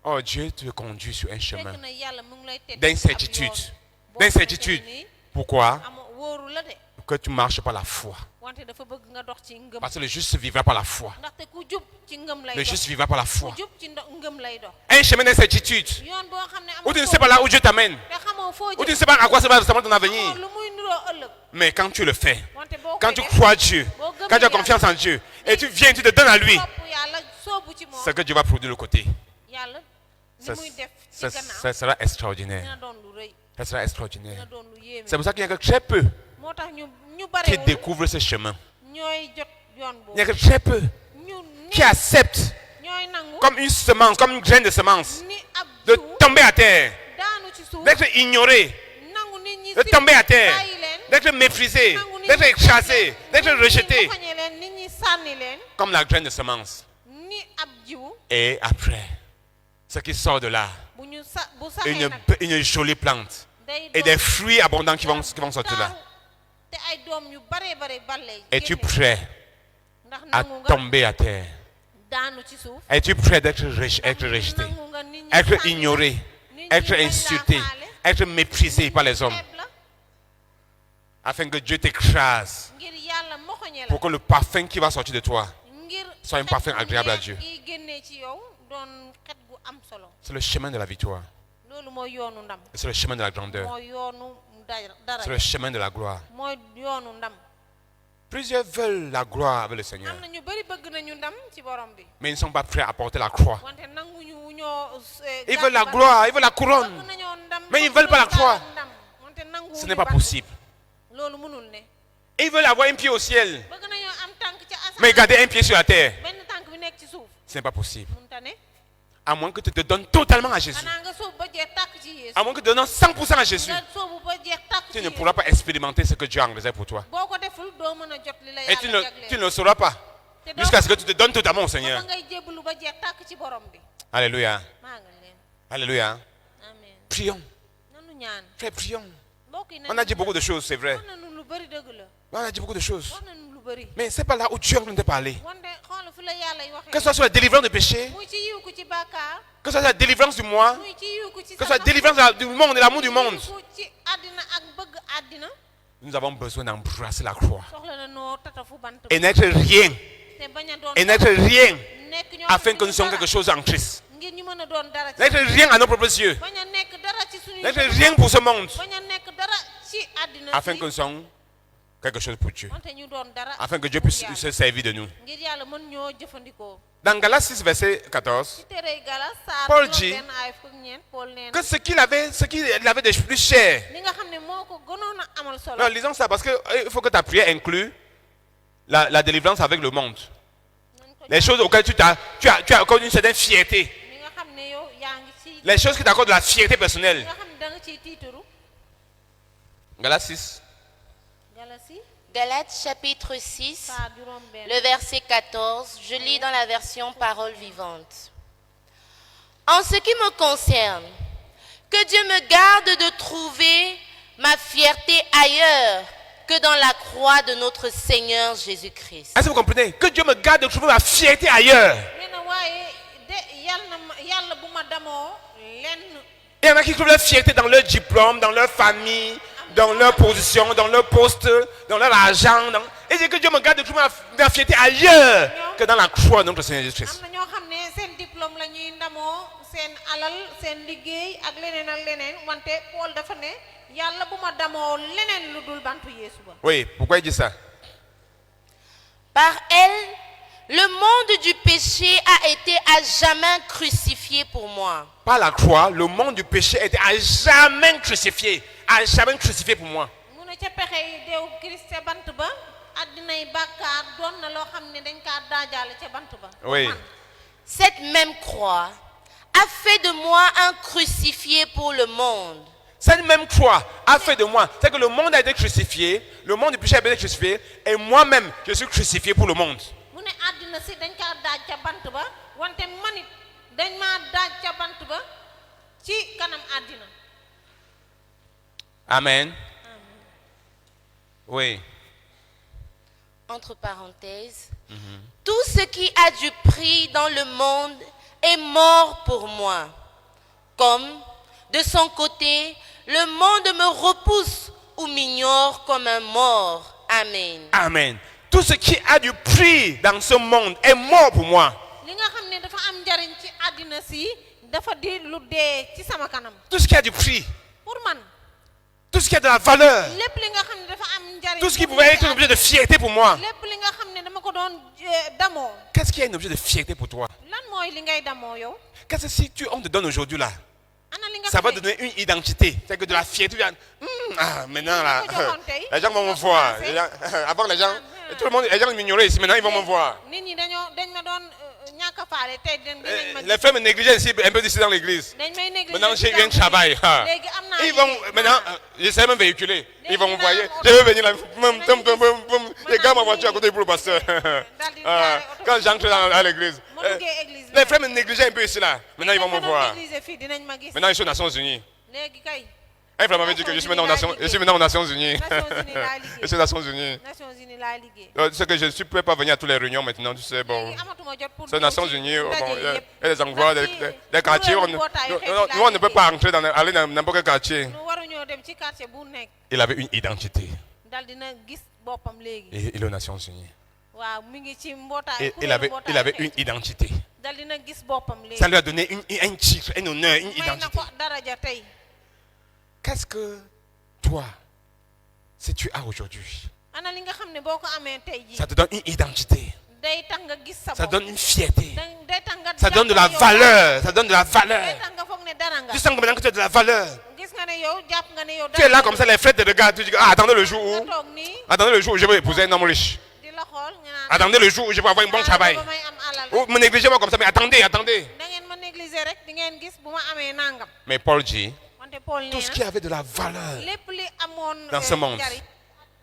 Oh, Dieu te conduit sur un chemin fekk na yàlla mu ngi lay teg d'incertitude. ab yoon boo D'incertitude. xamante ne nii Pourquoi? wóoru la de Que tu marches par la foi. wante dafa bëgg nga dox ci ngëm Parce que le juste vivra par la foi. ndaxte ku jub ci ngëm lay Le dox juste vivra par la foi. ku jub ci ngëm lay dox Un chemin d'incertitude. yoon boo xam ne Où tu ne amul sais pas là où Dieu t'amène. te xamoo foo Où tu ne jëm sais pas à quoi ça va ressembler ton avenir. xamoo lu muy nuroo ëllëg Mais quand tu le fais, wante boo quand koy tu def crois Dieu, quand tu as confiance en Dieu, et tu viens, tu te donnes à lui, topp yàlla soobu ci moom ce que Dieu va produire de l'autre côté, yàlla ça, li muy def ci ça gannaaw sera dina extraordinaire. doon lu rëy Ça sera dina extraordinaire. doon lu yéeme C'est pour ça qu'il n'y a que très peu moo tax ñu qui barewul découvrent ce chemin. ñooy jot yoon Il n'y a boobu que très peu ñu qui acceptent, ñooy nangu comme une semence, comme une graine de semence, ni ab de jiw tomber à terre, daanu ci suuf d'être ignoré, nangu nit ñi de tomber à terre, bàyyi leen d'être méprisé, nangu nit d'être ñi écrasé, d'être rejeté, moxoñe leen nit ñi sànni leen comme la graine de semence. ni ab jiw Et après, ce qui sort de là, bu saxee une, nag une jolie plante day et doon des fruits abondants qui vont sortir de là. te ay doom yu bare balle Es-tu génne. prêt ndax à nangu nga tomber à terre? daanu ci suuf Es-tu prêt d'être être rejeté, nangu nga nit ñi être sànni ignoré, nit ñi être bañ laa insulté, faale, être méprisé par les hommes, xeeb la afin que Dieu t'écrase, ngir yàlla moxoñe la pour que le parfum qui va sortir de toi, ngir soit un xet parfum gu agréable à neex Dieu. gi génnee ci yow doon xet gu am solo c'est le chemin de la victoire, loolu mooy yoonu ndam c'est le chemin de la grandeur, mooy yoonu dara c'est le chemin de la gloire. mooy yoonu ndam Plusieurs veulent la gloire avec le Seigneur, am na ñu bari bëgg nañu ndam ci borom bi mais ils ne sont pas prêts à porter la croix. wante nanguñu ñoo Ils veulent la gloire, ils veulent la couronne. bëgg nañoo ndam Mais ils veulent pas la croix. ndam wante nanguwuñu Ce n'est pas bant. possible. loolu mënul ne Et ils veulent avoir un pied au ciel, bëgg nañoo am tànk ci mais asamaan garder un pied sur la terre. benn tànk bi nekk ci suuf Ce n'est pas possible. mënta ne À moins que tu te donnes totalement à Jésus. xanaa nga soobu ba jeex tàkk ci Yeesu À moins que tu te donnes 100% à Jésus. nga soobu ba jeex tàkk Tu ci ne Yeesu pourras pas expérimenter ce que Dieu a en réserve pour toi. boo ko deful doo mën a jot li la Et tu yàlla ne jagleel le sauras pas. te doo Jusqu'à ce que tu te donnes totalement au ba Seigneur. ngay jébbalu ba jeex tàkk ci borom bi Alléluia. maa nga leen Alléluia. amen Prions. nanu ñaan Frère, prions. mbokk yi On a dit beaucoup de choses, c'est vrai. wax nañu lu bëri dëgg la On a dit beaucoup de choses. wax nañu lu bëri Mais c'est pas là où Dieu est en train de parler. wante xool fi la yàlla yi Que ce waxee soit sur la délivrance du péché, muy ci yiw ku ci bàkkaar que ce soit sur la délivrance du moi, muy ci yiw ku ci que ce soit la délivrance du monde et l'amour du monde. yiw ku ci àddina ak bëgg àddina Nous avons besoin d'embrasser la croix soxla na noo tatafu bant et n'être rien, te bañ a doon et n'être rien nekk ñoo afin xam que ne nous soyons dara, quelque chose en Christ. ngir ñu mën a doon dara ci N'être rien à nos propres yeux, bañ a nekk dara ci suñuy n'être rien pour ce monde, bañ a nekk dara ci àddina afin si que nous soyons quelque chose pour Dieu, wante ñu doon dara afin que Dieu pour puisse yàlla. se servir de nous. ngir yàlla mën ñoo jëfandikoo Dans Galates 6, verset 14, ci tere Galas saar Paul juróom dit benn aay fukk ak ñeent Paul nee na que ce qu'il avait de plus cher. li nga xam ne moo ko gënoon a amal solo Non, lisons ça parce qu'il faut que ta prière inclue la délivrance avec le monde. nañ ko Les choses auxquelles tu accordes une certaine fierté. li nga xam ne yow yaa ngi ci Les choses qui t'accordent de la fierté li personnelle. nga xam ne da nga ciy tiitaru Galates 6. Galasi Galates chapitre 6, saar juróom benn le verset 14, je lis dans la version Parole vivante. En ce qui me concerne, que Dieu me garde de trouver ma fierté ailleurs que dans la croix de notre Seigneur Jésus-Christ. Est-ce que vous comprenez? Que Dieu me garde de trouver ma fierté ailleurs. nee na waaye de yàlla bu ma damoo lenn Il y en a qui trouvent leur fierté dans leur diplôme, dans leur famille, dans leur position, dans leur poste, dans leur argent. Et dit que Dieu me garde de trouver ma fierté ailleurs que dans la croix de notre Seigneur Jésus-Christ. am na ñoo xam ne seen diplôme la ñuy ndamoo seen alal seen liggéey ak leneen wante Paul dafa ne yàlla bu ma damoo leneen lu dul bantu Yeesu ba Oui, pourquoi il dit ça? Par elle, le monde du péché a été à jamais crucifié pour moi. Par la croix, le monde du péché était à jamais crucifié. À jamais crucifié pour moi. mu ne ca pexe yi deew Christ ca bant ba addinay bàkkaar doon na loo xam ne dañ kaa daajaale ca bant ba Oui. man Cette même croix a fait de moi un crucifié pour le monde. Cette même croix a fait de moi. C'est que le monde a été crucifié, le monde du péché a été crucifié, et moi-même, je suis crucifié pour le monde. mu ne àddina si dañ kaa daaj ca bant ba wante manit dañ maa daaj ca bant ba ci kanam àddina Amen. Oui. Entre parenthèses, tout ce qui a du prix dans le monde est mort pour moi. Comme, de son côté, le monde me repousse ou m'ignore comme un mort. Amen. Amen. Tout ce qui a du prix dans ce monde est mort pour moi. li nga xam ne dafa am njariñ ci àddina si dafa di lu dee ci sama kanam Tout ce qui a du prix. pour man Tout ce qui a de la valeur. lépp li nga xam ne dafa am njariñ Tout ce qui pour pouvait nit être un ki objet de fierté pour moi. lépp li nga xam ne dama ko doon damoo Qu'est-ce qui est un objet de fierté pour toi? lan mooy li ngay damoo yow Qu'est-ce que si on te donne aujourd'hui là? ana li nga Ça va xam te ne donner une identité. C'est que de la fierté. Tu vas, maintenant là, les gens vont me voir. Avant les gens, tout le monde, les gens m'ignoraient ici. Maintenant ils vont me voir. nit ñi dañ ma doon ñàkk a faale tey dinañ ma Les femmes me négligeaient ici un peu d'ici dans l'église. dañ may négliger Maintenant j'ai eu un ci travail. jàmm léegi am naa Ils vont maintenant, je sais même véhiculer. Ils vont me voir. Je vais venir là. Les gars ma voiture à côté pour le pasteur. Quand j'entre dans l'église. ma duggee église Les frères me négligeaient un peu ici là. Maintenant ils vont me voir. fii dinañ ma gis Maintenant je suis aux Nations Unies. léegi kay Un frère m'avait dit que je suis maintenant aux Nations Unies. Nations Unies laa Je suis aux Nations Unies. Nations Unies laa liggéey C'est que je ne peux pas venir à toutes les réunions maintenant, tu sais, bon. léegi amatuma jot pour C'est les Nations Unies, bon, il y a des endroits, Ndax des quartiers, kuréelu mbootaayu xeet yi nous on ne peut pas entrer aller dans n'importe quel quartier. nu waruñoo dem ci quartier bu nekk Il avait une identité. dal dina gis boppam léegi Et il est aux Nations Unies. waaw mi ngi ci mbootaay Et il avait une identité. dal dina gis boppam léegi Ça lui a donné un titre, un honneur, une may na identité. ko daraja tey Qu'est-ce que toi, si tu as aujourd'hui, ana li nga xam ne boo ko amee tey jii ça te donne une identité, day tax nga gis sa ça bopp donne une fierté, day tax nga ça donne de la jàpp ne yow valeur, ça donne de la valeur. day tax nga foog ne dara nga Tu sens que maintenant que tu as de la valeur. gis nga ne yow jàpp nga ne yow Tu es là comme ça, les frères te regardent, tu dis, ah, attendez le jour où, nga toog nii attendez le jour où je vais épouser un homme riche. di la xool nga naan Attendez le jour où je vais avoir un bon travail. ba may am alal Ou me négligez pas comme ça, mais attendez, attendez. da ngeen ma négliger rek di ngeen gis bu ma amee nangam Mais Paul dit, wante Paul nee tout ce na qui avait de la valeur lépp li amoon dans ce monde, njariñ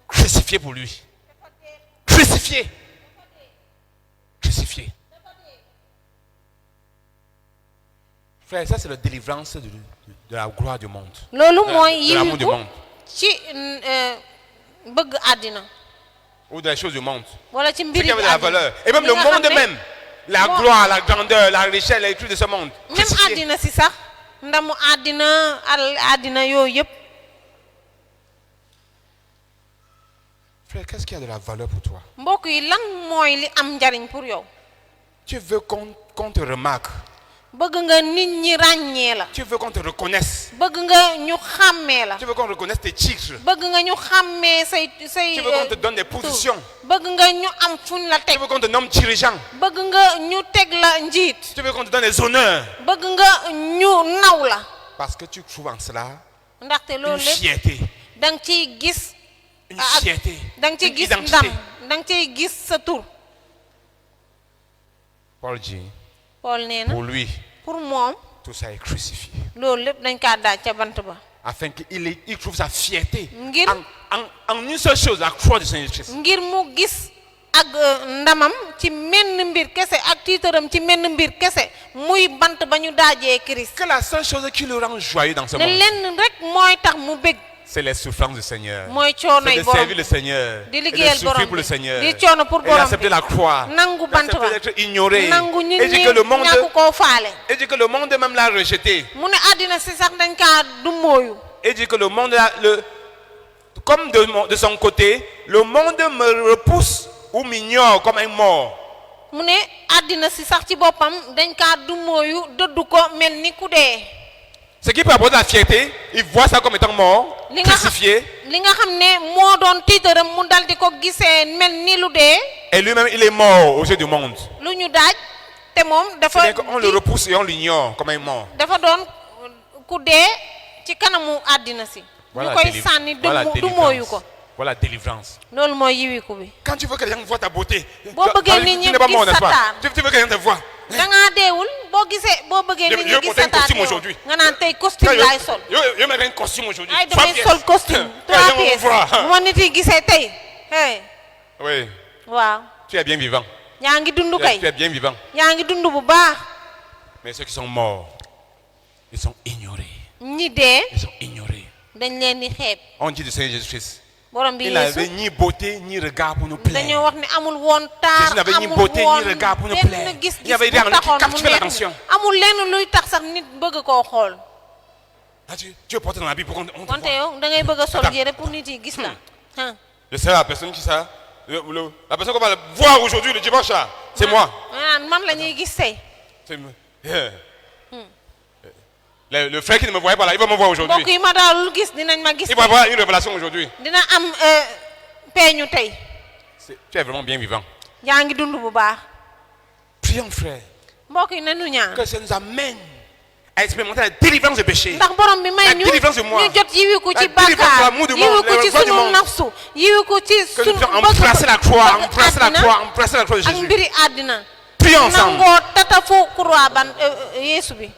crucifié pour lui. Crucifié. Crucifié. Frère, ça c'est la délivrance de la gloire du monde. loolu mooy De l'amour du yiwiku monde. ci bëgg àddina Ou des choses du monde. wala ci Ce mbiri qui avait de la valeur. Et même li le nga xam monde ne même. La moo- gloire, la grandeur, la richesse, les trucs de ce monde. même Crucifié. àddina si sax ndamu àddina àddina yooyu yëpp Frère, qu'est-ce qui a de la valeur pour toi? mbokk yi lan mooy li am njariñ pour yow Tu veux qu'on te remarque. bëgg nga nit ñi ràññee la Tu veux qu'on te reconnaisse. bëgg nga ñu xàmmee la Tu veux qu'on reconnaisse tes titres. bëgg nga ñu xàmmee say Tu veux qu'on te donne des positions. bëgg nga ñu am fuñ la Tu teg veux qu'on te nomme dirigeant. bëgg nga ñu teg la njiit Tu veux qu'on te donne des honneurs. bëgg nga ñu naw la Parce que tu trouves en cela ndaxte une loolu lépp fierté. da nga ciy gis Une ak fierté. da nga ciy Une gis identité. ndam da nga ciy gis sa tur Paul dit, Paul nee na pour lui, pour moom tout ça est crucifié. loolu lépp dañ kaa daaj ca bant ba Afin qu'il trouve sa fierté Ngir- en une seule chose, la croix du Seigneur Christ. ngir mu gis ak ndamam ci menn mbir kese ak tiitaram ci menn mbir kese muy bant ba ñu daajee Christ Que la seule chose qui le rend joyeux dans ce ne monde, lenn rek mooy tax mu bég c'est les souffrances du Seigneur. mooy C'est coonoy de borom servir le Seigneur. di Et de liggéeyal souffrir borom pour le bi Seigneur. di coono pour Et borom d'accepter bi la croix. nangu bant D'accepter ba d'être ignoré. nangu nit Et dit ñi que le monde, ñàkk koo faale et dit que le monde même l'a rejeté. mu ne àddina si sax dañ kaa du mooyu Et dit que le monde, comme de son côté, le monde me repousse ou m'ignore comme un mort. mu ne àddina si sax ci boppam dañ kaa du mooyu dëddu ko mel ni ku dee Ce qui peut apporter la fierté, il voit ça comme étant mort, li nga xam crucifié, li nga xam ne moo doon tiitaram mu dal di ko gisee mel ni lu dee et lui-même il est mort aux yeux du monde. lu ñu daaj te moom dafa C'est-à-dire qu'on le repousse et on l'ignore comme un mort. dafa doon ku dee ci kanamu àddina si ñu koy sànni du mooyu ko Voilà la délivrance. loolu mooy yiwiku bi Quand tu veux que les gens voient ta beauté, Boo bëggee nit ñi tu n'es pas mort, gis n'est-ce sa pas? taar. Tu veux que les gens te voient. dangaa deewul boo gisee boo bëggee nit Je ñi vais gis porter sa un costume taar aujourd'hui. nga naan tey costume laay sol Je mettrai un costume aujourd'hui. ay 3 damay pièces. sol costume Que les gens 3 vont me pièces voir. bu ma nit yi gisee tey hey Oui, waaw tu es bien vivant. yaa ngi dund Tu kay es bien vivant. yaa ngi dund bu baax Mais ceux qui sont morts, ils sont ignorés. ñi dee Ils sont ignorés. dañ leen di xeeb On dit du Seigneur Jésus-Christ, borom bi Il Yeesu n'avait ni beauté ni regard pour nous plaire. dañoo wax ne amul woon taar Jésus n'avait ni amul beauté, ni woon regard pour nous plaire. benn gis-gis Il y avait bu rien qui taxoon mu capturait neex l'attention. amul lenn luy tax sax nit bëgg koo xool Ah, tu es porté dans la Bible pour qu'on te wante voit. yow da ngay bëgg a sol Attends. yére pour nit yi gis la ah Je sais la personne qui ça. La personne qu'on va voir aujourd'hui, le dimanche, là, c'est moi. maanaam man la ñuy gis tey C'est moi. Yeah. Le frère qui ne me voyait pas là, il va me voir aujourd'hui. mbokk yi ma daalul gis dinañ ma gis Il va avoir une révélation aujourd'hui. dina am peeñu tey Tu es vraiment bien vivant. yaa ngi dund bu baax Prions, frère, mbokk yi nañu ñaan que ça nous amène à expérimenter la délivrance du péché. ndax borom bi may La ñu délivrance de moi. ñu jot yiwiku ci La délivrance de bàkkaar l'amour du monde, yiwiku ci la joie du sunu monde. nafsu yiwiku ci Que sunu nous puissions embrasser la croix, embrasser la croix, embrasser la croix de ak Jésus. mbiri àddina Prions ensemble. nangoo tatafu croix ban Yeesu bi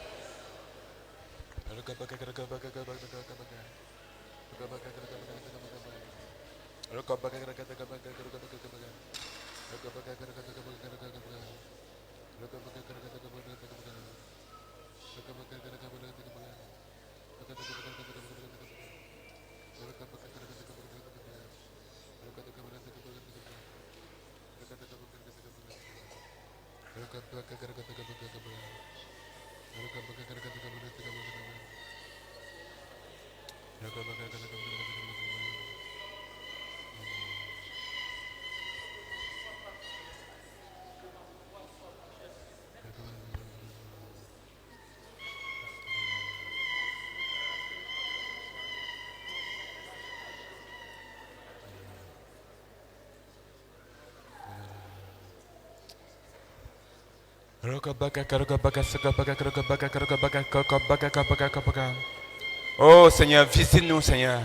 Oh Seigneur, visite-nous, Seigneur.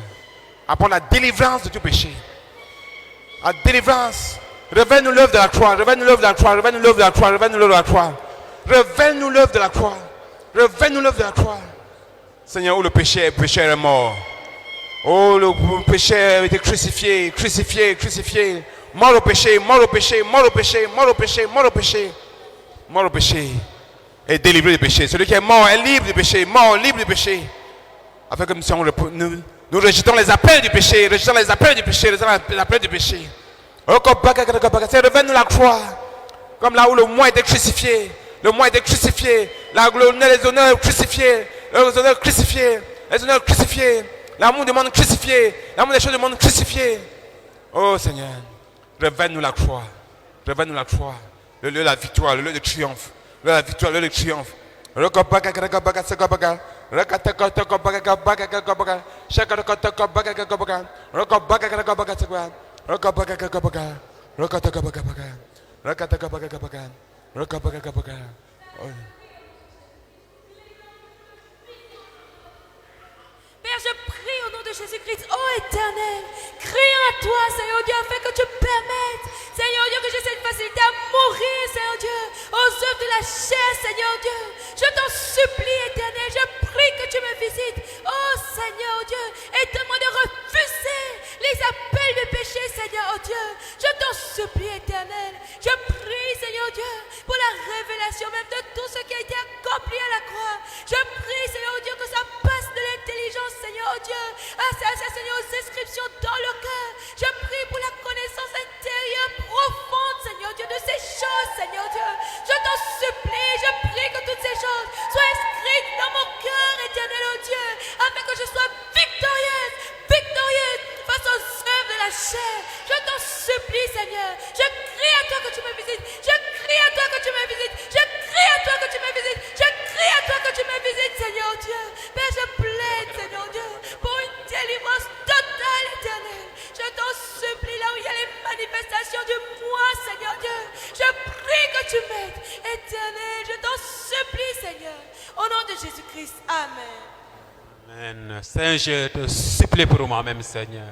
Apprends la délivrance de tout péché. La délivrance. Révèle-nous l'œuvre de la croix. Révèle-nous l'œuvre de la croix. Révèle-nous l'œuvre de la croix. Révèle-nous l'œuvre de la croix. Révèle-nous l'œuvre de la croix. Révèle-nous l'œuvre de la croix. Seigneur, où le péché est mort. Oh, le péché a été crucifié, crucifié, crucifié. Mort au péché, mort au péché, mort au péché, mort au péché, mort au péché. Mort au péché. Et délivré du péché. Celui qui est mort est libre du péché. Mort, libre du péché. Afin que nous rejetons les appels du péché. Rejetons les appels du péché. Rejetons les appels du péché. Révèle-nous la croix. Comme là où le moi était crucifié. Le moi était crucifié. Les honneurs crucifiés. Les honneurs crucifiés. Les honneurs crucifiés. L'amour du monde crucifié. L'amour des choses du monde crucifié. Oh Seigneur. Révèle-nous la croix. Révèle-nous la croix. Le lieu de la victoire. Le lieu de triomphe. Le lieu de la victoire. Le lieu de triomphe. Père, je prie au nom de Jésus-Christ, ô Éternel, crions à toi, Seigneur Dieu, afin que tu permettes, Seigneur Dieu, que j'ai cette facilité à mourir, Seigneur Dieu, aux œuvres de la chair, Seigneur Dieu. Je t'en supplie, Éternel, je prie que tu me visites, ô Seigneur Dieu, et donne-moi de refuser les appels de péché, Seigneur Dieu. Je t'en supplie, Éternel, je prie, Seigneur Dieu, pour la révélation même de tout ce qui a été accompli à la croix. Je prie, Seigneur Dieu, que ça passe de l'intelligence, Seigneur Dieu, Seigneur, aux inscriptions dans le cœur. Je prie pour la connaissance intérieure profonde, Seigneur Dieu, de ces choses, Seigneur Dieu. Je t'en supplie, je prie que toutes ces choses soient inscrites dans mon cœur, Éternel, oh Dieu, afin que je sois victorieuse, victorieuse face aux œuvres de la chair. Je t'en supplie, Seigneur. Je crie à toi que tu me visites. Je crie à toi que tu me visites. Je crie à toi que tu me visites. Je crie à toi que tu me visites, Seigneur Dieu. Père, je plaide, Seigneur Dieu, pour une délivrance totale, Éternel. Je t'en supplie, là où il y a les manifestations du moi, Seigneur Dieu. Je prie que tu m'aides, Éternel. Je t'en supplie, Seigneur. Au nom de Jésus-Christ. Amen. Amen. Seigneur, je te supplie pour moi-même, Seigneur.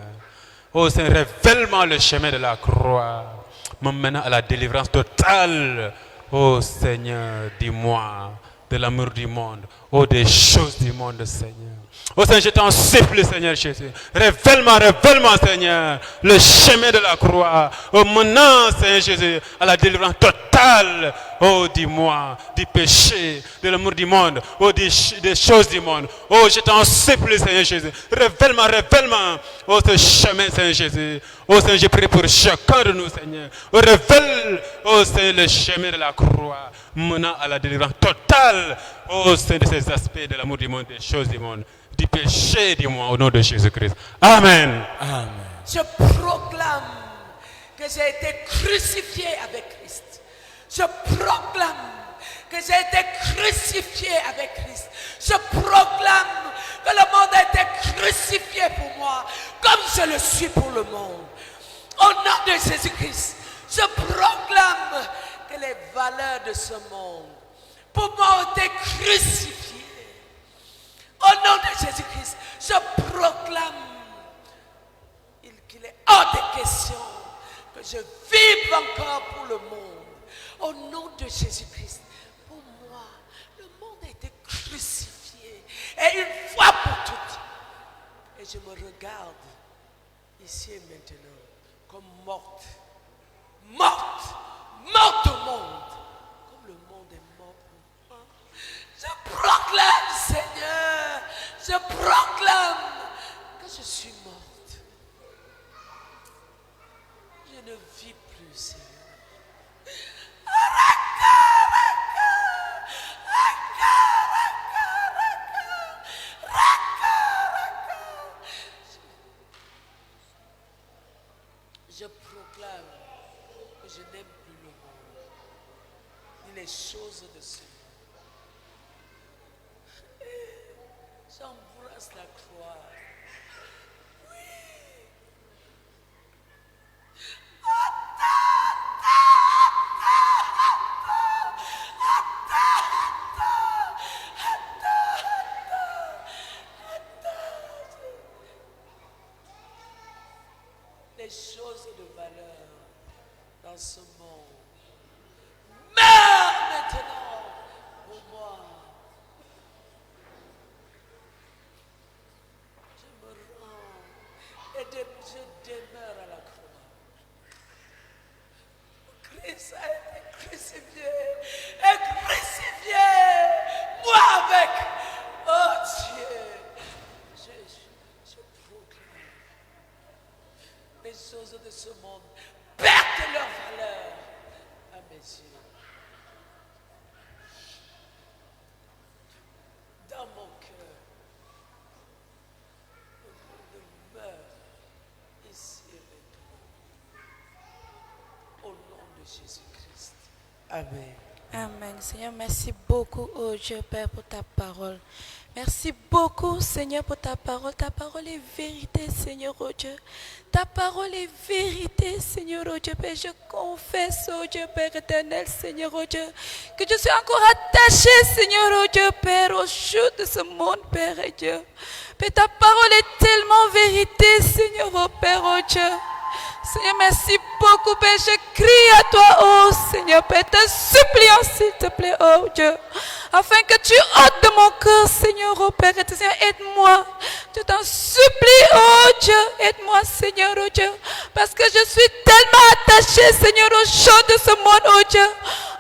Oh Seigneur, révèle-moi le chemin de la croix, me menant à la délivrance totale. Oh Seigneur, dis-moi de l'amour du monde, oh des choses du monde, Seigneur. Oh Seigneur, je t'en supplie, Seigneur Jésus. Révèle-moi, révèle-moi, Seigneur, le chemin de la croix, oh menant, Seigneur Jésus, à la délivrance totale. Oh, dis-moi, du péché, de l'amour du monde, oh, des choses du monde. Oh, je t'en supplie, Seigneur Jésus. Révèle-moi, oh, ce chemin, Seigneur Jésus. Oh, Seigneur, je prie pour chacun de nous, Seigneur. Oh, révèle, oh, Seigneur, le chemin de la croix, menant à la délivrance totale. Oh, Seigneur, de ces aspects de l'amour du monde, des choses du monde, du péché du monde, au nom de Jésus-Christ. Amen. Amen. Je proclame que j'ai été crucifié avec Christ. Je proclame que j'ai été crucifié avec Christ. Je proclame que le monde a été crucifié pour moi, comme je le suis pour le monde. Au nom de Jésus-Christ, je proclame que les valeurs de ce monde, pour moi, ont été crucifiées. Au nom de Jésus-Christ, je proclame qu'il est hors de question que je vive encore pour le monde. Au nom de Jésus-Christ, pour moi, le monde a été crucifié. Et une fois pour toutes. Et je me regarde ici et maintenant comme morte. Morte. Morte au monde. Comme le monde est mort pour moi. Je proclame, Seigneur. Je proclame que je suis morte. Je ne vis plus, Seigneur. Je proclame que je n'aime plus le monde, ni les choses de ce monde. J'embrasse la croix. Les choses de valeur dans ce monde meurent maintenant pour moi. Je me rends et je demeure à la croix. Christ a été crucifié et crucifié, moi avec. Oh Dieu, je proclame. Les choses de ce monde perdent leur valeur à mes yeux. Dans mon cœur, le monde meurt ici et maintenant. Au nom de Jésus-Christ. Amen. Amen. Seigneur, merci beaucoup, oh Dieu Père, pour ta parole. Merci beaucoup, Seigneur, pour ta parole. Ta parole est vérité, Seigneur, oh Dieu. Ta parole est vérité, Seigneur, oh Dieu Père. Je confesse, oh Dieu Père éternel, Seigneur, oh Dieu, que je suis encore attaché, Seigneur, oh Dieu Père, aux choses de ce monde, Père et Dieu. Père, ta parole est tellement vérité, Seigneur, oh Père, oh Dieu. Seigneur, merci beaucoup, Père. Je crie à toi, oh Seigneur, Père, te suppliant, s'il te plaît, oh Dieu, afin que tu ôtes de mon cœur, Seigneur, oh Père, et Seigneur, aide-moi. Je t'en supplie, oh Dieu, aide-moi, Seigneur, oh Dieu, parce que je suis tellement attachée, Seigneur, aux choses de ce monde, oh Dieu,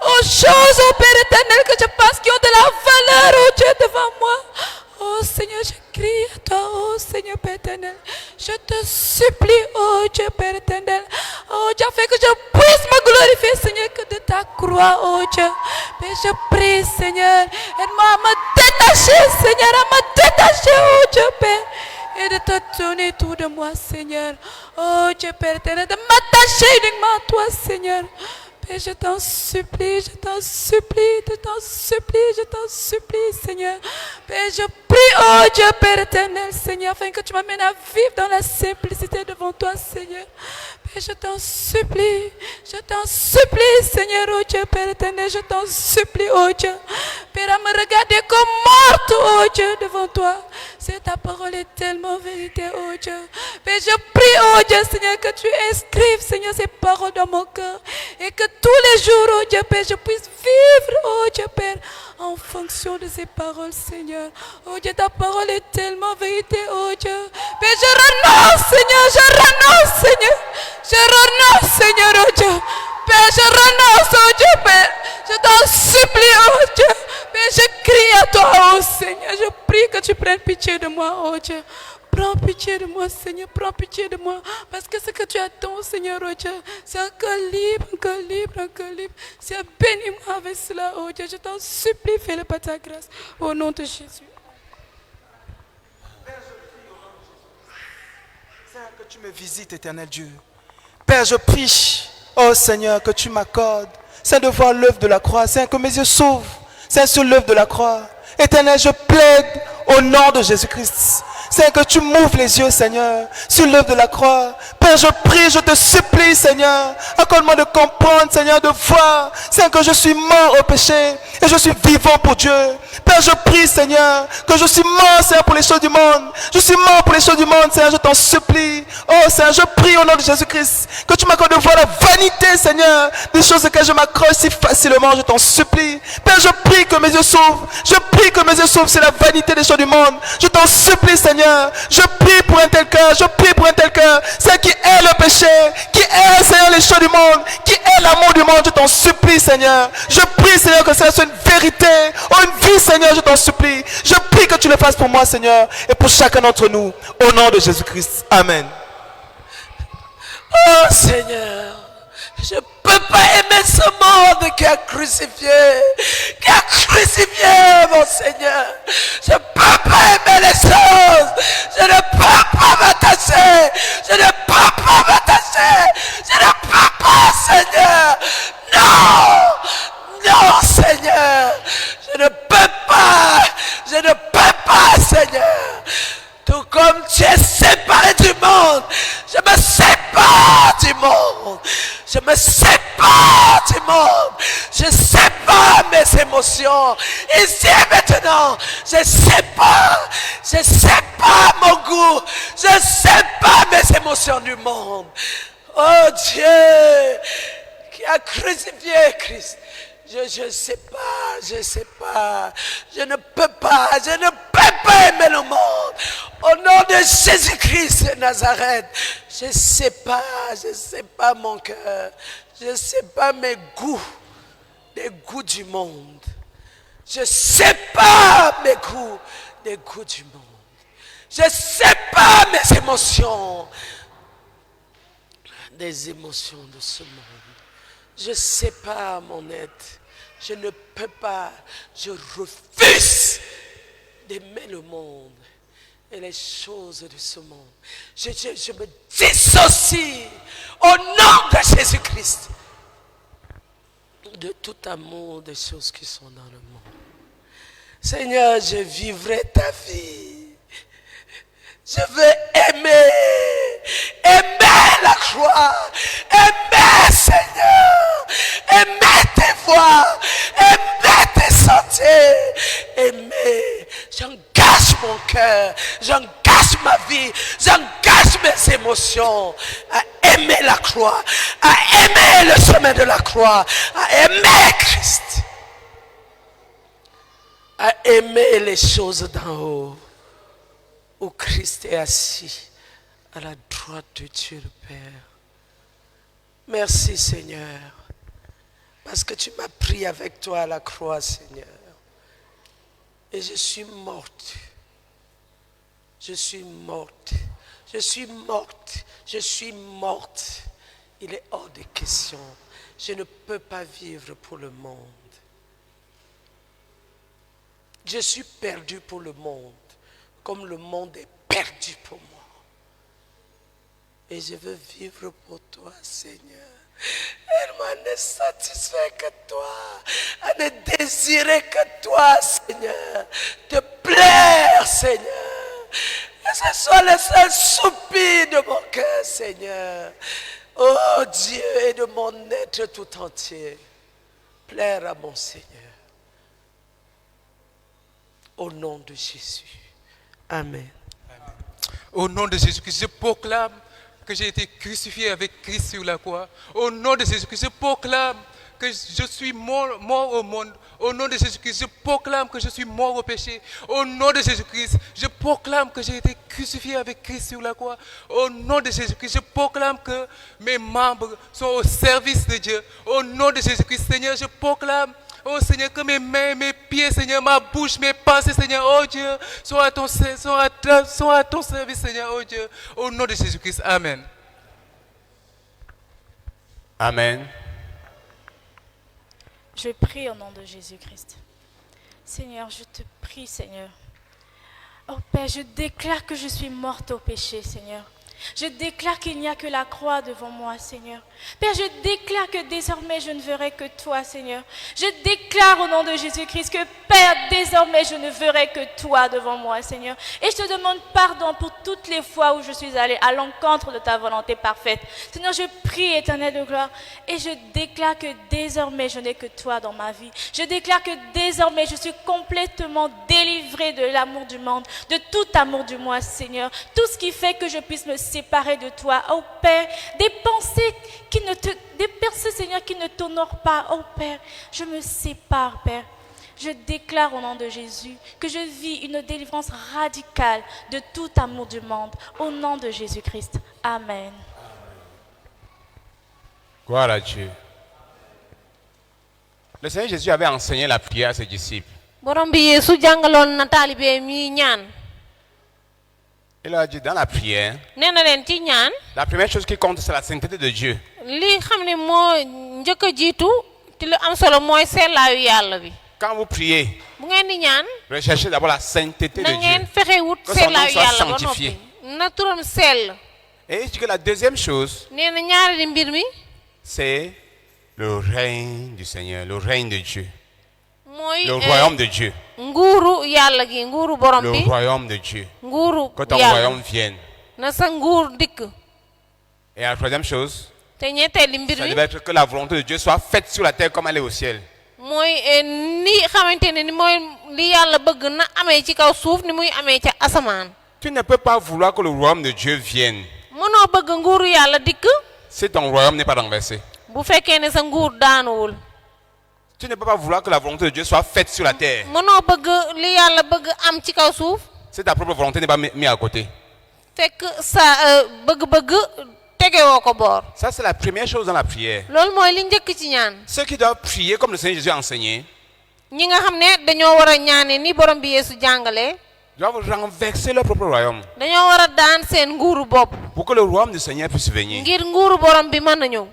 aux choses, oh Père éternel, que je pense qui ont de la valeur, oh Dieu, devant moi. Oh Seigneur, je crie à toi, oh Seigneur Père éternel. Je te supplie, oh Dieu Père éternel. Oh Dieu, afin que je puisse me glorifier, Seigneur, que de ta croix, oh Dieu. Mais je prie, Seigneur, aide-moi à me détacher, Seigneur, à me détacher, oh Dieu Père. Et de te donner tout de moi, Seigneur. Oh Dieu Père éternel, de m'attacher uniquement à toi, Seigneur. Père, je t'en supplie, je t'en supplie, je t'en supplie, je t'en supplie, Seigneur. Père, je prie, oh Dieu, Père éternel, Seigneur, afin que tu m'amènes à vivre dans la simplicité devant toi, Seigneur. Père, je t'en supplie, Seigneur, oh Dieu, Père éternel, je t'en supplie, oh Dieu. Père, à me regarder comme morte, oh Dieu, devant toi. C'est ta parole est tellement vérité, oh Dieu. Père, je prie, oh Dieu, Seigneur, que tu inscrives, Seigneur, ces paroles dans mon cœur. Et que tous les jours, oh Dieu, Père, je puisse vivre, oh Dieu, Père, en fonction de ces paroles, Seigneur. Oh Dieu, ta parole est tellement vérité, oh Dieu. Père, je renonce, Seigneur, Seigneur, oh Dieu. Père, je renonce, oh Dieu, Père. Je t'en pitié de moi, oh Dieu. Prends pitié de moi, Seigneur, prends pitié de moi. Parce que ce que tu attends, Seigneur, oh Dieu, c'est un cœur libre, un cœur libre, un cœur libre. Seigneur, bénis-moi avec cela, oh Dieu. Je t'en supplie, fais-le par ta grâce. Au nom de Jésus. Seigneur, que tu me visites, éternel Dieu. Père, je prie, oh Seigneur, que tu m'accordes, Seigneur, de voir l'œuvre de la croix. Seigneur, que mes yeux s'ouvrent, Seigneur, sur l'œuvre de la croix. Éternel, je plaide au nom de Jésus-Christ. Seigneur, que tu m'ouvres les yeux, Seigneur, sur l'œuvre de la croix. Père, je prie, je te supplie, Seigneur, accorde-moi de comprendre, Seigneur, de voir, Seigneur, que je suis mort au péché et je suis vivant pour Dieu. Père, je prie, Seigneur, que je suis mort, Seigneur, pour les choses du monde. Je suis mort pour les choses du monde, Seigneur, je t'en supplie. Oh, Seigneur, je prie au nom de Jésus-Christ, que tu m'accordes de voir la vanité, Seigneur, des choses auxquelles je m'accroche si facilement, je t'en supplie. Père, je prie que mes yeux s'ouvrent. Je prie que mes yeux s'ouvrent sur la vanité des choses du monde. Je t'en supplie, Seigneur. Je prie pour un tel cœur, je prie pour un tel cœur, Seigneur, qui est le péché, qui est, Seigneur, les choses du monde, qui est l'amour du monde. Je t'en supplie, Seigneur. Je prie, Seigneur, que ça soit une vérité, oh, une vie, Seigneur, je t'en supplie. Je prie que tu le fasses pour moi, Seigneur, et pour chacun d'entre nous, au nom de Jésus-Christ. Amen. Oh Seigneur, je ne peux pas aimer ce monde qui a crucifié mon Seigneur. Je ne peux pas aimer les choses. Je ne peux pas m'attacher. Je ne peux pas m'attacher. Je ne peux pas, Seigneur. Non, non, Seigneur. Je ne peux pas. Je ne peux pas, Seigneur. Tout comme tu es séparé du monde, je me sépare du monde. Je me sépare du monde. Je sépare mes émotions. Ici et maintenant, je sépare mon goût. Je sépare mes émotions du monde. Oh Dieu, qui a crucifié Christ. Je sais pas, je ne peux pas aimer le monde. Au nom de Jésus-Christ de Nazareth, je sais pas mon cœur, je sais pas mes goûts, les goûts du monde. Je sais pas mes goûts, les goûts du monde. Je sais pas mes émotions, des émotions de ce monde. Je ne sais pas mon être. Je ne peux pas. Je refuse d'aimer le monde et les choses de ce monde. Je me dissocie au nom de Jésus-Christ de tout amour des choses qui sont dans le monde. Seigneur, je vivrai ta vie. Je veux aimer la croix, aimer Seigneur, aimer tes voix, aimer tes sentiers, aimer. J'engage mon cœur, j'engage ma vie, j'engage mes émotions à aimer la croix, à aimer le chemin de la croix, à aimer Christ, à aimer les choses d'en haut. Où Christ est assis à la droite de Dieu le Père. Merci Seigneur, parce que tu m'as pris avec toi à la croix, Seigneur. Et je suis morte. Je suis morte. Je suis morte. Je suis morte. Il est hors de question. Je ne peux pas vivre pour le monde. Je suis perdu pour le monde. Comme le monde est perdu pour moi. Et je veux vivre pour toi, Seigneur. Aide-moi à ne satisfaire que toi, à ne désirer que toi, Seigneur. Te plaire, Seigneur. Que ce soit le seul soupir de mon cœur, Seigneur. Oh Dieu, et de mon être tout entier. Plaire à mon Seigneur. Au nom de Jésus. Amen. Au nom de Jésus-Christ, je proclame que j'ai été crucifié avec Christ sur la croix. Au nom de Jésus-Christ, je proclame que je suis mort au monde. Au nom de Jésus-Christ, je proclame que je suis mort au péché. Au nom de Jésus-Christ, je proclame que j'ai été crucifié avec Christ sur la croix. Au nom de Jésus-Christ, je proclame que mes membres sont au service de Dieu. Au nom de Jésus-Christ, Seigneur, je proclame Oh Seigneur, que mes mains, mes pieds, Seigneur, ma bouche, mes pensées, Seigneur, oh Dieu, soient à ton service, Seigneur, oh Dieu. Au nom de Jésus-Christ, Amen. Amen. Je prie au nom de Jésus-Christ. Seigneur, je te prie, Seigneur. Oh Père, je déclare que je suis morte au péché, Seigneur. Je déclare qu'il n'y a que la croix devant moi, Seigneur. Père, je déclare que désormais je ne verrai que toi, Seigneur. Je déclare au nom de Jésus-Christ que, Père, désormais je ne verrai que toi devant moi, Seigneur. Et je te demande pardon pour toutes les fois où je suis allée à l'encontre de ta volonté parfaite. Seigneur, je prie, Éternel de gloire, et je déclare que désormais je n'ai que toi dans ma vie. Je déclare que désormais je suis complètement délivrée de l'amour du monde, de tout amour du moi, Seigneur. Tout ce qui fait que je puisse me séparer de toi, oh Père, des pensées, Seigneur, qui ne t'honorent pas, oh Père, je me sépare, Père. Je déclare au nom de Jésus que je vis une délivrance radicale de tout amour du monde, au nom de Jésus-Christ. Amen. Gloire à Dieu. Le Seigneur Jésus avait enseigné la prière à ses disciples. borom bi Yeesu jàngaloon na taalibe mi ñaan. Il leur a dit dans la prière, nee na leen ci ñaan la première chose qui compte, c'est la sainteté de Dieu. li xam ne moo njëkk a jiitu te lu am solo mooy sellaayu yàlla bi. Quand vous priez, bu ngeen di ñaan recherchez d'abord la sainteté de na ngeen Dieu. fexe wut Que son nom sellaayu soit yàlla ba sanctifié. noppi na turam sell. Et il dit que la deuxième chose, nee na ñaari mbir mi c'est le règne du Seigneur, le règne de Dieu, mooy le royaume de Dieu, nguuru yàlla gi nguuru borom le bi royaume de Dieu. nguuru Que ton yàlla royaume vienne. na sa nguur dikk. Et la troisième chose, te ñetteeli mbir ça mi devait être que la volonté de Dieu soit faite sur la terre comme elle est au ciel. mooy ni xamante ne ni mooy li yàlla bëgg na amee ci kaw suuf ni muy amee ca asamaan. Tu ne peux pas vouloir que le royaume de Dieu vienne mënoo bëgg nguuru yàlla dikk si ton royaume n'est pas renversé. bu fekkee ne sa nguur daanuwul. Tu ne peux pas vouloir que la volonté de Dieu soit faite sur la terre mënoo bëgg li yàlla bëgg am ci kaw suuf si ta propre volonté n'est pas mise à côté. fekk sa bëgg-bëgg tegewoo ko boor. Ça, c'est la première chose dans la prière. loolu mooy li njëkk ci ñaan. Ceux qui doivent prier comme le Seigneur Jésus a enseigné ñi nga xam ne dañoo war a ñaane ni borom bi Yeesu jàngale doivent renverser leur propre royaume dañoo war a daan seen nguuru bopp pour que le royaume du Seigneur puisse venir. ngir nguuru borom bi mën a ñëw.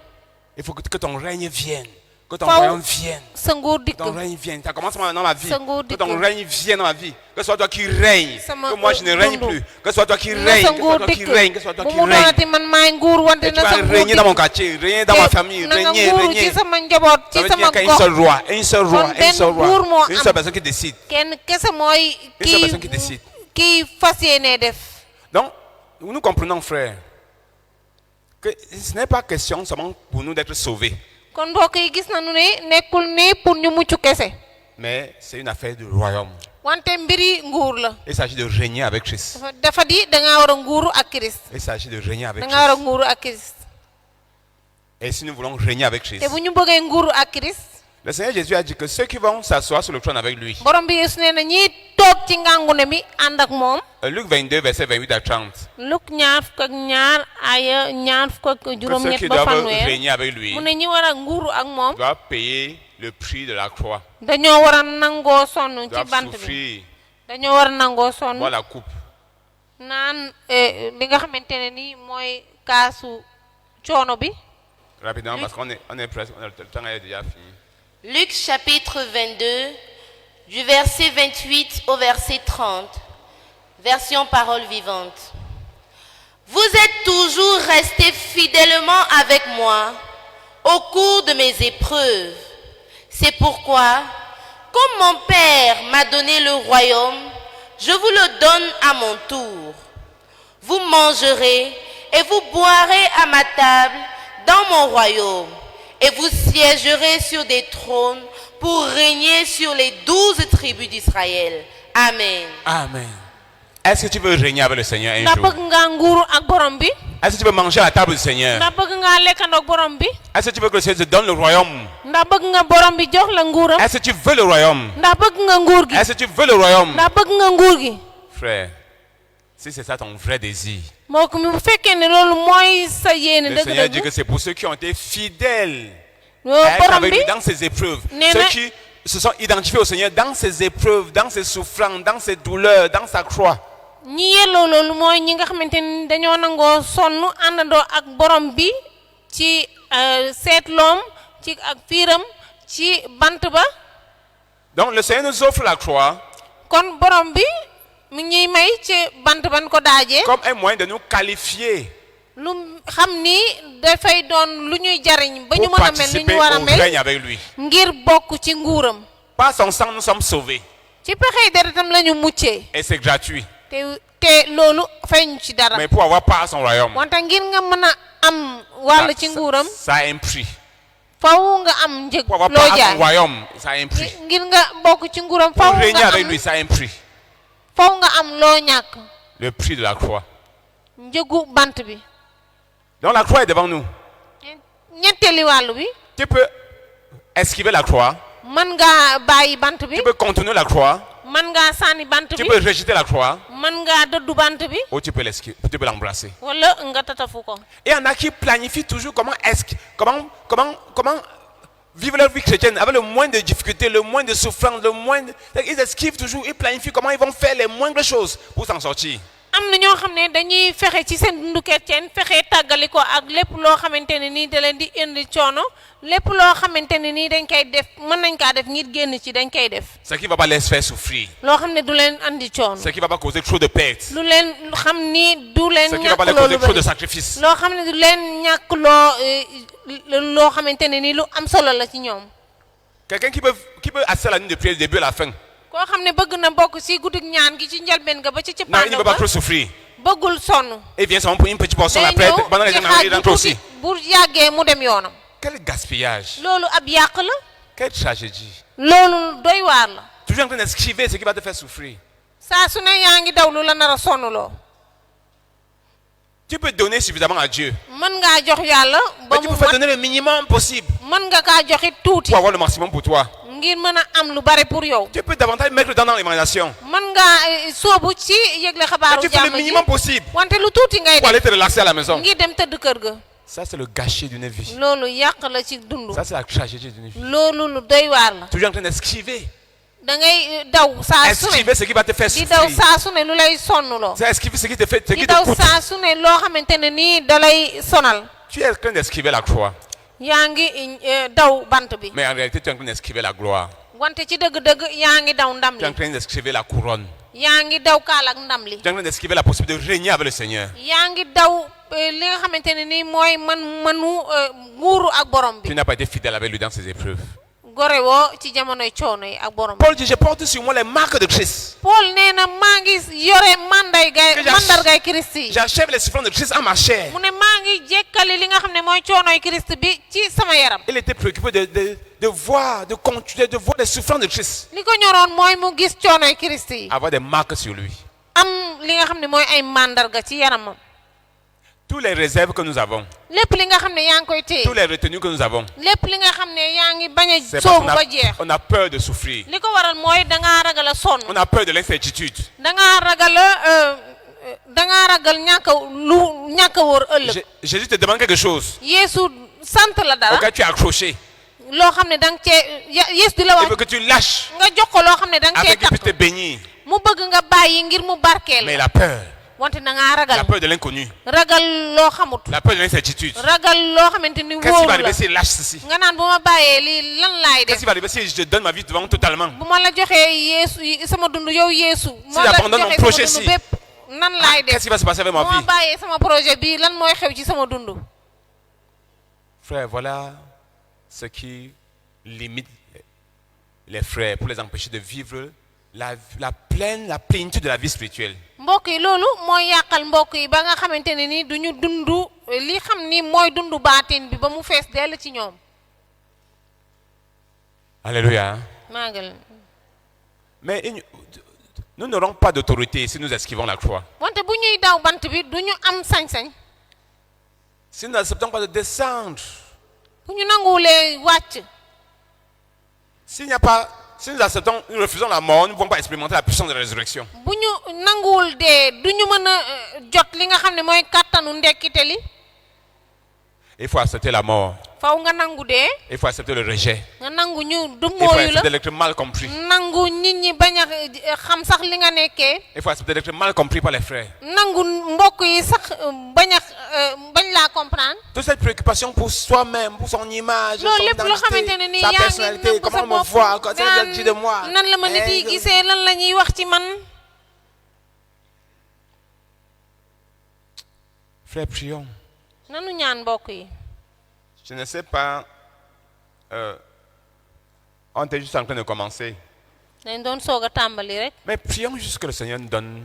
Il faut que ton règne vienne, que ton Faw royaume vienne. sa nguur dikk. Ton règne vienne. Ça commence dans ma vie. Sango Que ton dikk. règne vienne dans ma vie. Que ce soit toi qui règne. Sama Que moi je ne règne dundu. plus. Que ce soit toi qui na règne. sa Que ce soit nguur toi qui dikk règne. Que ce soit toi bu qui mu règne. doonati man maay nguur wante Et tu na vas sa nguur régner dans mon dikk. quartier, régner dans ma famille, na nga régner, nguuru régner. ci sama njaboot Ça ci veut sama dire qu'il y a un gox. seul roi, un seul roi, Kon un seul benn buur moo roi. Une seule am. personne qui décide. kenn kese mooy Une seule personne qui décide. kii fas yéenee def. Donc, nous comprenons, frère, que ce n'est pas question seulement pour nous d'être sauvés, kon mbokk yi gis nañu ne nekkul ni pour ñu mucc kese mais c'est une affaire de royaume. wante mbiri nguur la. Il s'agit de régner avec Christ. dafa di da ngaa war a nguuru ak Christ. Il s'agit de régner avec da ngaa war a Christ. nguuru ak Christ. Et si nous voulons régner avec Christ, te bu ñu bëggee nguuru ak Christ. le Seigneur Jésus a dit que ceux qui vont s'asseoir sur le trône avec lui, borom bi Yeesu nee na ñiy toog ci ngàngune mi ànd ak moom. Luc 22, versets 28 à 30, Luk ñaar fukk ak ñaar aya ñaar fukk ak que ceux juróom-ñett qui ba doivent fanweer. régner avec lui mu ne ñi war a nguuru ak moom. doivent payer le prix de la croix, dañoo war a nangoo sonn ci doivent bant bi. souffrir, dañoo war a nangoo sonn. boire la coupe. naan li nga xamante ne ni mooy kaasu coono bi. Rapidement, parce qu'on est presque, le temps est déjà fini. Luc chapitre 22, du verset 28 au verset 30, version parole vivante. Vous êtes toujours restés fidèlement avec moi au cours de mes épreuves. C'est pourquoi, comme mon Père m'a donné le royaume, je vous le donne à mon tour. Vous mangerez et vous boirez à ma table dans mon royaume, et vous siégerez sur des trônes pour régner sur les 12 tribus d'Israël. Amen. Amen. Est-ce que tu veux régner avec le Seigneur un ndax jour? bëgg ngaa nguuru ak borom bi. Est-ce que tu veux manger à la table du Seigneur? ndax bëgg ngaa lekkandoo ak borom bi. Est-ce que tu veux que le Seigneur te donne le royaume? ndax bëgg nga borom bi jox la nguuram. Est-ce que tu veux le royaume? ndax bëgg nga nguur gi. Est-ce que tu veux le royaume? ndax bëgg nga nguur gi. Frère, si c'est ça ton vrai désir, mbokk mi bu fekkee ne loolu mooy sa yéene le Seigneur dit que dëgg-dëgg. c'est pour ceux qui ont été fidèles à être borom avec bi lui dans ces épreuves. nee Ceux na qui se sont identifiés au Seigneur dans ses épreuves, dans ses souffrances, dans ses douleurs, dans sa croix. ñi yelloo loolu mooy ñi nga xamante ni dañoo nangoo sonn àndandoo ak borom bi ci seetloom ci ak fiiram ci bant ba. Donc le Seigneur nous offre la croix kon borom bi mi ngi ñuy may ci bant ban ko daajee comme un moyen de nous qualifier lu xam ni dafay doon lu ñuy jariñ ba ñu pour mën a mel ni participer ñu war a au mel règne avec lui. ngir bokk ci nguuram. Par son sang, nous sommes sauvés. ci pexey deretam la ñu muccee Et c'est gratuit. te loolu feeñ ci dara. Mais pour avoir part à son royaume, wante ngir nga mën a am wàll ci nguuram ça a un prix. faw nga am njëg Pour avoir loo part à son jaay. royaume, ça a un prix. ngir nga bokk ci nguuram Pour faw régner nga avec am lui, ça a un prix. faw nga am loo ñàkk Le prix de la croix. njëgu bant bi. Donc la croix est devant nous. ñetteeli wàllu bi Tu peux esquiver la croix. mën ngaa bàyyi bant bi Tu peux contourner la croix. mën ngaa sànni bant Tu bi peux rejeter la croix. mën ngaa dëddu bant bi Ou tu peux l'esquiver, tu peux l'embrasser. wala nga tatafu ko. Et il y en a qui planifient toujours comment vivre leur vie chrétienne avec le moins de difficultés, le moins de souffrance, le moins de... Ils esquivent toujours, ils planifient comment ils vont faire les moindres choses pour s'en sortir. am na ñoo xam ne dañuy fexe ci seen dundu chrétien fexe tàggali ko ak lépp loo xamante ne nii da leen di indi coono lépp loo xamante ne nii dañ koy def mën nañ kaa def ngir génn ci dañ koy def. Ce qui ne va pas les faire souffrir. loo xam ne du leen andi coono. Ce qui ne va pas causer trop de pertes. lu leen xam ni du leen Ce qui ne va pas ñàkk les causer loolu trop de bëri sacrifices. loo xam ne du leen ñàkk loo xamante ne nii lu am solo la ci ñoom. Quelqu'un qui peut assister à la nuit de prière du début à la fin. koo xam ne bëgg na bokk ci guddi ñaan gi ci njëlbeen ga ba ci Non, il ne cëppaandaw peut pas ba trop souffrir. bëggul sonn. Et vient seulement pour une petite portion day après. ñëw Pendant les ci gens xaaj il bu rentre tuuti aussi. bu yàggee mu dem yoonam. Quel gaspillage. loolu ab yàq la. Quelle tragédie. loolu doy waar la. Toujours en train d'esquiver ce qui va te faire souffrir. saa su ne yaa ngi daw lu la nar a sonn loo. Tu peux donner suffisamment à Dieu. mën ngaa jox yàlla ba Mais tu mu peux faire mat donner le minimum possible mën nga kaa joxit tuuti pour avoir le maximum pour toi. ngir mën a am lu bare pour yow. Tu peux davantage mettre le temps dans l'évangélisation. mën ngaa soobu ci yëgle Mais xabaaru tu fais le jàmm ji minimum possible wante lu tuuti ngay pour aller def te relaxer à la maison. ngir dem tëdd kër ga. Ça, c'est le gâchis d'une vie. loolu yàq la ci dund. Ça, c'est la tragédie d'une vie. loolu lu doy waar la. Toujours en train d'esquiver. da ngay daw saa su ne Esquiver ce qui va te faire di daw souffrir. saa su ne lu lay sonn loo. C'est esquiver ce qui te fait, ce di qui daw te coûte. saa su ne loo xamante ne nii da lay sonal. Tu es en train d'esquiver la croix. yaa ngi daw bant bi. Mais en réalité, tu es en train d'esquiver la gloire. wante ci dëgg-dëgg yaa ngi daw ndam Tu es en li. train d'esquiver la couronne. yaa ngi daw kaal ak ndam li. Tu es en train d'esquiver la possibilité de régner avec le Seigneur. yaa ngi daw li nga xamante ne nii mooy mënu nguuru ak borom Tu bi. n'as pas été fidèle avec lui dans ses épreuves. gore woo ci jamonoy coono yi ak borom bi. Paul dit, je porte sur moi les marques de Christ. Paul nee na maa ngi yore mandargay Christ yi. J'achève les souffrances de Christ en ma chair. mu ne maa ngi jekkali li nga xam ne mooy coonoy Christ bi ci sama yaram. Il était préoccupé de voir, de continuer, de voir les souffrances de Christ. li ko ñoroon mooy mu gis coonoy Christ yi. Avoir des marques sur lui. am li nga xam ne mooy ay mandarga ci yaramam. Toutes les réserves que nous avons, lépp li nga xam ne yaa ngi koy téye. toutes les retenues que nous avons, lépp li nga xam ne yaa ngi bañ a c'est parce soobu qu'on ba jeex. on a peur de souffrir. li ko waral mooy da ngaa ragal a sonn. On a peur de l'incertitude. da ngaa ragal ñàkk a wóor ëllëg. Jésus te demande quelque chose Yeesu sant la dara. auquel tu es accroché. loo xam ne da nga cee Yeesu di la Il wax veut que tu lâches nga jox ko loo xam ne da nga cee afin qu'il puisse te takk. bénir. mu bëgg nga bàyyi ngir mu barkeel. Mais il a peur. wante da ngaa La ragal. peur de l'inconnu. ragal loo xamut. La peur de l'incertitude. ragal loo xamante ni Qu'est-ce qui va wóoru la. arriver si je lâche ceci? nga naan bu ma bàyyee lii lan laay Qu'est-ce def. qui va arriver si je te donne ma vie devant totalement? bu ma la joxee Yeesu sama dund yow Yeesu. ma la j'abandonne mon joxee projet sama si. dund bépp nan laay Qu'est-ce def. qui va se passer avec bu ma ma vie? bàyyee sama projet bii lan mooy xew ci sama dund. Frère, voilà ce qui limite les frères pour les empêcher de vivre la plénitude de la vie spirituelle. mbokk yi loolu mooy yàqal mbokk yi ba nga xamante ne ni du ñu dund li xam ni mooy dund baatin bi ba mu fees dell ci ñoom. Alléluia. maagal Mais nous n'aurons pas d'autorité si nous esquivons la croix. wante bu ñuy daw bant bi du ñu am sañ-sañ. Si nous n'acceptons pas de descendre, bu ñu nanguwulee wàcc. si nous acceptons, nous refusons la mort, nous ne pouvons pas expérimenter la puissance de la résurrection. bu ñu nanguwul dee du ñu mën a jot li nga xam ne mooy kàttanu ndekkite li. Il faut accepter la mort. faw nga nangu dee Il faut accepter le rejet. nga nangu ñu Il faut dummóoyu la accepter d'être mal compris. nangu nit ñi bañ a xam sax li nga nekkee Il faut accepter d'être mal compris par les frères. nangu mbokk yi sax bañ laa comprendre Toute cette préoccupation pour soi-même, pour son image, loolu son lépp loo xamante ne identité, nii sa yaa ngi personnalité, nangu comment sa on me bopp voit, qu'est-ce qu'on dit de moi. nan la ma nit yi gisee lan la ñuy wax ci man Frère, prions. nanu ñaan mbokk yi Je ne sais pas, on était juste en train de commencer. dañ doon soog a tàmbali rek Mais prions juste que le Seigneur nous donne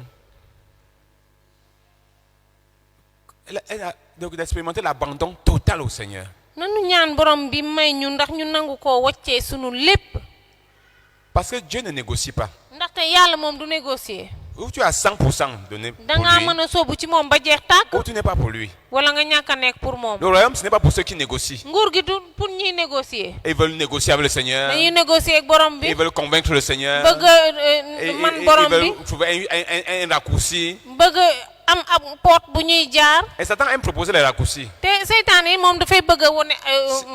d'expérimenter l'abandon total au Seigneur. nanu ñaan borom bi may ñu ndax ñu nangu koo waccee sunu lépp Parce que Dieu ne négocie pas. ndaxte yàlla moom du négocier Ou tu as 100% donné pour dangaa lui, mën a soobu ci moom ba jeex tàkk ou tu n'es pas pour lui. wala nga ñàkk a nekk pour moom Le royaume, ce n'est pas pour ceux qui négocient. nguur gi du pour ñuy négocier Ils veulent négocier avec le Seigneur. dañuy négocier ak borom bi Ils veulent convaincre le Seigneur. bëgg Et, man ils borom bi veulent trouver un raccourci. bëgg am ab porte bu ñuy jaar Et Satan aime proposer les raccourcis. te seytaane yi moom dafay bëgg a wone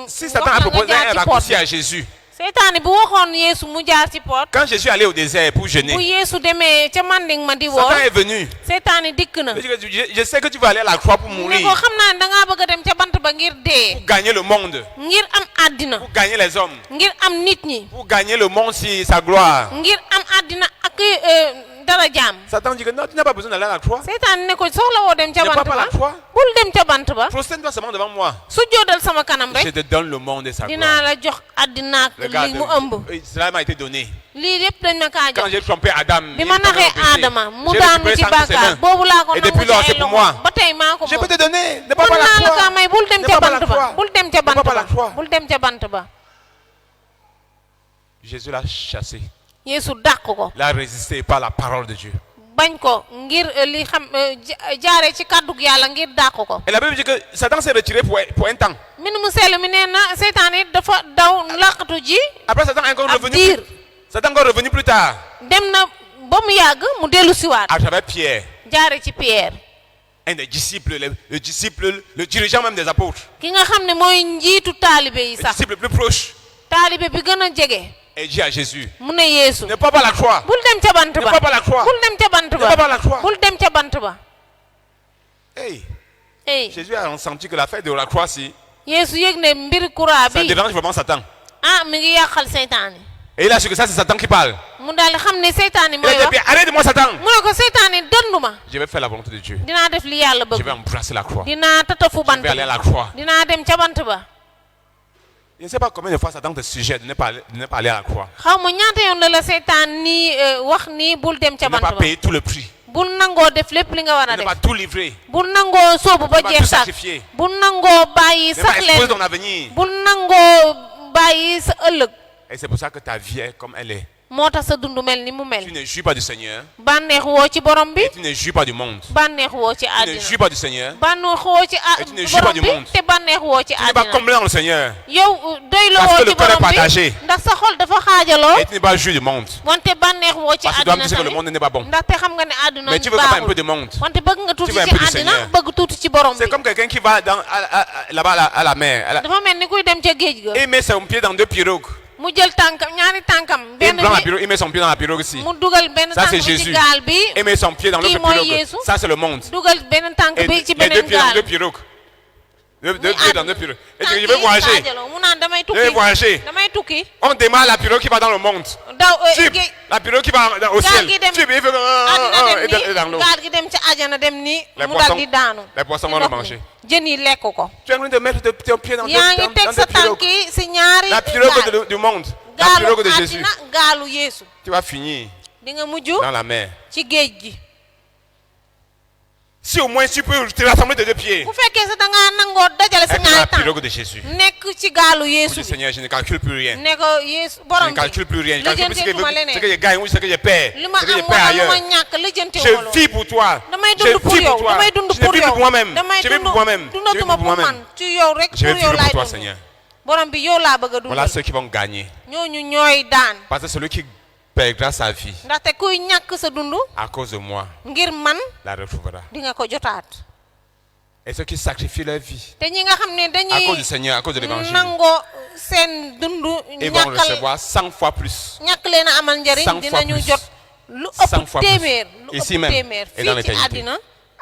Si Satan a proposé un raccourci à Jésus, seytaane bu waxoon Yeesu mu jaar ci porte quand Jésus allait au désert pour bu jeûner, Yeesu demee ca manding ma di woor Satan est venu. seytaane dikk na Il dit que je sais que tu vas aller à la croix pour ne mourir, ko xam naa ne dangaa bëgg a dem ca bant ba ngir dee pour gagner le monde, ngir am àddina pour gagner les hommes, ngir am nit ñi pour gagner le monde si sa gloire. ngir am àddina ak dara jaam Satan dit que non, tu n'as pas besoin d'aller à la croix. seytaane ne ko soxla woo dem ca Ne bant pas par ba la croix. bul dem ca bant ba Prosterne-toi seulement devant moi. su jóodal sama kanam Je rek te donne le monde et sa dinaa gloire. la jox àddina ak li Regarde, mu ëmb cela m'a été donné. lii lépp dañ ma kaa Quand jox j'ai trompé Adam, bi ma naxee Adama mu j'ai daanu récupéré ci ça entre ses bàkkaar mains. boobu laa ko Et nangu depuis ci lors, ay c'est pour loxo moi. ba tey maa ko Je peux moom te donner. Ne pas mën par la naa la kaa croix. may bul dem Ne ca pas par la bant ba croix. bul dem ca Ne pas bant par la ba croix. bul dem ca bant ba Jésus l'a chassé. Yeesu dàq ko Il a résisté par la parole de Dieu. bañ ko ngir li xam jaaree ci kàddug yàlla ngir dàq ko Et la Bible dit que Satan s'est retiré pour un temps. min mu sell mi nee na seytaane dafa daw laqatu ji Après, Satan est encore ab revenu. diir Satan est encore revenu plus tard. dem na ba mu yàgg mu dellu siwaat À travers Pierre, jaare ci Pierre un des disciples, le disciple, le dirigeant même des apôtres. ki nga xam ne mooy njiitu taalibe yi Le sax disciple le plus proche. taalibe bi gën a jege Et dit à Jésus, mu ne Yeesu ne pas par la croix. bul dem ca bant Ne ba pas par la croix. bul dem ca bant Ne pas par la ba croix. bul dem ca bant ba Hey, ey Jésus a senti que l'affaire de la croix, si, Yeesu yëg ne mbir kuraa ça bi dérange vraiment Satan. ah mi ngi yàqal seytaane Et il a su que ça, c'est Satan qui parle. mu daal di xam ne seytaane Il mooy a dit, wax bien, arrête-moi, Satan. mu ne ko seytaane dëndu ma Je vais faire la volonté de Dieu. dinaa def li yàlla Je bëgg vais embrasser la croix. dinaa tatafu bant Je vais aller à la bi croix. dinaa dem ca bant ba Je ne sais pas combien de fois Satan te suggère de ne pas aller à la croix. xaw ma ñaata yoon la la seytaan nii wax nii bul dem ca De ne bant pas ba payer tout le prix. bul nangoo def lépp li nga war De a ne def pas tout livrer. bul nangoo soobu ba Ne pas jeex tout sax sacrifier. bul nangoo bàyyi De ne pas sax exposer leen ton avenir. bul nangoo bàyyi sa ëllëg Et c'est pour ça que ta vie est comme elle est. moo tax sa dund mel ni mu Tu mel ne jouis pas du Seigneur. bànneex woo ci borom bi Et tu ne jouis pas du monde. bànneex woo ci Tu ne àddina jouis pas du Seigneur. bànneex woo ci Et tu ne jouis pas borom du bi monde. te bànneex woo ci Tu n'es pas àddina comblé dans le Seigneur. yow doy la Parce woo que le ci cœur est borom bi partagé. ndax sa xol dafa xaajaloo Et tu n'es pas joué du monde. wante bànneex woo ci Parce que tu dois àddina sais que le tamit monde n'est pas bon. ndaxte xam nga ne àdduna Mais tu veux quand même un peu baaxul de monde. wante bëgg nga tuuti veux un ci peu du àddina Seigneur. bëgg tuuti ci borom bi C'est comme quelqu'un qui va là-bas à la mer. dafa mel ni kuy dem ca géej ga Et il met son pied dans deux pirogues. mu jël tànkam ñaari tànkam Il benn prend la bi pirogue, il met son pied dans la pirogue ici. mu dugal benn Ça, tànk c'est bi ci Jésus. gaal bi Et met son pied dans l'autre Kii mooy pirogue. Yeesu. Ça, c'est le monde. dugal benn tànk Et bi ci les deux beneen pieds dans gaal deux pirogues. Deux muy pieds dans deux àdduna. pirogues. Et Tànk tu dis, je vais yi voyager. xaajaloo mu naan damay Je vais tukki voyager. damay tukki On démarre la pirogue qui va dans le monde. daw Type, géej la pirogue qui va au gaal ciel. gi dem Type, il fait àddina et dem dans nii l'eau. gaal gi dem ca ajana dem nii Les mu poissons- dal di daanu les poissons ci vont le ndox mi. manger. jën yi lekk ko Tu es en train de mettre ton pied dans yaa ngi teg sa deux pirogues. tànk yi si ñaari La pirogue gaal du monde. La gaalu pirogue de Jésus. àddina gaalu Yeesu Tu vas finir di nga mujj dans la mer. ci géej gi Si au moins tu peux te rassembler tes deux pieds. bu fekkee sa dangaa nangoo dajale sa Être dans la ñaari tànk pirogue de Jésus. nekk ci gaalu Je Yeesu dis, bi Seigneur, je ne calcule plus rien. ne ko Yeesu Je borom ne calcule plus rien. Je calcule plus ce que lijjanteetuma ce que leneen je gagne ou ce que je perds. li ma Ce que je am perds wala lu ma ailleurs. ñàkk lijjanteewuma Je loolu vis pour toi. damay Je dund pour vis yow pour toi. damay dund Je ne pour vis yow pour moi-même. damay Je vis pour moi-même. Je vis dundatuma pour pour moi-même. man ci yow rek Je vais pour yow vivre laay pour toi, dund Seigneur. borom bi yow laa bëgg a Voilà dundal ceux qui vont gagner. ñooñu ñooy daan Parce que celui qui perdra sa vie ndaxte kuy ñàkk sa dund à cause de moi ngir man la retrouvera. di nga ko jotaat Et ceux qui sacrifient leur vie te ñi nga xam ne à cause du dañuy Seigneur, à cause de l'évangile, nangoo seen dund ils vont recevoir 100 fois plus. ñàkk leen a amal njariñ 100 fois dinañu plus. jot lu 100 ëpp fois plus. téeméer lu Ici ëpp même. téeméer Et dans fii ci l'éternité. àddina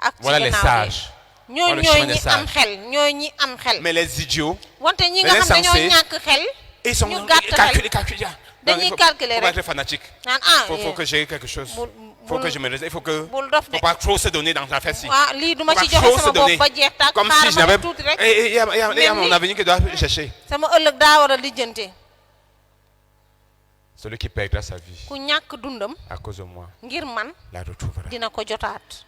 ak ci Voilà les gannaaw sages. ñoo Voilà le ñooy chemin des ñi am sages. xel ñooy ñi am xel Mais les idiots, wante ñi les nga xam ne ñoo insensés, ñàkk xel ils sont ñu gàtt xel calculés. dañuy calculer faut pas rek être fanatique. naan Faut que j'ai quelque chose. bul Faut que je me réserve. Il faut que. bul dof Faut de pas trop se donner dans l'affaire-ci. ah lii duma Faut ci pas joxe trop se sama donner. bopp ba jeex tàkk Comme si xaaral je ma n'avais. def tuuti rek Et il y a Mel mon ni- avenir qui doit chercher. sama ëllëg daa war a lijjante Celui qui perdra sa vie ku ñàkk dundam à cause de moi ngir man la retrouvera. dina ko jotaat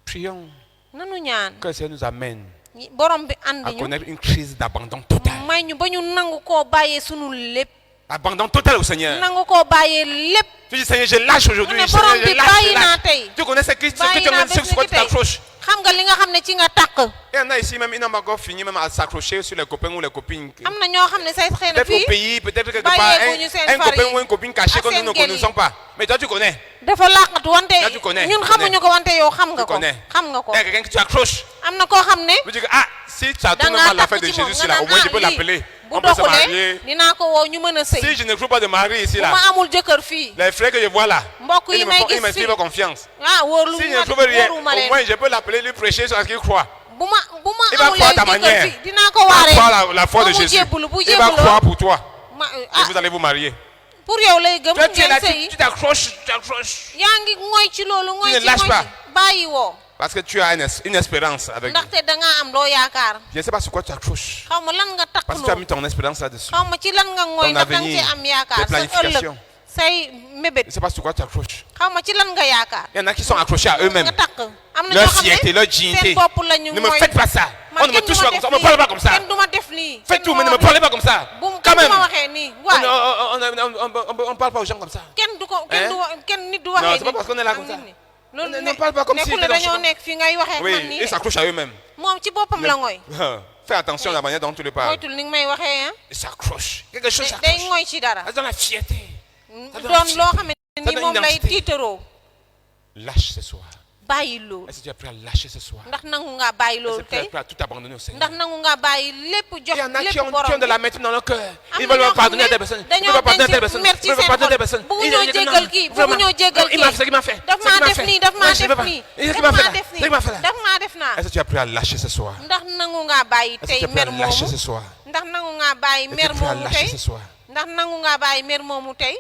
Prions nanu ñaan que le Seigneur nous amène borom bi à andi ñu connaître une crise d'abandon total. may ñu ba ñu nangu koo bàyyee sunu lépp Abandon total au Seigneur. nangu koo bàyyee lépp Tu dis Seigneur, je lâche aujourd'hui. mu ne Seigneur, borom je bi lâche, bàyyi je naa lâche. tey Tu connais ce que tu bàyyi naa aimes, bés ce ni quoi ki tu tey t'accroches. xam nga li nga xam ne ci nga tàq Il y en a ici même, ils n'ont pas encore fini même à s'accrocher sur les copains ou les copines. am na ñoo xam ne say xëy na Peut-être au fii pays, peut-être quelque bàyyi part, guñu seen un far copain yi ou une copine cachée ak que nous seen ne gel yi. connaissons pas. Mais toi, tu connais. dafa làqatu wante Là, tu connais, ñun tu connais. xamuñu ko wante yow xam nga Tu ko connais. xam nga ko Il y a quelqu'un que tu accroches. am na koo xam ne Tu dis que, ah, si ça tourne dangaa mal l'affaire takk de ci moom Jésus, c'est nga là, au moins je peux naan l'appeler. bu On peut se doxulee marier. dinaa ko woo ñu mën a sëy Si je ne trouve pas de mari ici, bu là, ma amul jëkkër fii les frères que je vois là, mbokk ils yi me may font, ils gis me fii font confiance. ah wóorlu Si je ne trouve rien, wóoruma au leen moins je peux l'appeler, lui prêcher sur ce qu'il croit. bu ma Il va amulee croire ta jëkkër manière. fii dinaa ko Il va waaree croire la foi de ba mu Jésus. jébbalu bu Il va jébbaloo croire pour toi. ma Et ah vous allez vous marier. pour yow lay gëm Toi, tu es là, ngeen sëy tu t'accroches, tu t'accroches. yaa ngi mooy ci loolu mooy ne ci lâches mooy pas. ci bàyyi woo Parce que tu as une espérance avec Dieu. ndaxte dangaa am loo yaakaar Je ne sais pas sur quoi tu accroches. xaw ma lan nga takk Parce que tu as loo mis ton espérance là-dessus. xaw ma ci lan nga ngooy Ton ndax danga avenir, ci am yaakaar tes sa ëllëg planifications. say mébét Je ne sais pas sur quoi tu accroches. xaw ma ci lan nga yaakaar Il y en a qui sont accrochés à eux-mêmes. nga takk am na Leur ñoo xam fierté, ne leur dignité. seen bopp la ñu Ne me mooy faites pas ça. On ne me touche pas comme ça. On ne me parle pas comme ça. kenn du ma def nii Faites tout, mais ne me parlez pas comme ça. bu Quand kenn du même. ma waxee nii waaye On ne parle pas aux gens comme ça. kenn du ko Hein? kenn du kenn nit du Non, waxee c'est pas parce qu'on est là comme ça. loolu Ne parle pas comme si nekkul t'étais ne dans dañoo ce- nekk fii ngay waxee Oui, man nii ils s'accrochent à eux-mêmes. moom ci boppam la ngooy Fais attention à la manière dont tu le parles. moytul ni nga may waxee ah Ils s'accrochent. Quelque chose day s'accroche. ngooy ci dara Elles ont la fierté. doon loo xam ne ni donne moom lay identité. tiitaroo Lâche ce soir. bàyyi loolu Est-ce que tu es prêt à lâcher ce soir? ndax nangu ngaa bàyyi Est-ce que loolu tu es tey prêt à tout abandonner au Seigneur? ndax nangu ngaa bàyyi lépp jox Il y en a qui lépp ont borom de bi la maîtrise dans leur cœur. am Ils na veulent ñoo pas pardonner à xam des ne personnes. Ils dañoo veulent pas pardonner à denc des personnes. mer ci Ils veulent seen pas pardonner à des xol personnes. bëggu Ils- ñoo ils- jéggal non, kii vraiment. bëggu ñoo jéggal Il m'a fait kii ce qu'il m'a fait. daf Ce qu'il maa m'a def fait. nii daf Moi, maa je ne def veux pas. nii Et ce daf qu'il m'a fait maa là. def Ce nii qu'il m'a fait là. daf maa def naa Est-ce que tu es prêt à lâcher ce soir? ndax nangu ngaa bàyyi Est-ce que tey tu es prêt à mer lâcher moomu ce soir? ndax nangu ngaa bàyyi Est-ce que mer tu es prêt à moomu lâcher tey ce soir? ndax nangu ngaa bàyyi mer moomu tey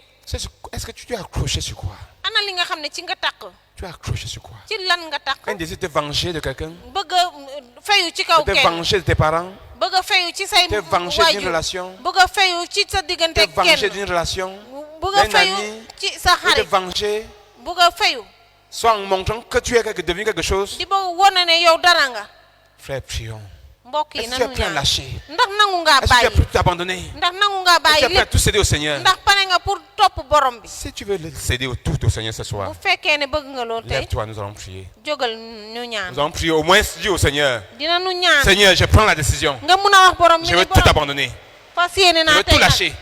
Est-ce que tu es accroché sur quoi? ana li nga xam ne ci nga takk Tu es accroché sur quoi? ci lan nga takk Un désir de te venger de quelqu'un? bëgg a fayu ci kaw De te kenn venger de tes parents? bëgg a fayu ci say Te venger d'une waajur relation? bëgg a fayu ci sa diggante Te venger kenn d'une relation? bëgg a d'un fayu ami? ci sa Ou te xarit venger? bëgg a fayu Soit en montrant que tu es devenu quelque chose? di ba wane ne yow dara nga Frère, prions. mbokk yi Est-ce que tu es nanu prêt à ñaan lâcher? ndax nangu ngaa Est-ce que tu es bàyyi prêt à t'abandonner? ndax nangu ngaa Est-ce que tu bàyyi es prêt à lépp tout céder au Seigneur? ndax pare nga pour topp borom bi Si tu veux céder tout au Seigneur ce soir, bu fekkee ne bëgg nga loolu tey lève-toi, nous allons prier. jógal ñu ñaan Nous allons prier au moins dis au Seigneur, dina nu ñaan Seigneur, je prends la décision. nga mun a wax borom bi Je ne veux tout borom abandonner. fas yéene Je naa veux tey tout nag lâcher.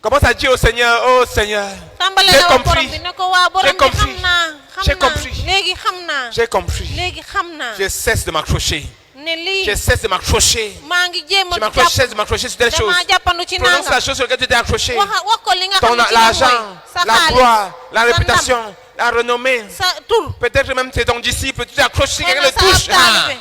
Commence à dire au Seigneur, oh Seigneur, tàmbale j'ai na wax borom compris. bi ne ko waa borom J'ai bi compris. J'ai xam naa compris. léegi xam naa j'ai compris. léegi xam naa Je cesse de m'accrocher. ne lii Je cesse de m'accrocher. maa ngi jéem Je a m'accroche, jàpp cesse de m'accrocher sur telle chose. damaa jàppandu ci Prononce la nangam chose sur laquelle tu étais accroché. wax ko li nga Ton xam ne ci la l'argent, mooy sa la xaalis gloire, la sa réputation, la renommée. sa tur Peut-être même c'est ton disciple, tu t'accroches si quelqu'un le sa ab touche. taalibe.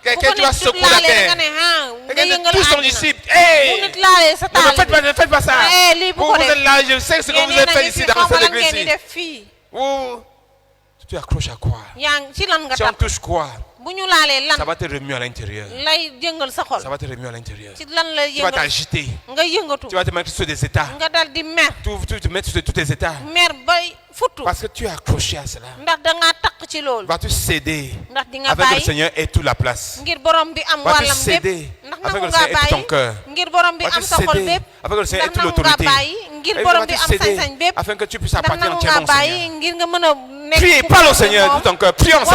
Quelqu'un bu tu vas ko nit secouer la laalee nga terre. ne nga Quelqu'un yëngal touche ton àddina. disciple. bu Hey! nit laalee sa taalibe Ne faites pas ça. Eh, lii bu Vous, ko vous def. êtes là, je sais ce que vous Yéen avez fait a ngi ici fi dans xaw ma cette lan ngeen di église. def fii Vous, tu t'accroches à quoi? yaa ngi ci lan nga Si on tax touche quoi? bu ñu laalee Ça lan va te remuer à l'intérieur. lay yëngal sa xol Ça va te remuer à l'intérieur. ci lan la Tu vas yëngal t'agiter. nga yëngatu Tu vas te mettre sur des états. nga dal di mer Tu te mettre sur tous tes états. mer bay futu Parce que tu es accroché à cela. ndax dangaa takk ci loolu Vas-tu céder ndax di nga afin que le bàyyi Seigneur ait toute la place? ngir borom bi am Vas-tu wàllam bépp céder ndax afin que nangu le ngaa Seigneur ait tout ton bàyyi cœur? ngir borom bi Vas-tu am sa xol céder bépp afin que le Seigneur ait ndax toute nangu ngaa l'autorité? bàyyi ngir Et borom vas-tu bi am céder sañ-sañ bépp afin que tu puisses ndax appartenir nangu entièrement ngaa au bàyyi Seigneur? ngir nga mën a nekk Prie, ku parle au baax Seigneur de moom. tout ton cœur. Prie ensemble